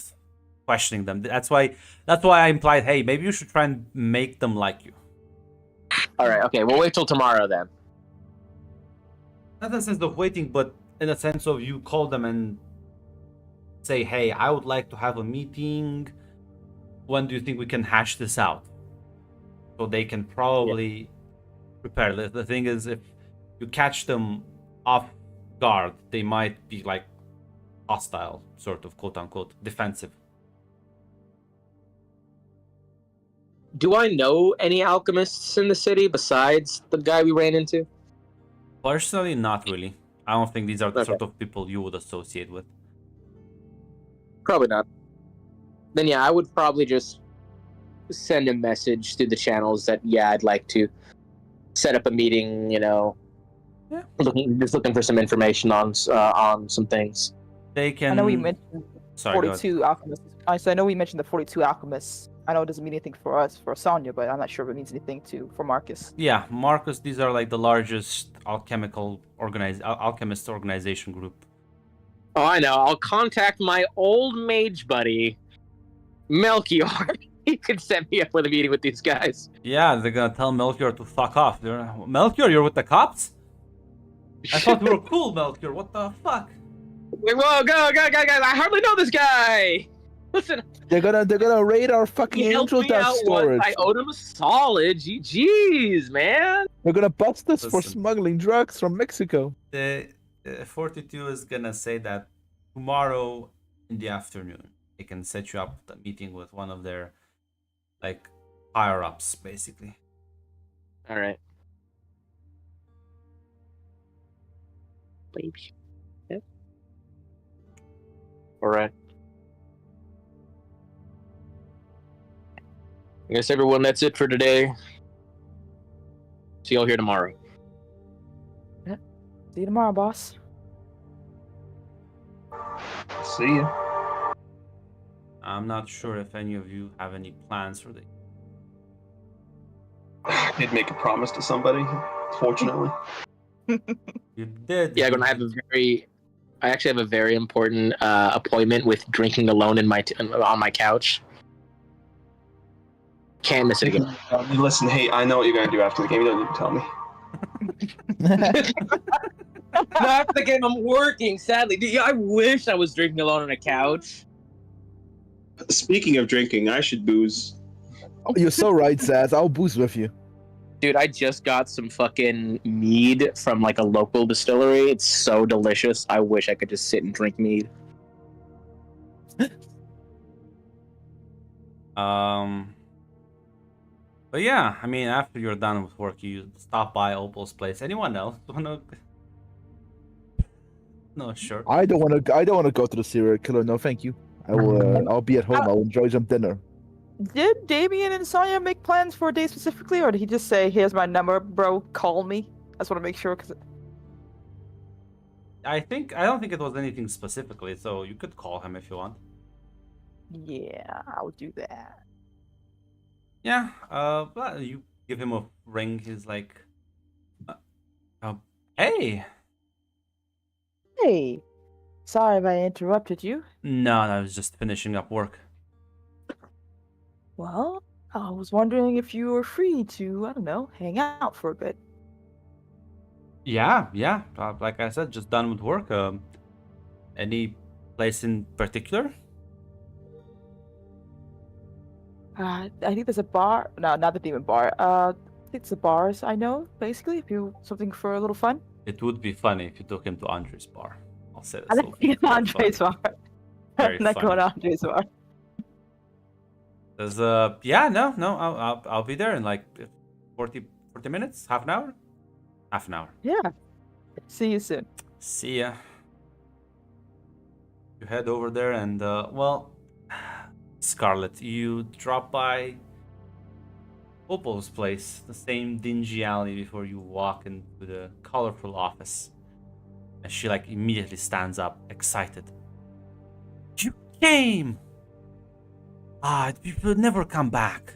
questioning them. That's why I implied, hey, maybe you should try and make them like you. All right, okay, we'll wait till tomorrow then. Not in the sense of waiting, but in the sense of you call them and say, hey, I would like to have a meeting. When do you think we can hash this out? So they can probably prepare. The thing is, if you catch them off guard, they might be like hostile, sort of, quote unquote, defensive. Do I know any alchemists in the city besides the guy we ran into? Personally, not really. I don't think these are the sort of people you would associate with. Probably not. Then yeah, I would probably just send a message through the channels that I'd like to set up a meeting. Looking for some information on some things. They can. I know we mentioned 42 alchemists. I know we mentioned the 42 alchemists. I know it doesn't mean anything for us, for Sonya, but I'm not sure if it means anything for Marcus. Yeah, Marcus. These are like the largest alchemist organization group. Oh, I know. I'll contact my old mage buddy, Melchior. He could set me up with a meeting with these guys. Yeah, they're gonna tell Melchior to fuck off. Melchior, you're with the cops? I thought we were cool, Melchior. What the fuck? Wait, whoa, go! I hardly know this guy. Listen, they're gonna raid our fucking angel dust storage. I owed him a solid. Jeez, man. They're gonna bust us for smuggling drugs from Mexico. The 42 is gonna say that tomorrow in the afternoon they can set you up with a meeting with one of their like higher ups, basically. All right. baby. Yeah. All right. I guess everyone, that's it for today. See y'all here tomorrow. Yeah. See you tomorrow, boss. See ya. I'm not sure if any of you have any plans for the. I did make a promise to somebody, fortunately. You did. Yeah, I'm gonna have I actually have a very important appointment with drinking alone in on my couch. Can't miss it again. Listen, hey, I know what you're gonna do after the game. You don't need to tell me. No, after the game, I'm working. Sadly, dude, I wish I was drinking alone on a couch. Speaking of drinking, I should booze. Oh, you're so right, Saz. I'll boost with you. Dude, I just got some fucking mead from like a local distillery. It's so delicious. I wish I could just sit and drink mead. But yeah, I mean, after you're done with work, you stop by Opal's place. Anyone else wanna? No, sure. I don't want to go to the serial killer. No, thank you. I will. I'll be at home. I'll enjoy some dinner. Did Damien and Sonya make plans for a day specifically, or did he just say, "Here's my number, bro. Call me"? I just want to make sure because. I don't think it was anything specifically, so you could call him if you want. Yeah, I'll do that. Yeah, but you give him a ring. He's like, hey. Hey, sorry if I interrupted you. No, I was just finishing up work. Well, I was wondering if you were free to, I don't know, hang out for a bit. Yeah. Like I said, just done with work. Any place in particular? I think there's a bar. No, not the Demon Bar. I think it's the bars I know, basically, if you something for a little fun. It would be funny if you took him to Andre's bar. I'll say I that. think it's Andre's bar. Very Not funny. going to Andre's bar. There's no, I'll be there in like 40 minutes, half an hour. Yeah. See you soon. See ya. You head over there and well, Scarlet, you drop by Opal's place, the same dingy alley before you walk into the colorful office. And she like immediately stands up, excited. You came! You will never come back.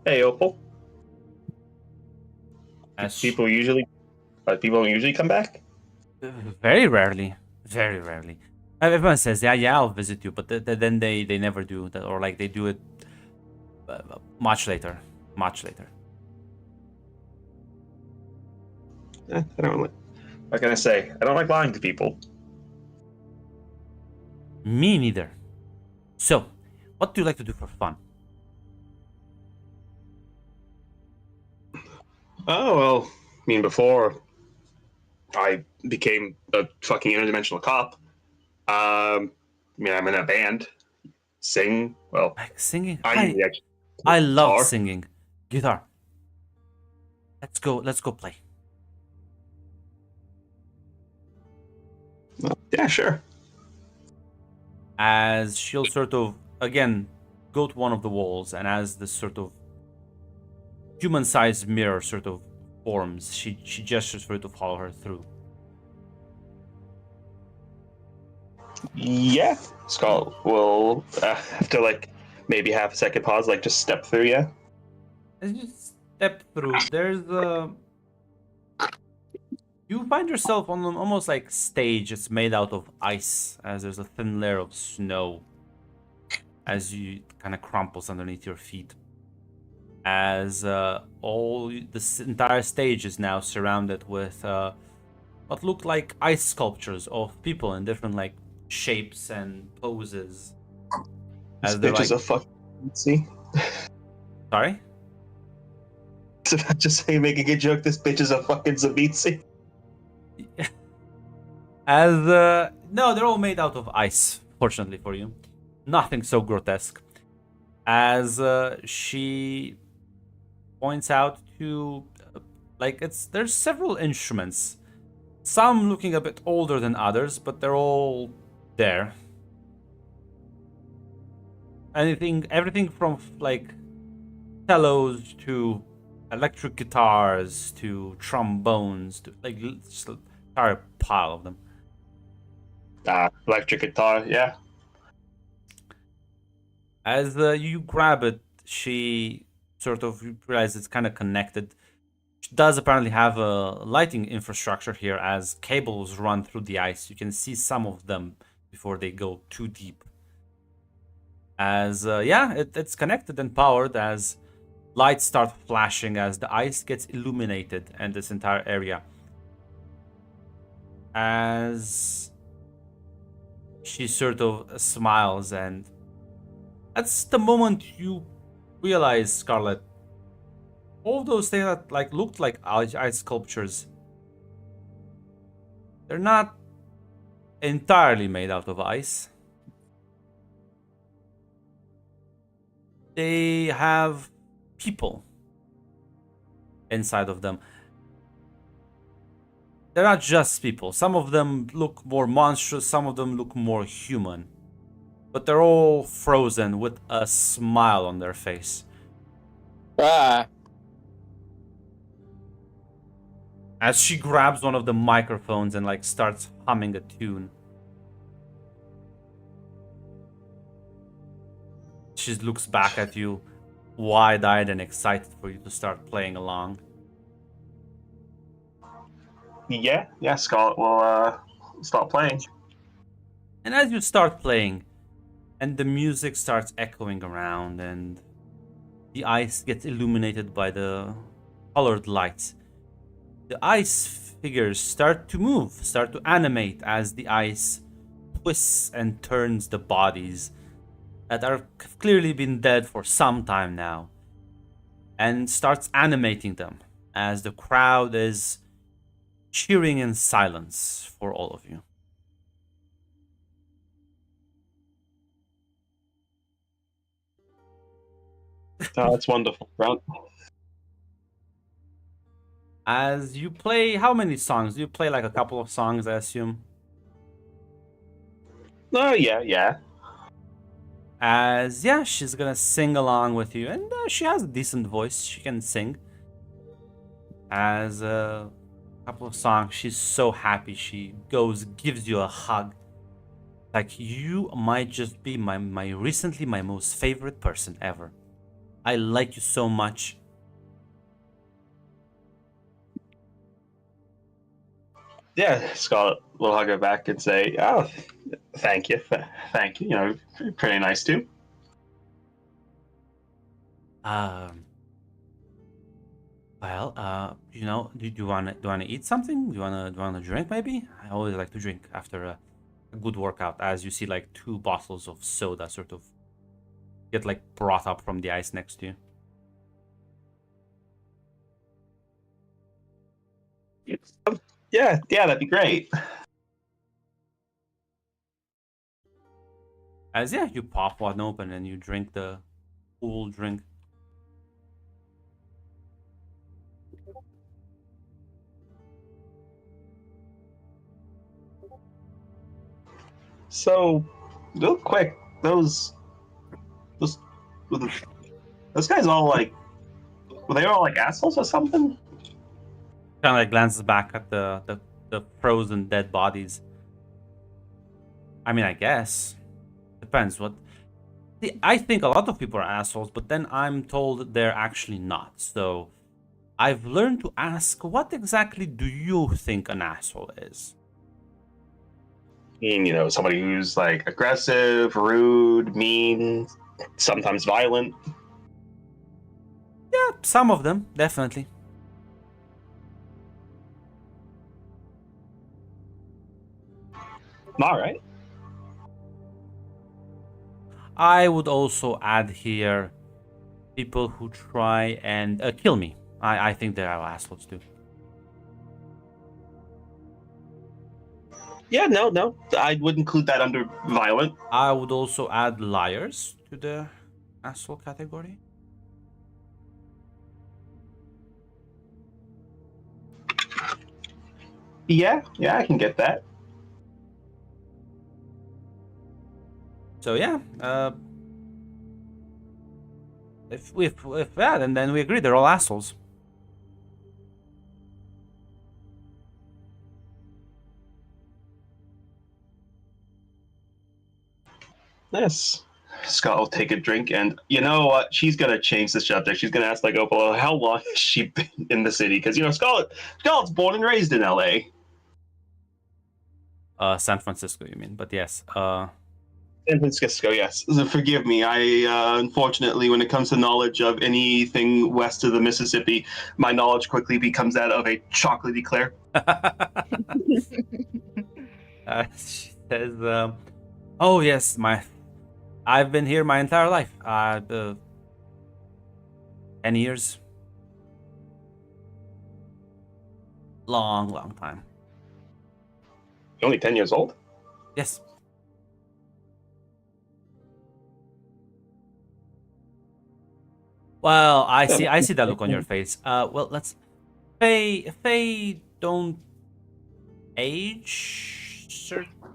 Hey, Opal. As People don't usually come back. very rarely. Everyone says, yeah, I'll visit you, but then they never do that, or like they do it much later. I don't like. What can I say? I don't like lying to people. Me neither. So, what do you like to do for fun? Oh well, I mean, before I became a fucking interdimensional cop, I mean, I'm in a band, sing. Well, Like singing? I I love guitar. singing. Guitar. Let's go play. Yeah, sure. As she'll sort of, again, go to one of the walls, and as this sort of human-sized mirror sort of forms, she gestures for you to follow her through. Yeah, Skull will have to like maybe have a second pause, like just step through. Yeah. As you step through, there's you find yourself on an almost like stage. It's made out of ice, as there's a thin layer of snow as you kind of crumples underneath your feet. As this entire stage is now surrounded with what look like ice sculptures of people in different like shapes and poses. This As they're bitch is like, a fucking. See. sorry. I was about to say, making a joke. This bitch is a fucking Zabitsi. As no, they're all made out of ice. Fortunately for you, nothing so grotesque. As she points out to Like there's several instruments. Some looking a bit older than others, but they're all there. Everything from like cellos to electric guitars to trombones to like just an entire pile of them. Electric guitar, yeah. As you grab it, she sort of realizes it's kind of connected. She does apparently have a lighting infrastructure here as cables run through the ice. You can see some of them before they go too deep. As, it's connected and powered as lights start flashing as the ice gets illuminated and this entire area. As she sort of smiles, and that's the moment you realize, Scarlet, all those things that like looked like ice sculptures, they're not entirely made out of ice. They have people inside of them. They're not just people. Some of them look more monstrous, some of them look more human. But they're all frozen with a smile on their face. As she grabs one of the microphones and like starts humming a tune. She looks back at you, wide-eyed and excited for you to start playing along. Yeah, Scarlet will start playing. And as you start playing, and the music starts echoing around, and the ice gets illuminated by the colored lights, the ice figures start to move, start to animate as the ice twists and turns the bodies that are clearly been dead for some time now, and starts animating them as the crowd is cheering in silence for all of you. Oh, that's wonderful, right? As you play, how many songs? Do you play like a couple of songs, I assume? Oh, yeah. As, she's gonna sing along with you, and she has a decent voice, she can sing. As a couple of songs, she's so happy, she gives you a hug. Like, you might just be my most favorite person ever. I like you so much. Yeah, Scarlet will hug her back and say, "Oh, thank you. You know, pretty nice too." Well, you know, do you wanna eat something? Do you wanna drink maybe? I always like to drink after a good workout. As you see, like 2 bottles of soda sort of get like brought up from the ice next to you. Yeah, that'd be great. As you pop one open and you drink the cool drink. So, real quick, those guys all like, were they all like assholes or something? Kind of like glances back at the frozen dead bodies. I mean, I guess depends what. See, I think a lot of people are assholes, but then I'm told they're actually not. So I've learned to ask, what exactly do you think an asshole is? You know, somebody who's like aggressive, rude, mean, sometimes violent. Yeah, some of them, definitely. All right. I would also add here people who try and kill me. I think they are assholes too. Yeah, no, I would include that under violent. I would also add liars to the asshole category. Yeah, I can get that. So yeah, if that, and then we agree they're all assholes. Yes. Scott will take a drink, and you know what? She's gonna change the subject. She's gonna ask, like, "Oh, well, how long has she been in the city?" Because Scarlett's born and raised in L.A. San Francisco, you mean? But yes, San Francisco, yes. So forgive me. I unfortunately, when it comes to knowledge of anything west of the Mississippi, my knowledge quickly becomes that of a chocolate eclair. she says, "Oh yes, I've been here my entire life. 10 years, long time. You're only 10 years old? Yes." Well, I see that look on your face. Well, let's. Fae don't age.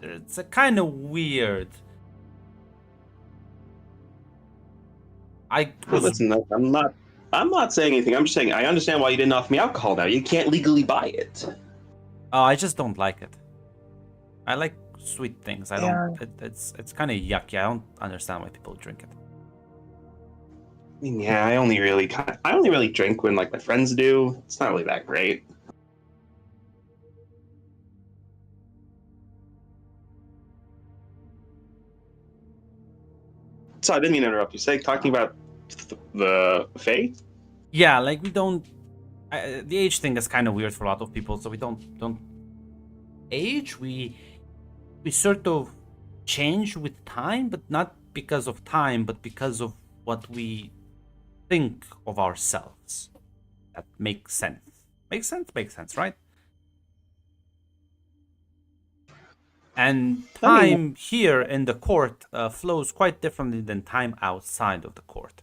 It's a kind of weird. Listen, I'm not saying anything. I'm just saying I understand why you didn't offer me alcohol now. You can't legally buy it. Oh, I just don't like it. I like sweet things. I don't. It's kind of yucky. I don't understand why people drink it. Yeah, I only really drink when like my friends do. It's not really that great. So I didn't mean to interrupt you. Say talking about the Fae? Yeah, like we don't. The age thing is kind of weird for a lot of people, so we don't age. We sort of change with time, but not because of time, but because of what we think of ourselves. That makes sense. Makes sense, right? And time here in the court flows quite differently than time outside of the court.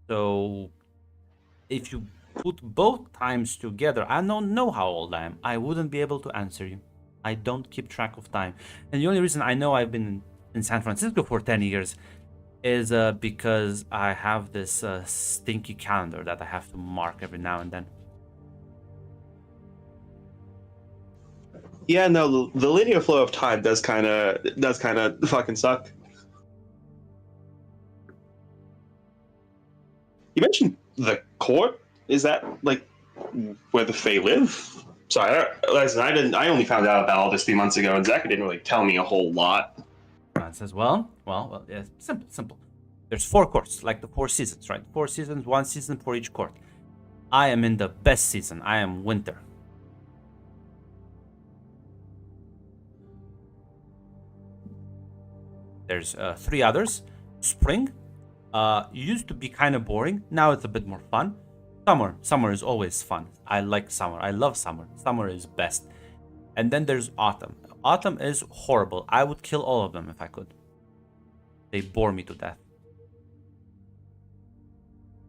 So if you put both times together, I don't know how old I am. I wouldn't be able to answer you. I don't keep track of time. And the only reason I know I've been in San Francisco for 10 years is because I have this stinky calendar that I have to mark every now and then. Yeah, no, the linear flow of time does kind of fucking suck. You mentioned the court. Is that like where the Fae live? Sorry, listen, I only found out about all this 3 months ago, and Zach didn't really tell me a whole lot. Ron says, well, yeah, simple. There's 4 courts, like the 4 seasons, right? 4 seasons, 1 season for each court. I am in the best season. I am winter. There's 3 others. Spring used to be kind of boring. Now it's a bit more fun. Summer is always fun. I like summer. I love summer. Summer is best. And then there's autumn. Autumn is horrible. I would kill all of them if I could. They bore me to death.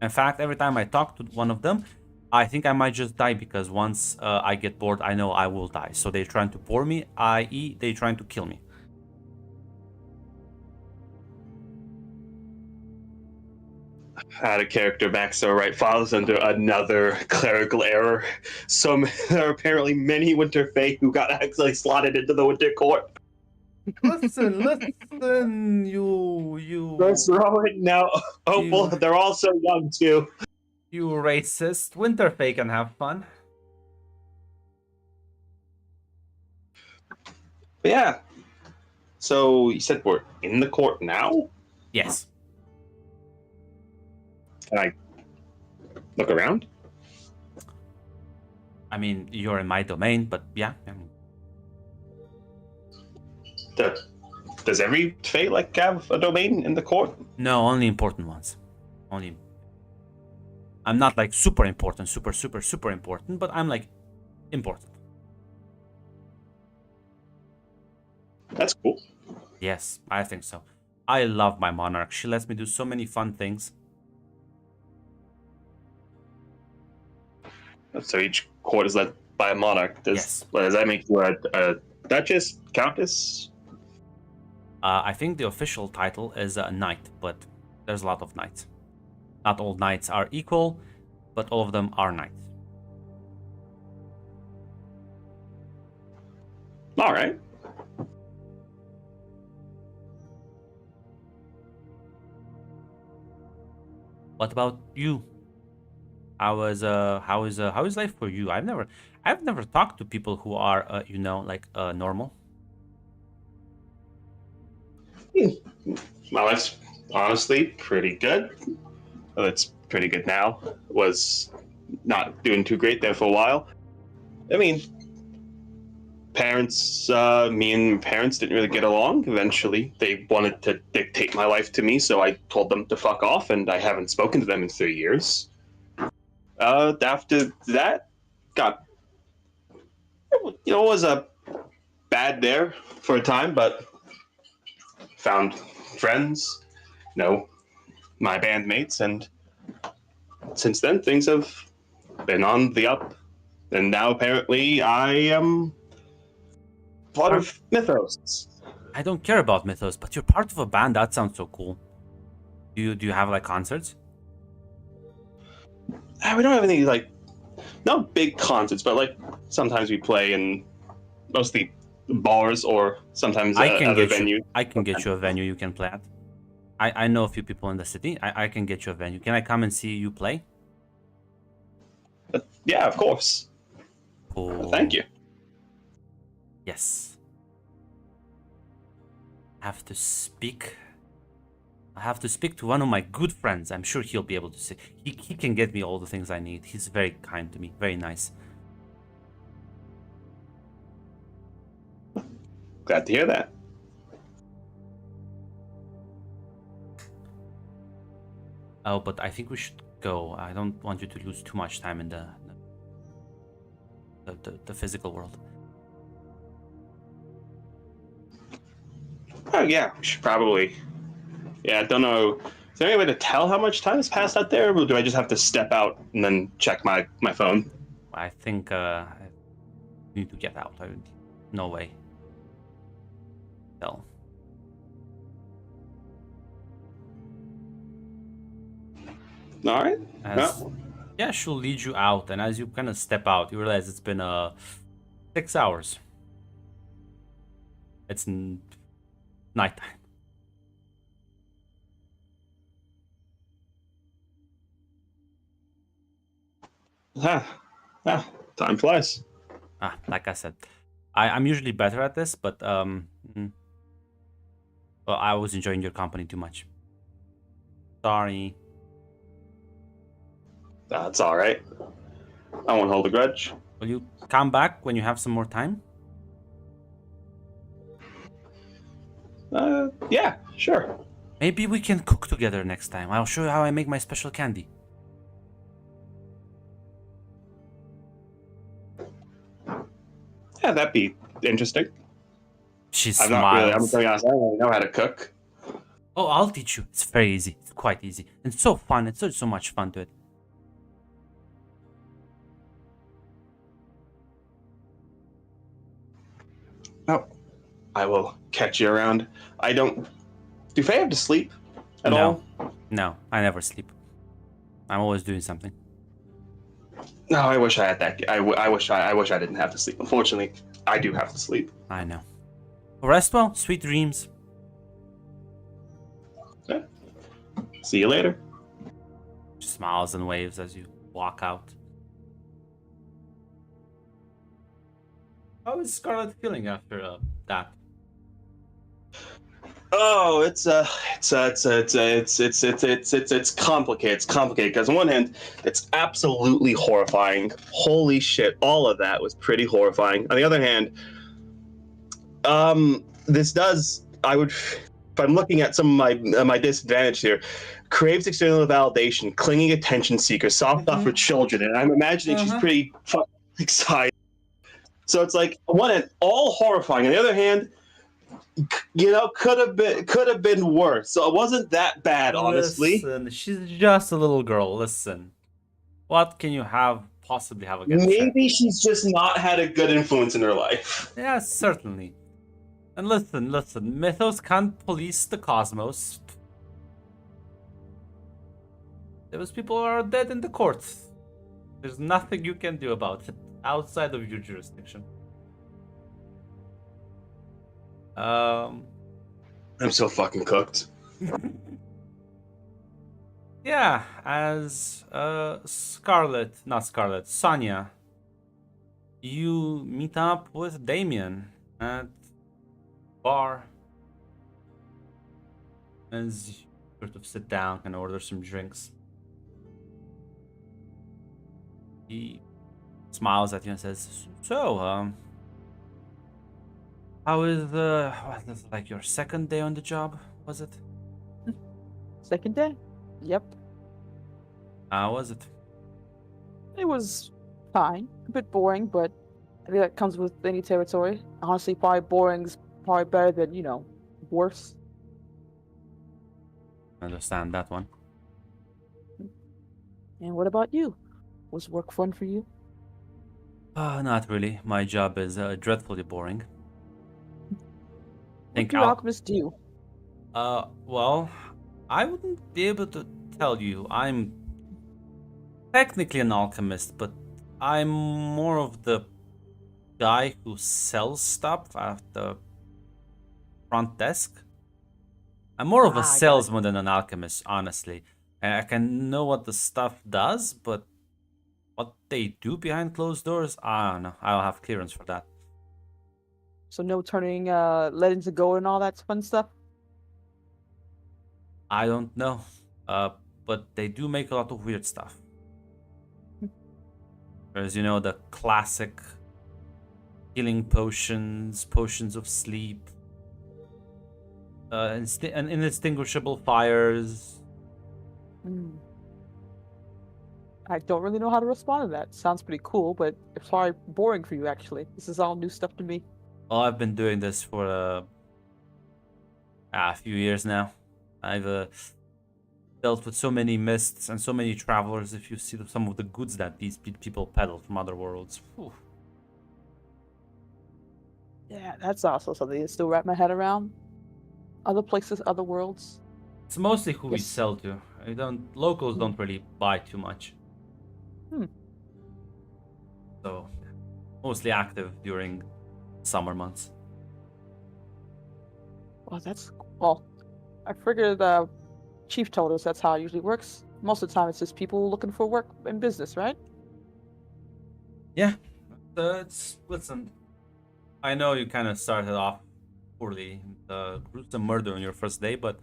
In fact, every time I talk to one of them, I think I might just die because once I get bored, I know I will die. So they're trying to bore me, i.e., they're trying to kill me. Out of character, Maxo, right, falls under another clerical error. There are apparently many Winter Fae who got actually slotted into the Winter Court. Listen, you. That's right now. Oh, well, they're all so young too. You racist. Winter Fae can have fun. But yeah. So you said we're in the court now? Yes. Can I look around? I mean, you're in my domain, but yeah. Does every Fae like have a domain in the court? No, only important ones. Only. I'm not like super important, super important, but I'm like important. That's cool. Yes, I think so. I love my monarch. She lets me do so many fun things. So each court is led by a monarch. Yes. Does that make you a duchess, countess? I think the official title is a knight, but there's a lot of knights. Not all knights are equal, but all of them are knights. All right. What about you? How is life for you? I've never talked to people who are normal. My life's honestly pretty good. Well, it's pretty good now. Was not doing too great there for a while. I mean, me and parents didn't really get along. Eventually, they wanted to dictate my life to me, so I told them to fuck off, and I haven't spoken to them in 3 years. After that, was a bad there for a time, but found friends, my bandmates, and since then things have been on the up. And now apparently I am part of Mythos. I don't care about Mythos, but you're part of a band. That sounds so cool. Do you have like concerts? We don't have any not big concerts, but sometimes we play in mostly bars or sometimes other venues. I can get you a venue you can play at. I know a few people in the city. I can get you a venue. Can I come and see you play? Yeah, of course. Cool. Thank you. Yes. I have to speak to one of my good friends. I'm sure he'll be able to say. He can get me all the things I need. He's very kind to me. Very nice. Glad to hear that. Oh, but I think we should go. I don't want you to lose too much time in the physical world. Oh yeah, we should probably. Yeah, I don't know. Is there any way to tell how much time has passed out there, or do I just have to step out and then check my phone? I think I need to get out. No way. No. All right. Yeah, she'll lead you out, and as you kind of step out, you realize it's been 6 hours. It's nighttime. Time flies. Like I said, I'm usually better at this, but well, I was enjoying your company too much. Sorry. That's all right. I won't hold a grudge. Will you come back when you have some more time? Yeah, sure. Maybe we can cook together next time. I'll show you how I make my special candy. Yeah, that'd be interesting. She I'm smiles. to be honest, I don't really know how to cook. Oh, I'll teach you. It's very easy. It's quite easy. And so fun. It's so much fun to it. Oh, I will catch you around. Do Faye have to sleep at all? No, I never sleep. I'm always doing something. No, I wish I had that. I wish I didn't have to sleep. Unfortunately, I do have to sleep. I know. Rest well. Sweet dreams. Okay. See you later. She smiles and waves as you walk out. How is Scarlet feeling after that? Oh, it's complicated. It's complicated because on one hand, it's absolutely horrifying. Holy shit, all of that was pretty horrifying. On the other hand, if I'm looking at some of my disadvantage here, craves external validation, clinging attention seeker, soft for children, and I'm imagining she's pretty fucking excited. So it's like on one hand, all horrifying. On the other hand, could have been worse. So it wasn't that bad, honestly. Listen, she's just a little girl. Listen. What can you possibly have against her? Maybe she's just not had a good influence in her life. Yeah, certainly. And listen, Mythos can't police the cosmos. Those people are dead in the courts. There's nothing you can do about it outside of your jurisdiction. I'm so fucking cooked. Yeah, as Sonia, you meet up with Damien at bar as you sort of sit down and order some drinks. He smiles at you and says, "So, how is what is it, like your second day on the job? Was it? Second day? Yep. How was it? It was fine. A bit boring, but I think that comes with any territory. Honestly, probably boring's probably better than, worse. I understand that one. And what about you? Was work fun for you? Not really. My job is dreadfully boring. What do alchemists do? Well, I wouldn't be able to tell you. I'm technically an alchemist, but I'm more of the guy who sells stuff at the front desk. I'm more of a salesman than an alchemist, honestly. I can know what the stuff does, but what they do behind closed doors, I don't know. I don't have clearance for that. So no turning lead into gold and all that fun stuff? I don't know. But they do make a lot of weird stuff. There's, the classic healing potions, potions of sleep, and inextinguishable fires. I don't really know how to respond to that. Sounds pretty cool, but it's probably boring for you, actually. This is all new stuff to me. Well, I've been doing this for a few years now. I've dealt with so many mists and so many travelers. If you see some of the goods that these people peddle from other worlds. Whew. Yeah, that's also something to still wrap my head around. Other places, other worlds. It's mostly who we sell to. Locals don't really buy too much. So, mostly active during summer months. Well, I figured the chief told us that's how it usually works. Most of the time, it's just people looking for work in business, right? Yeah. Listen, I know you kind of started off poorly, gruesome murder on your first day, but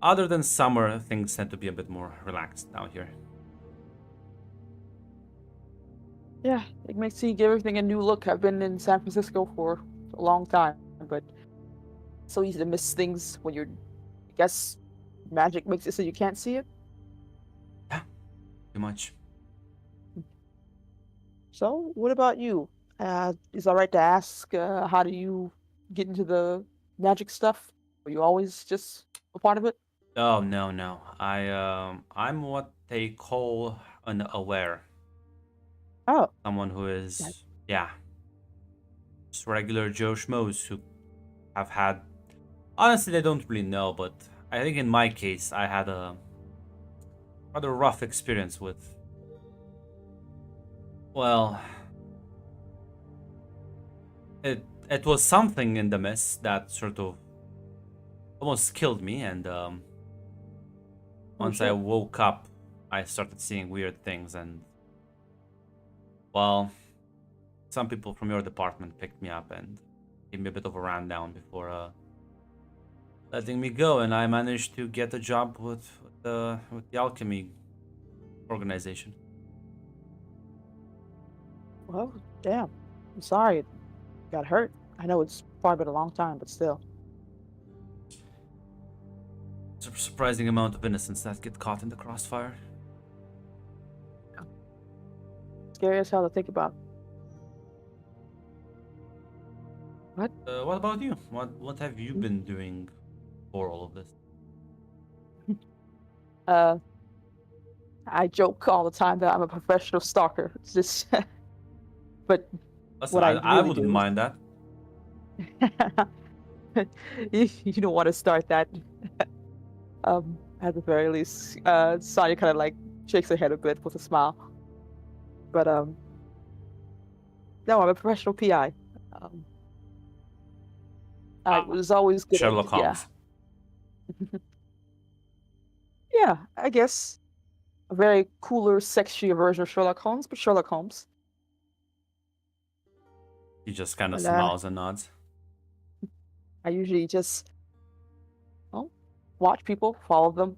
other than summer, things tend to be a bit more relaxed down here. Yeah, it makes you give everything a new look. I've been in San Francisco for a long time, but it's so easy to miss things when I guess magic makes it so you can't see it. Yeah, too much. So, what about you? Is it all right to ask, how do you get into the magic stuff? Were you always just a part of it? Oh, no. I'm what they call an aware. Oh. Someone who is, just regular Joe Schmoes who have had, honestly, they don't really know, but I think in my case, I had a rather rough experience with, well, it was something in the mist that sort of almost killed me, and once I woke up, I started seeing weird things, and well, some people from your department picked me up and gave me a bit of a rundown before letting me go, and I managed to get a job with the alchemy organization. Well, damn. I'm sorry it got hurt. I know it's probably been a long time, but still. It's a surprising amount of innocents that get caught in the crossfire. Scary as hell to think about. What? What about you? What have you been doing for all of this? I joke all the time that I'm a professional stalker. It's just, but Listen, what I I really wouldn't do mind that. you don't want to start that. At the very least, Sonya kind of like shakes her head a bit with a smile. But no, I'm a professional PI. Um, I was always good Sherlock at, yeah, Holmes. yeah. I guess a very cooler, sexier version of Sherlock Holmes, but Sherlock Holmes. He just kind of And smiles and nods. I usually just, well, watch people, follow them,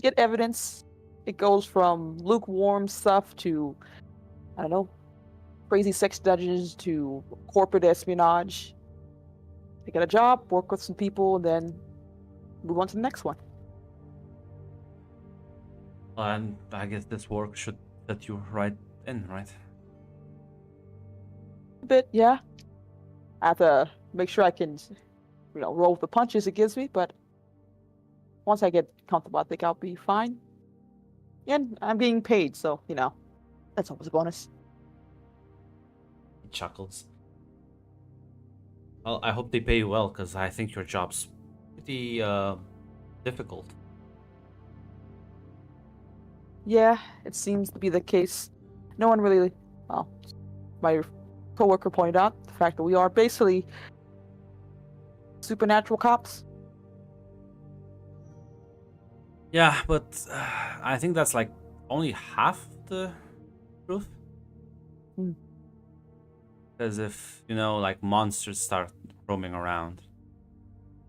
get evidence. It goes from lukewarm stuff to, I don't know, crazy sex dungeons to corporate espionage. I get a job, work with some people, and then move on to the next one. And I guess this work should fit you right in, right? A bit, yeah. I have to make sure I can, roll with the punches it gives me, but once I get comfortable, I think I'll be fine. And I'm getting paid, so, that's always a bonus. He chuckles. Well, I hope they pay you well, because I think your job's pretty difficult. Yeah, it seems to be the case. No one really, well, my coworker pointed out the fact that we are basically supernatural cops. Yeah, but I think that's like only half the truth. Hmm. Because if, like monsters start roaming around,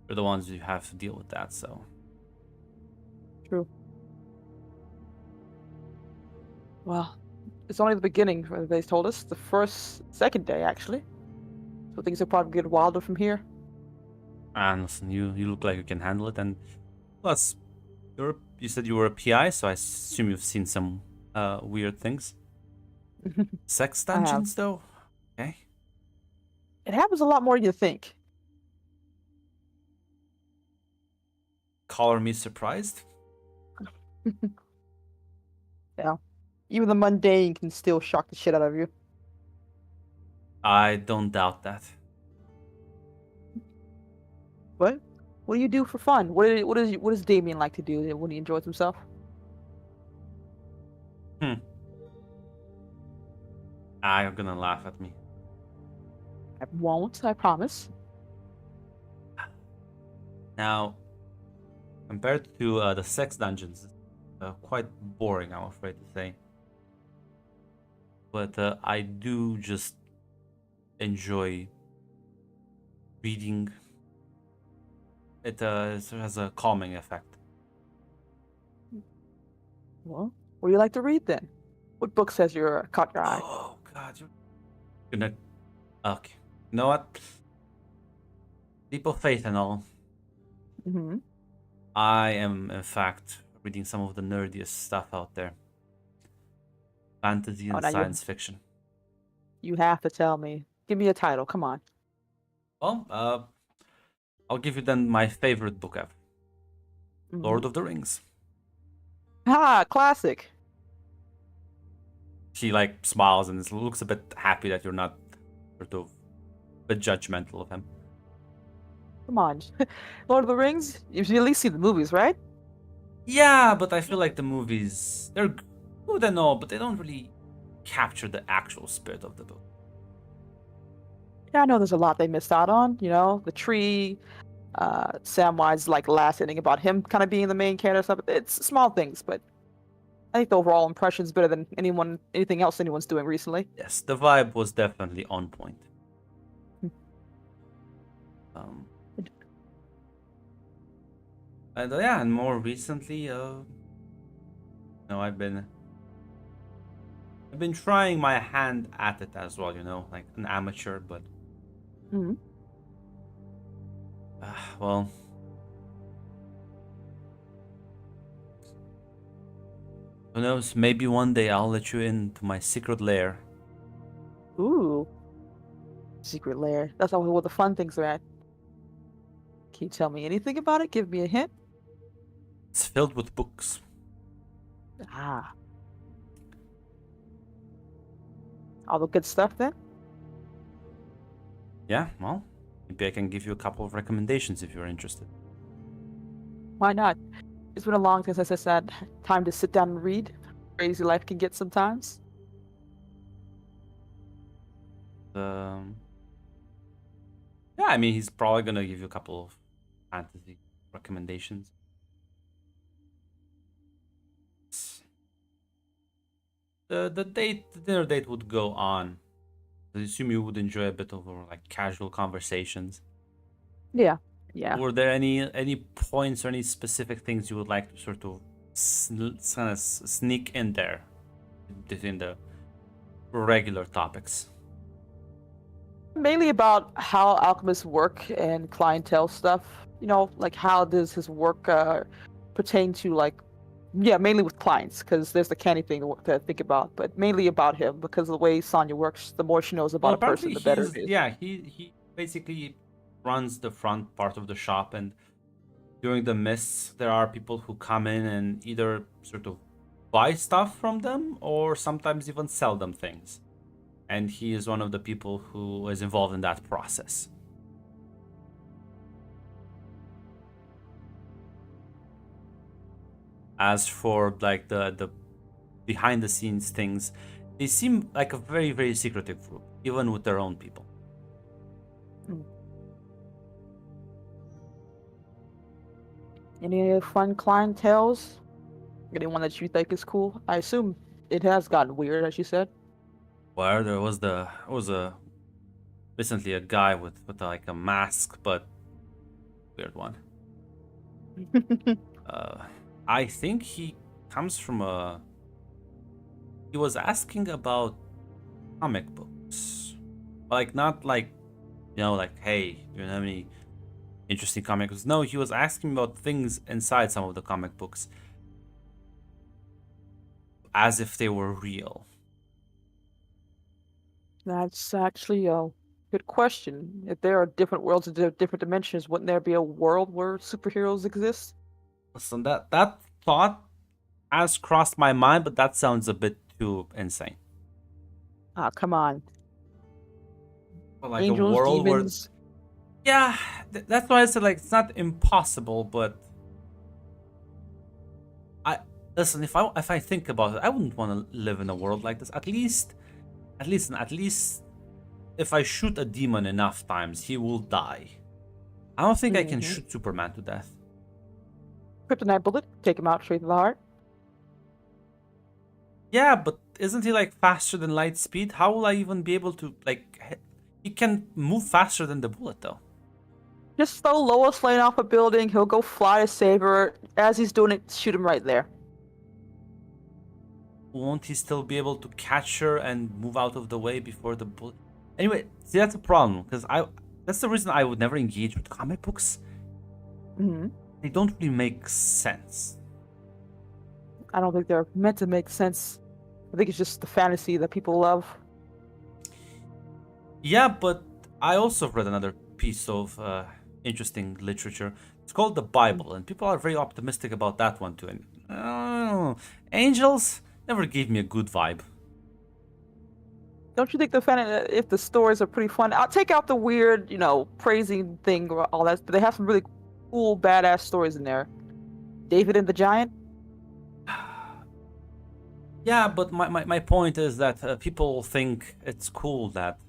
you're the ones who have to deal with that, so. True. Well, it's only the beginning, they told us. The second day, actually. So things will probably get wilder from here. And listen, you look like you can handle it, and plus, you said you were a PI, so I assume you've seen some weird things. Sex I have. dungeons, though? Okay. It happens a lot more than you think. Color me surprised? Yeah. Even the mundane can still shock the shit out of you. I don't doubt that. What? What do you do for fun? What does Damien like to do when he enjoys himself? You're gonna laugh at me. I won't, I promise. Now, compared to the sex dungeons, quite boring, I'm afraid to say. But I do just enjoy reading. It has a calming effect. Well, what do you like to read then? What book says you're caught your eye? Oh God, you're gonna. Okay, you know what? Leap of faith and all. Mm-hmm. I am, in fact, reading some of the nerdiest stuff out there. Fantasy and science fiction. You have to tell me. Give me a title. Come on. Well, I'll give you then my favorite book ever. Mm-hmm. Lord of the Rings. Ah, classic. She like smiles and looks a bit happy that you're not sort of a bit judgmental of him. Come on. Lord of the Rings? You've at least seen the movies, right? Yeah, but I feel like the movies, they're good and all, but they don't really capture the actual spirit of the book. Yeah, I know there's a lot they missed out on. The tree, Samwise's like last ending about him kind of being the main character. Stuff. It's small things, but I think the overall impression is better than anything else anyone's doing recently. Yes, the vibe was definitely on point. And more recently, I've been trying my hand at it as well, like an amateur, but Mm-hmm. well, who knows? Maybe one day I'll let you into my secret lair. Ooh. Secret lair. That's always where the fun things are at. Can you tell me anything about it? Give me a hint. It's filled with books. Ah. All the good stuff then? Yeah, well, maybe I can give you a couple of recommendations if you're interested. Why not? It's been a long time since I had time to sit down and read. Crazy life can get sometimes. Yeah, I mean, he's probably gonna give you a couple of fantasy recommendations. The dinner date would go on. I assume you would enjoy a bit of like casual conversations. Yeah, yeah. Were there any points or any specific things you would like to sort of kind of sneak in there within the regular topics? Mainly about how alchemists work and clientele stuff. You know, like how does his work pertain to like, yeah, mainly with clients, because there's the candy thing to think about, but mainly about him because of the way Sonya works. The more she knows about Well, a person, apparently the better it is. yeah, he basically runs the front part of the shop, and during the mists there are people who come in and either sort of buy stuff from them or sometimes even sell them things. And he is one of the people who is involved in that process. As for like the behind the scenes things, they seem like a very, very secretive group, even with their own people. Any fun clientels? Anyone that you think is cool? I assume it has gotten weird, as you said. Where there was a recently a guy with like a mask, but weird one. I think he comes from a. He was asking about comic books, like not like, like, hey, do you have any interesting comic books? No, he was asking about things inside some of the comic books, as if they were real. That's actually a good question. If there are different worlds and different dimensions, wouldn't there be a world where superheroes exist? Listen, that thought has crossed my mind, but that sounds a bit too insane. Ah, come on. Like Angels, a world demons. where, yeah, that's why I said like it's not impossible, but I listen. If I think about it, I wouldn't want to live in a world like this. At least, if I shoot a demon enough times, he will die. I don't think I can shoot Superman to death. Kryptonite bullet, take him out straight to the heart. Yeah, but isn't he like faster than light speed? How will I even be able to like? He can move faster than the bullet, though. Just throw Lois Lane off a building. He'll go fly to save her. As he's doing it, shoot him right there. Won't he still be able to catch her and move out of the way before the bullet? Anyway, see, that's a problem because that's the reason I would never engage with comic books. They don't really make sense. I don't think they're meant to make sense. I think it's just the fantasy that people love. Yeah, but I also read another piece of interesting literature. It's called the Bible, and people are very optimistic about that one too. And angels never gave me a good vibe. Don't you think if the stories are pretty fun? I'll take out the weird, praising thing, all that, but they have some really cool, badass stories in there. David and the Giant? Yeah, but my point is that people think it's cool that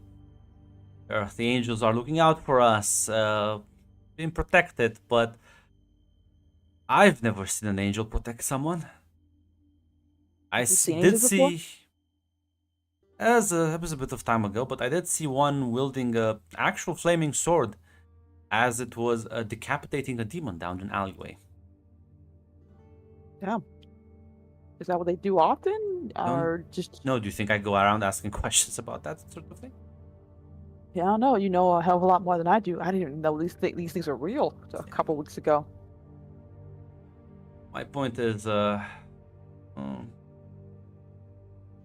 the angels are looking out for us, being protected, but I've never seen an angel protect someone. I did see. It was a bit of time ago, but I did see one wielding a actual flaming sword, as it was decapitating a demon down an alleyway. Yeah. Is that what they do often, or just? No, do you think I go around asking questions about that sort of thing? Yeah, I don't know. You know a hell of a lot more than I do. I didn't even know these things are real a couple weeks ago. My point is,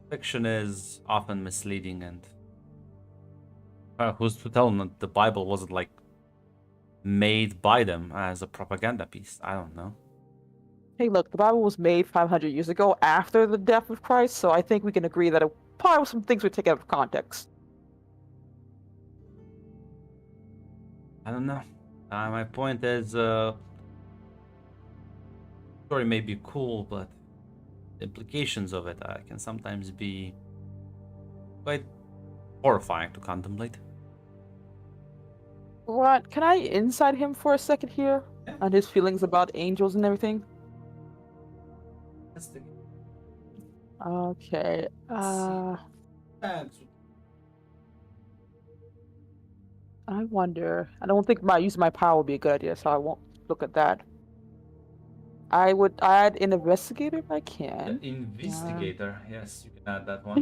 fiction is often misleading, and who's to tell them that the Bible wasn't like made by them as a propaganda piece? I don't know. Hey, look, the Bible was made 500 years ago after the death of Christ, so I think we can agree that probably some things were taken out of context. I don't know. My point is, story may be cool, but the implications of it can sometimes be quite horrifying to contemplate. What? Can I inside him for a second here? Yeah. On his feelings about angels and everything? That's the Okay. I wonder. I don't think using my power would be a good idea, so I won't look at that. I would add an investigator if I can. The investigator, yes, you can add that one.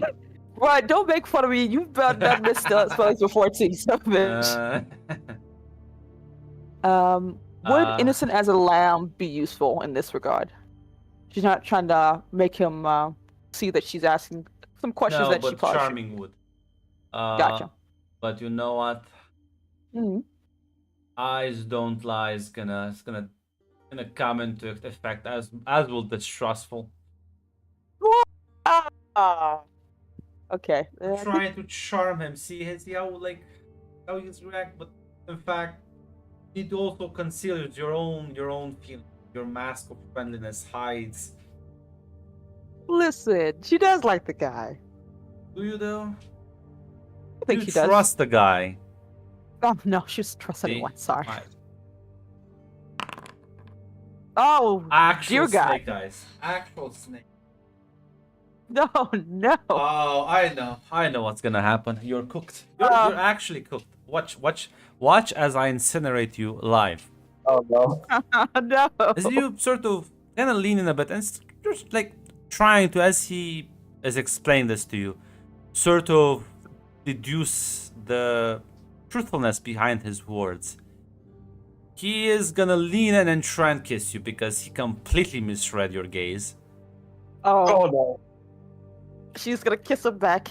Right, don't make fun of me. You've done this spellings before too, so bitch. Would innocent as a lamb be useful in this regard? She's not trying to make him see that she's asking some questions no, that but she probably charming would. Gotcha. But you know what? Mm-hmm. Eyes don't lie. It's gonna come into effect as will distrustful. Okay. Trying to charm him. See how he's react, but in fact, you need to also conceal your own feelings. Your mask of friendliness hides. Listen, she does like the guy. Do you though? I think you she trust does. the guy. Oh no, she doesn't trust anyone. Sorry. Right. Oh, Actual dear snake God. eyes. Actual snake. No, no. Oh, I know what's gonna happen. You're cooked. You're actually cooked. Watch as I incinerate you live. Oh no. No. As you sort of kind of lean in a bit and just like trying to, as he has explained this to you, sort of deduce the truthfulness behind his words. He is gonna lean in and try and kiss you because he completely misread your gaze. Oh no. She's gonna kiss him back.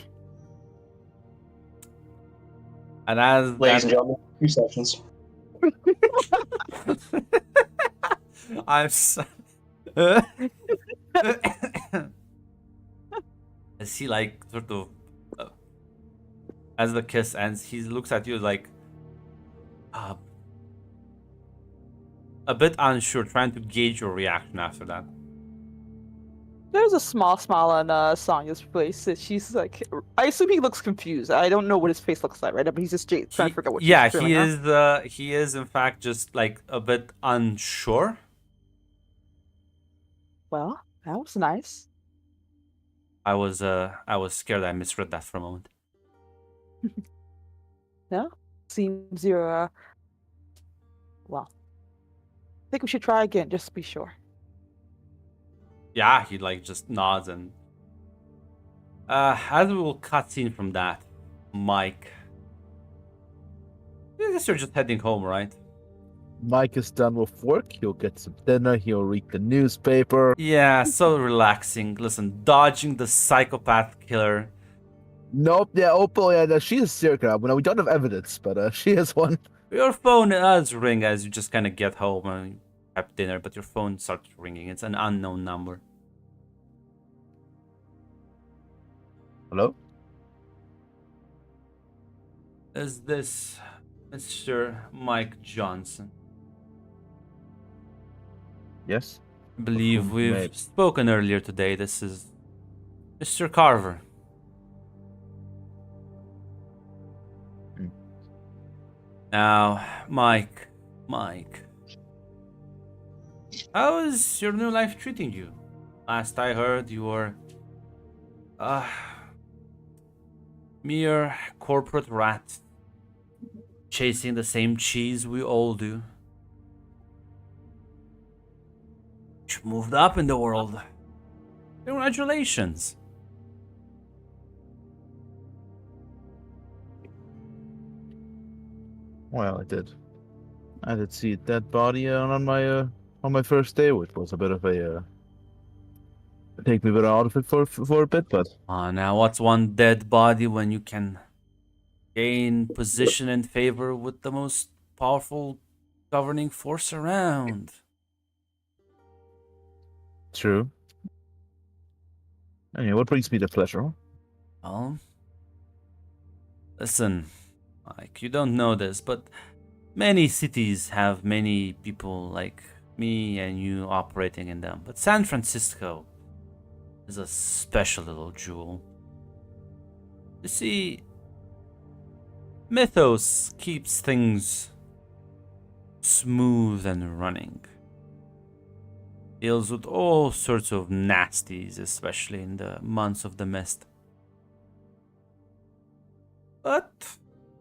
And as Ladies and gentlemen, 2 sessions. I'm so... As he like sort of as the kiss ends, he looks at you like a bit unsure, trying to gauge your reaction after that. There's a small smile on Sonya's face. She's like, I assume he looks confused. I don't know what his face looks like right now, but he's just trying to figure out what she's feeling. He is in fact just like a bit unsure. Well, that was nice. I was scared I misread that for a moment. No? Seems you're well. I think we should try again, just to be sure. Yeah, he like just nods and as we will cutscene from that, Mike. I guess you're just heading home, right? Mike is done with work. He'll get some dinner. He'll read the newspaper. Yeah, so relaxing. Listen, dodging the psychopath killer. Nope. Yeah, Opal. Yeah, she is serial killer. Well, we don't have evidence, but she is one. Your phone does ring as you just kind of get home and have dinner, but your phone starts ringing. It's an unknown number. Hello? Is this Mr. Mike Johnson? Yes. I believe we've spoken earlier today. This is Mr. Carver. Now, Mike, how is your new life treating you? Last I heard, you were mere corporate rat, chasing the same cheese we all do. You moved up in the world. Congratulations. Well, I did see a dead body on my first day, which was a bit of a take me a bit out of it for a bit, but Now what's one dead body when you can gain position and favor with the most powerful governing force around? True. Anyway, what brings me to pleasure? Well, listen, like, you don't know this, but many cities have many people like me and you operating in them. But San Francisco is a special little jewel. You see, Mythos keeps things smooth and running. Deals with all sorts of nasties, especially in the months of the mist. But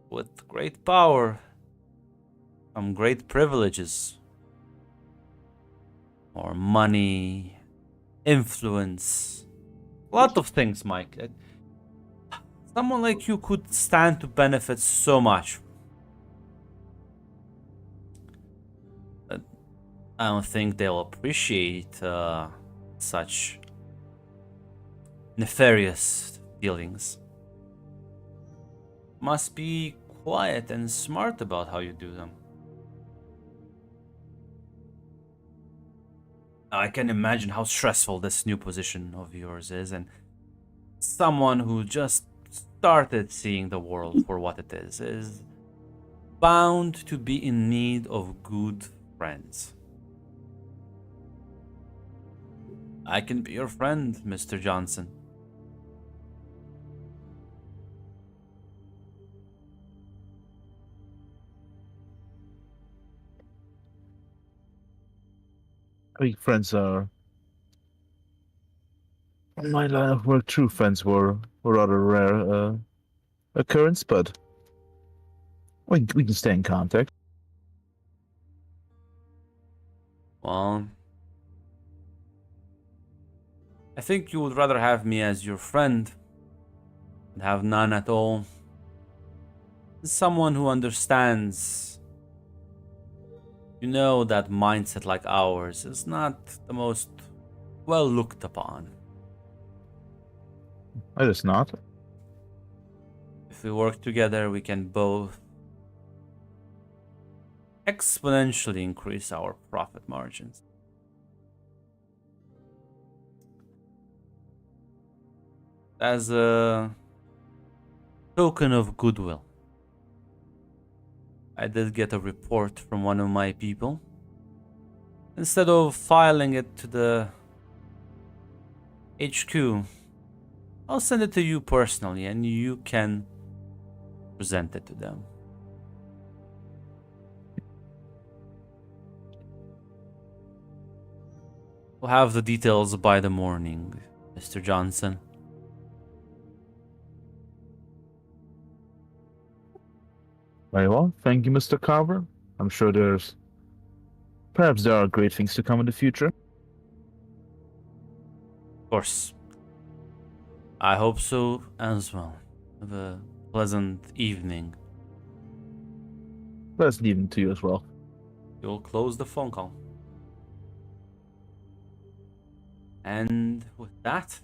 with great power come great privileges. More money, influence, a lot of things, Mike. Someone like you could stand to benefit so much. But I don't think they'll appreciate such nefarious feelings. Must be quiet and smart about how you do them. I can imagine how stressful this new position of yours is, and someone who just started seeing the world for what it is bound to be in need of good friends. I can be your friend, Mr. Johnson. I think friends are. In my line of work, true friends were rather rare occurrence, but we can stay in contact. Well, I think you would rather have me as your friend than have none at all. Someone who understands. You know that mindset like ours is not the most well looked upon. It is not. If we work together, we can both exponentially increase our profit margins. As a token of goodwill, I did get a report from one of my people. Instead of filing it to the HQ, I'll send it to you personally and you can present it to them. We'll have the details by the morning, Mr. Johnson. Very well. Thank you, Mr. Carver. I'm sure perhaps there are great things to come in the future. Of course. I hope so as well. Have a pleasant evening. Pleasant evening to you as well. You'll close the phone call. And with that,